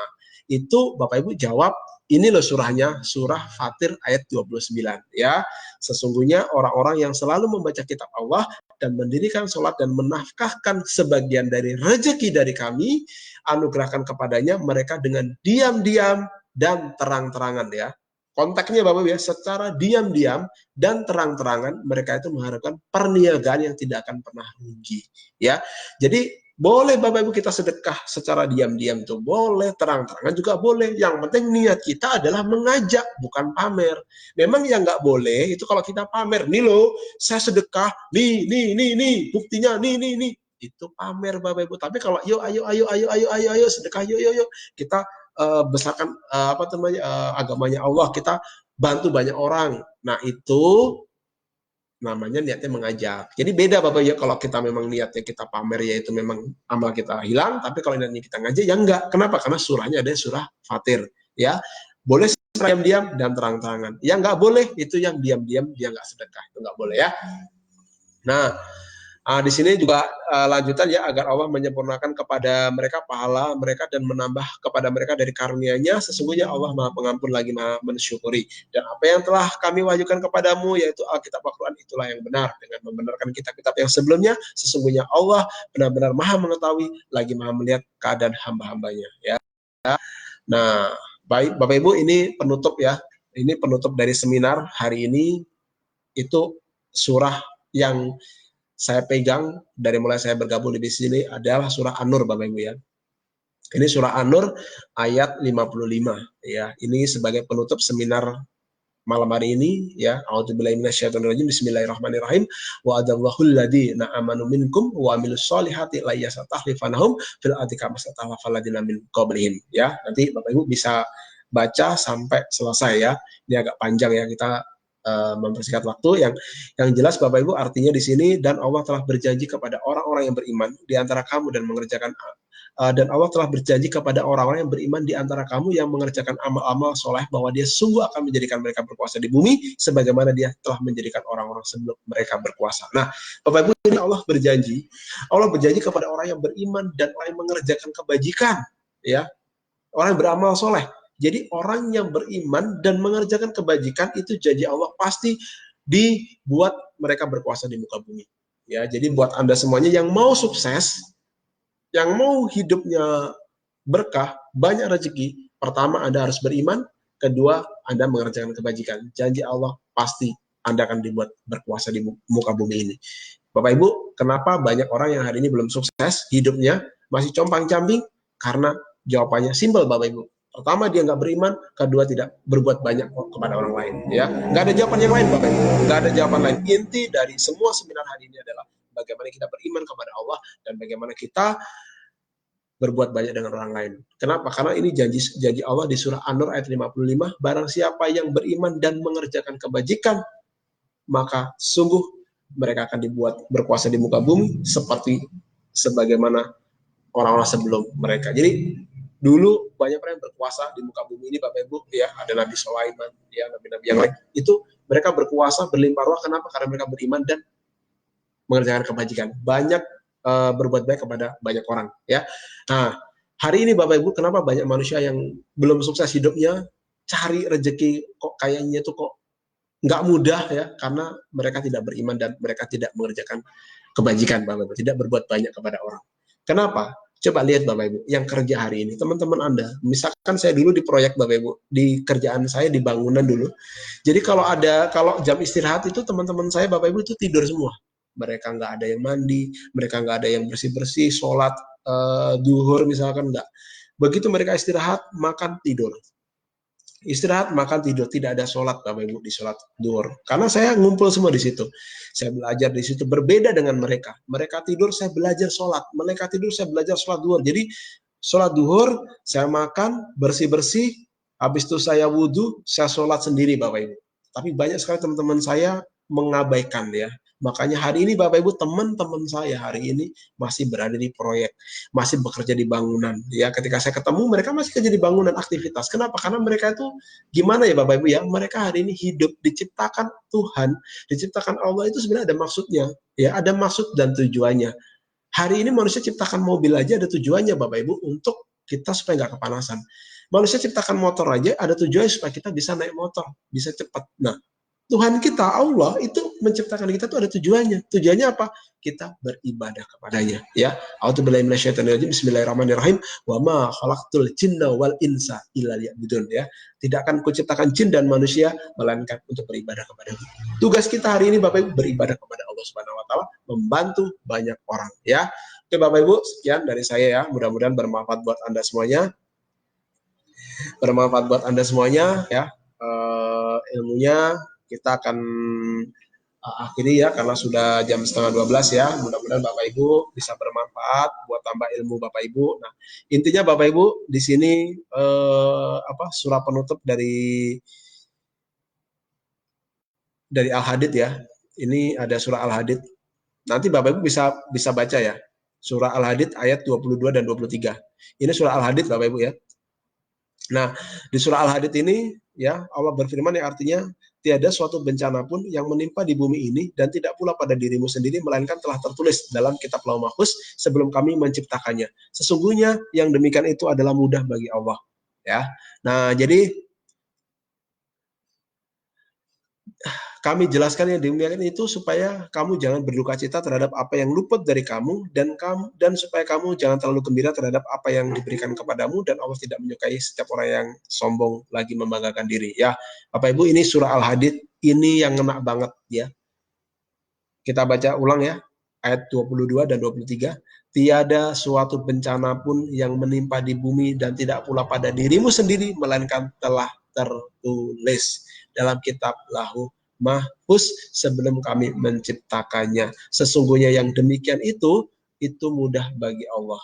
itu Bapak Ibu jawab, ini loh surahnya, surah Fatir ayat 29 ya. Sesungguhnya orang-orang yang selalu membaca kitab Allah dan mendirikan sholat dan menafkahkan sebagian dari rezeki dari kami, anugerahkan kepadanya mereka dengan diam-diam dan terang-terangan ya. Konteksnya Bapak Ibu ya, secara diam-diam dan terang-terangan mereka itu mengharapkan perniagaan yang tidak akan pernah rugi ya. Jadi boleh Bapak Ibu kita sedekah secara diam-diam itu boleh, terang-terangan juga boleh. Yang penting niat kita adalah mengajak, bukan pamer. Memang yang nggak boleh itu kalau kita pamer, nih loh saya sedekah, nih buktinya, nih itu pamer Bapak Ibu. Tapi kalau ayo sedekah, yuk kita besarkan agamanya Allah, kita bantu banyak orang. Nah itu namanya niatnya mengajak. Jadi beda Bapak ya, kalau kita memang niatnya kita pamer ya itu memang amal kita hilang, tapi kalau niatnya kita ngajak ya enggak. Kenapa? Karena surahnya ada surah Fatir ya. Boleh diam-diam dan terang-terangan. Yang nggak boleh itu yang diam-diam dia nggak sedekah, itu nggak boleh ya. Nah, di sini juga lanjutan ya, agar Allah menyempurnakan kepada mereka pahala mereka dan menambah kepada mereka dari karunia-Nya. Sesungguhnya Allah Maha Pengampun lagi Maha mensyukuri. Dan apa yang telah kami wahyukan kepadamu yaitu Alkitab Al-Quran, itulah yang benar dengan membenarkan kitab-kitab yang sebelumnya. Sesungguhnya Allah benar-benar Maha mengetahui lagi Maha melihat keadaan hamba-hambanya ya. Nah, baik Bapak Ibu, ini penutup ya. Ini penutup dari seminar hari ini. Itu surah yang saya pegang dari mulai saya bergabung di sini adalah surah An-Nur Bapak Ibu ya. Ini surah An-Nur ayat 55 ya. Ini sebagai penutup seminar malam hari ini ya. A'udzubillahi minasyaitonirrajim. Bismillahirrahmanirrahim. Wa adallahu alladziina aamanu minkum wa 'amilus sholihati la yastakhlifanahum fil ardi kama stakhlafal ladzina min qablihim ya. Nanti Bapak Ibu bisa baca sampai selesai ya. Ini agak panjang ya, kita mempersingkat waktu. Yang jelas Bapak Ibu, artinya di sini, dan Allah telah berjanji kepada orang-orang yang beriman di antara kamu dan mengerjakan dan Allah telah berjanji kepada orang-orang yang beriman di antara kamu yang mengerjakan amal-amal soleh bahwa dia sungguh akan menjadikan mereka berkuasa di bumi sebagaimana dia telah menjadikan orang-orang sebelum mereka berkuasa. Nah, Bapak Ibu, ini Allah berjanji kepada orang yang beriman dan orang yang mengerjakan kebajikan ya, orang yang beramal soleh. Jadi orang yang beriman dan mengerjakan kebajikan itu janji Allah pasti dibuat mereka berkuasa di muka bumi. Ya, jadi buat Anda semuanya yang mau sukses, yang mau hidupnya berkah, banyak rezeki, pertama Anda harus beriman, kedua Anda mengerjakan kebajikan. Janji Allah pasti Anda akan dibuat berkuasa di muka bumi ini. Bapak Ibu, kenapa banyak orang yang hari ini belum sukses hidupnya, masih compang-camping? Karena jawabannya simpel Bapak Ibu. Pertama, dia nggak beriman, kedua tidak berbuat banyak kepada orang lain. Ya, nggak ada jawaban yang lain Bapak Ibu, nggak ada jawaban lain. Inti dari semua seminar hari ini adalah bagaimana kita beriman kepada Allah dan bagaimana kita berbuat banyak dengan orang lain. Kenapa? Karena ini janji Allah di surah An-Nur ayat 55, barang siapa yang beriman dan mengerjakan kebajikan, maka sungguh mereka akan dibuat berkuasa di muka bumi seperti sebagaimana orang-orang sebelum mereka. Jadi dulu banyak orang yang berkuasa di muka bumi ini Bapak Ibu, ya, ada Nabi Sulaiman, ya, nabi-nabi yang lain. Itu mereka berkuasa berlimpah ruah. Kenapa? Karena mereka beriman dan mengerjakan kebajikan. Banyak berbuat baik kepada banyak orang, ya. Nah, hari ini Bapak Ibu, kenapa banyak manusia yang belum sukses hidupnya, cari rezeki kok kayaknya tuh kok nggak mudah, ya, karena mereka tidak beriman dan mereka tidak mengerjakan kebajikan Bapak Ibu, tidak berbuat banyak kepada orang. Kenapa? Coba lihat Bapak Ibu, yang kerja hari ini, teman-teman Anda, misalkan saya dulu di proyek Bapak Ibu, di kerjaan saya di bangunan dulu. Jadi kalau jam istirahat itu teman-teman saya Bapak Ibu itu tidur semua. Mereka nggak ada yang mandi, mereka nggak ada yang bersih-bersih, sholat duhur misalkan nggak. Begitu mereka istirahat, makan, tidur. Istirahat, makan, tidur, tidak ada sholat Bapak Ibu di sholat duhur. Karena saya ngumpul semua di situ. Saya belajar di situ, berbeda dengan mereka. Mereka tidur, saya belajar sholat. Mereka tidur, saya belajar sholat duhur. Jadi sholat duhur, saya makan, bersih-bersih, habis itu saya wudhu, saya sholat sendiri Bapak Ibu. Tapi banyak sekali teman-teman saya mengabaikan, ya. Makanya hari ini Bapak Ibu, teman-teman saya hari ini masih berada di proyek, masih bekerja di bangunan. Ya, ketika saya ketemu mereka masih kerja di bangunan aktivitas. Kenapa? Karena mereka itu gimana ya Bapak Ibu, ya? Mereka hari ini hidup diciptakan Tuhan, diciptakan Allah itu sebenarnya ada maksudnya. Ya, ada maksud dan tujuannya. Hari ini manusia ciptakan mobil aja ada tujuannya Bapak Ibu, untuk kita supaya nggak kepanasan. Manusia ciptakan motor aja ada tujuannya supaya kita bisa naik motor, bisa cepat. Nah, Tuhan kita, Allah, itu menciptakan kita tuh ada tujuannya. Tujuannya apa? Kita beribadah kepadanya. Ya, a'udzubillahi minasyaitonirrajim. Bismillahirrahmanirrahim. Wa ma khalaqtul jinna wal insa illa liya'budun, ya. Tidak akan kuciptakan jin dan manusia melainkan untuk beribadah kepada-Mu. Tugas kita hari ini Bapak Ibu beribadah kepada Allah Subhanahu wa taala, membantu banyak orang, ya. Oke Bapak Ibu, sekian dari saya, ya. Mudah-mudahan bermanfaat buat Anda semuanya. Bermanfaat buat Anda semuanya, ya. Ilmunya kita akan akhiri, ya, karena sudah jam 11:30, ya. Mudah-mudahan Bapak Ibu bisa bermanfaat buat tambah ilmu Bapak Ibu. Nah, intinya Bapak Ibu di sini surah penutup dari Al-Hadid, ya. Ini ada surah Al-Hadid. Nanti Bapak Ibu bisa baca, ya. Surah Al-Hadid ayat 22 dan 23. Ini surah Al-Hadid Bapak Ibu, ya. Nah, di surah Al-Hadid ini, ya, Allah berfirman yang artinya tiada suatu bencana pun yang menimpa di bumi ini dan tidak pula pada dirimu sendiri melainkan telah tertulis dalam kitab Lauh Mahfuz sebelum kami menciptakannya. Sesungguhnya yang demikian itu adalah mudah bagi Allah, ya. Nah, jadi kami jelaskan yang demikian itu supaya kamu jangan berduka cita terhadap apa yang luput dari kamu dan supaya kamu jangan terlalu gembira terhadap apa yang diberikan kepadamu, dan Allah tidak menyukai setiap orang yang sombong lagi membanggakan diri, ya. Bapak Ibu, ini surah Al-Hadid, ini yang ngena banget, ya. Kita baca ulang, ya, ayat 22 dan 23. Tiada suatu bencana pun yang menimpa di bumi dan tidak pula pada dirimu sendiri melainkan telah tertulis dalam kitab Lauh Mahfuz sebelum kami menciptakannya. Sesungguhnya yang demikian itu mudah bagi Allah.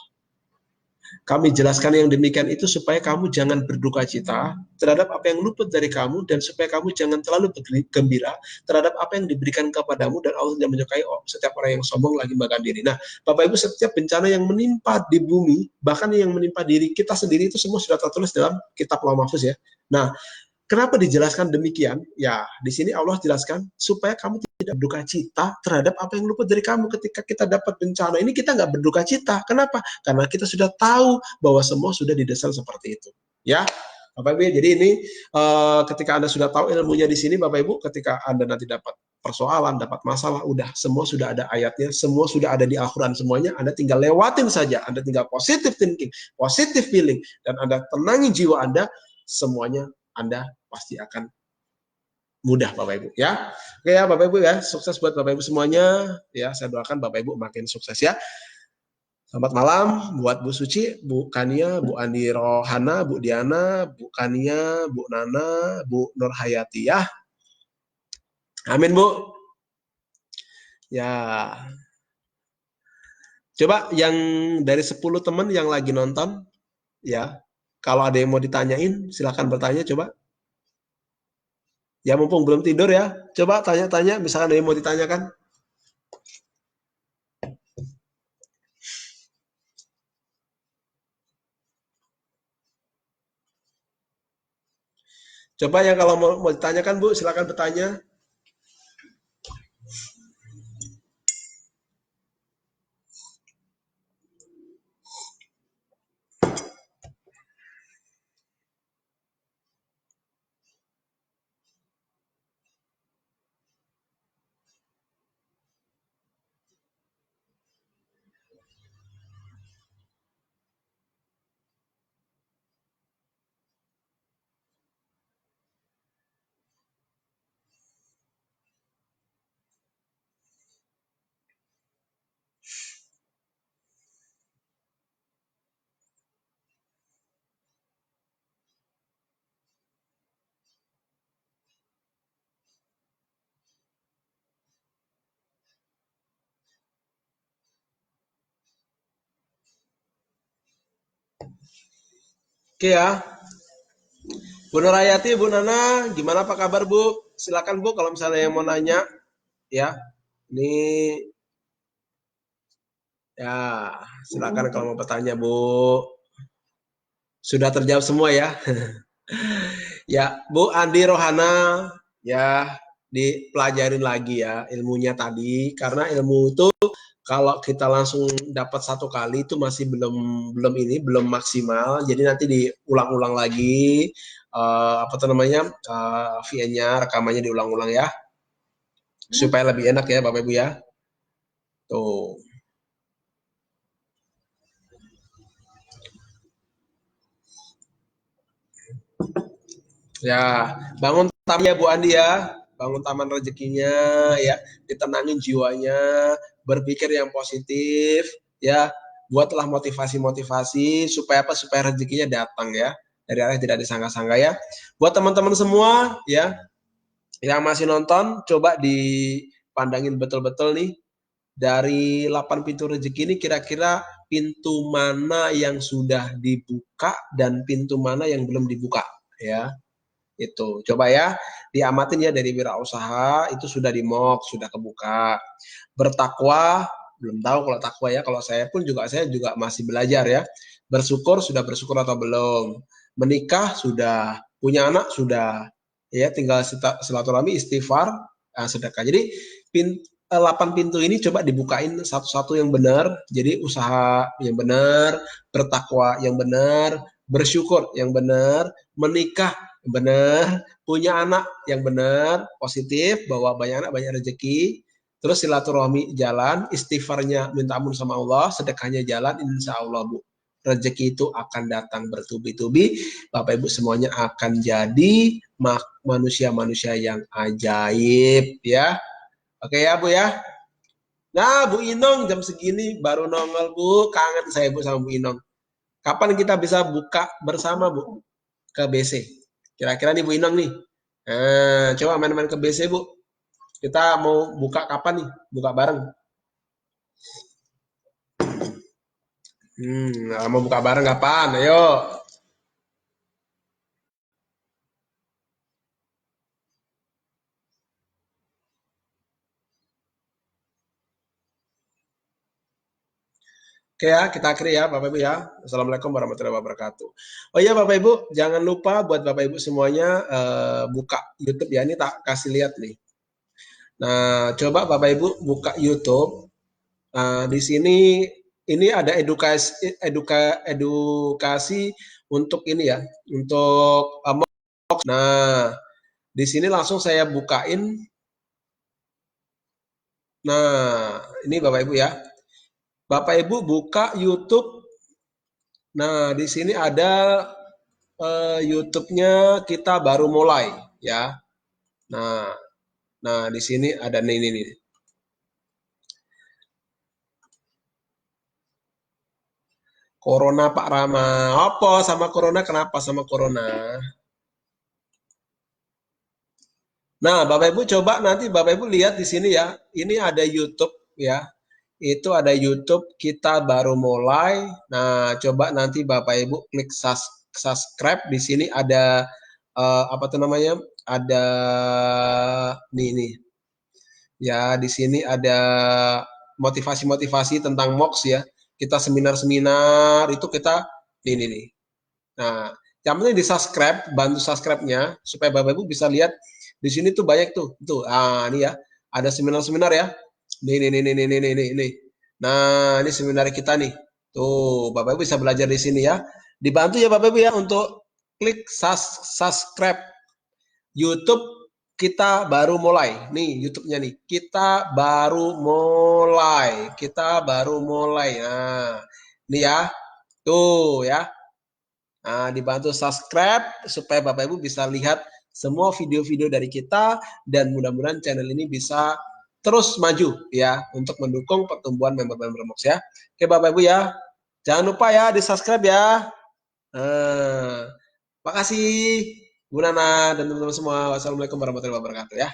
Kami jelaskan yang demikian itu supaya kamu jangan berduka cita terhadap apa yang luput dari kamu, dan supaya kamu jangan terlalu gembira terhadap apa yang diberikan kepadamu, dan Allah tidak menyukai setiap orang yang sombong lagi membanggakan diri. Nah, Bapak Ibu, setiap bencana yang menimpa di bumi, bahkan yang menimpa diri kita sendiri, itu semua sudah tertulis dalam kitab Lauh Mahfuz, ya. Nah, kenapa dijelaskan demikian? Ya, di sini Allah jelaskan supaya kamu tidak berduka cita terhadap apa yang luput dari kamu. Ketika kita dapat bencana ini, kita nggak berduka cita. Kenapa? Karena kita sudah tahu bahwa semua sudah didesain seperti itu. Ya, Bapak Ibu. Jadi ini ketika Anda sudah tahu ilmunya di sini, Bapak Ibu, ketika Anda nanti dapat persoalan, dapat masalah, udah semua sudah ada ayatnya, semua sudah ada di Al-Quran semuanya. Anda tinggal lewatin saja. Anda tinggal positive thinking, positive feeling, dan Anda tenangi jiwa Anda, semuanya Anda pasti akan mudah Bapak Ibu, ya. Oke ya Bapak Ibu ya, sukses buat Bapak Ibu semuanya. Ya, saya doakan Bapak Ibu makin sukses ya. Selamat malam buat Bu Suci, Bu Kania, Bu Andi Rohana, Bu Diana, Bu Kania, Bu Nana, Bu Nur Hayati ya. Amin Bu. Ya. Coba yang dari 10 teman yang lagi nonton ya, kalau ada yang mau ditanyain silakan bertanya coba. Ya mumpung belum tidur ya, coba tanya-tanya misalkan ada yang mau ditanyakan. Coba yang kalau mau ditanyakan Bu, silakan bertanya. Oke ya. Bu Nur Hayati, Bu Nana, gimana apa kabar Bu? Silakan Bu kalau misalnya yang mau nanya ya. Ini ya, silakan kalau mau bertanya Bu. Sudah terjawab semua ya. Ya, Bu Andi Rohana, ya dipelajarin lagi ya ilmunya tadi karena ilmu itu kalau kita langsung dapat satu kali itu masih belum maksimal. Jadi nanti diulang-ulang lagi apa tuh namanya VN-nya rekamannya diulang-ulang ya supaya lebih enak ya Bapak Ibu ya. Tuh. Ya, bangun tamannya Bu Andi ya, bangun taman rezekinya ya, ditenangin jiwanya, berpikir yang positif ya, buatlah motivasi-motivasi supaya apa? Supaya rezekinya datang ya, dari arah yang tidak disangka-sangka ya. Buat teman-teman semua ya, yang masih nonton, coba dipandangin betul-betul nih, dari 8 pintu rezeki ini kira-kira pintu mana yang sudah dibuka dan pintu mana yang belum dibuka ya. Itu coba ya diamatin ya dari wirausaha itu sudah dimok sudah kebuka. Bertakwa belum tahu kalau takwa ya, kalau saya juga masih belajar ya. Bersyukur sudah bersyukur atau belum, menikah sudah, punya anak sudah ya, tinggal silaturahmi istighfar sedekah. Jadi 8 pintu ini coba dibukain satu-satu yang benar, jadi usaha yang benar, bertakwa yang benar, bersyukur yang benar, menikah benar, punya anak yang benar, positif, bawa banyak anak, banyak rezeki, terus silaturahmi jalan, istighfarnya minta ampun sama Allah, sedekahnya jalan, insya Allah Bu, rezeki itu akan datang bertubi-tubi, Bapak Ibu semuanya akan jadi manusia-manusia yang ajaib ya. Oke ya Bu ya. Nah Bu Inong jam segini baru nongol Bu, kangen saya Bu sama Bu Inong. Kapan kita bisa buka bersama Bu ke BC? Kira-kira nih Bu Inong nih. Coba main-main ke BC Bu. Kita mau buka kapan nih? Buka bareng. Mau buka bareng kapan? Ayo. Oke ya, kita akhiri ya Bapak Ibu ya. Assalamualaikum warahmatullahi wabarakatuh. Oh iya Bapak Ibu, jangan lupa buat Bapak Ibu semuanya buka YouTube ya. Ini tak kasih lihat nih. Nah, coba Bapak Ibu buka YouTube. Di sini ini ada edukasi untuk ini ya, untuk nah, di sini langsung saya bukain. Nah, ini Bapak Ibu ya. Bapak Ibu buka YouTube. Nah, di sini ada YouTube-nya kita baru mulai ya. Nah, Nah, di sini ada nih. Corona Pak Rama. Apa sama Corona? Kenapa sama Corona? Nah, Bapak Ibu coba nanti Bapak Ibu lihat di sini ya. Ini ada YouTube ya. Itu ada YouTube kita baru mulai. Nah, coba nanti Bapak Ibu klik subscribe. Di sini ada apa tuh namanya? Ada nih. Ya, di sini ada motivasi-motivasi tentang MOX ya. Kita seminar-seminar itu kita nih. Nah, yang penting di subscribe, bantu subscribe-nya supaya Bapak Ibu bisa lihat di sini tuh banyak tuh. Tuh, ini ya. Ada seminar-seminar ya. Nih. Nah, ini seminar kita nih. Tuh, Bapak Ibu bisa belajar di sini ya. Dibantu ya Bapak Ibu ya untuk klik subscribe YouTube kita baru mulai. Nih YouTube-nya nih. Kita baru mulai. Nah, ini ya. Tuh ya. Nah, dibantu subscribe supaya Bapak Ibu bisa lihat semua video-video dari kita dan mudah-mudahan channel ini bisa terus maju ya untuk mendukung pertumbuhan member-member MOX ya. Oke Bapak Ibu ya. Jangan lupa ya di-subscribe ya. Nah, makasih Bu Nana dan teman-teman semua. Wassalamualaikum warahmatullahi wabarakatuh ya.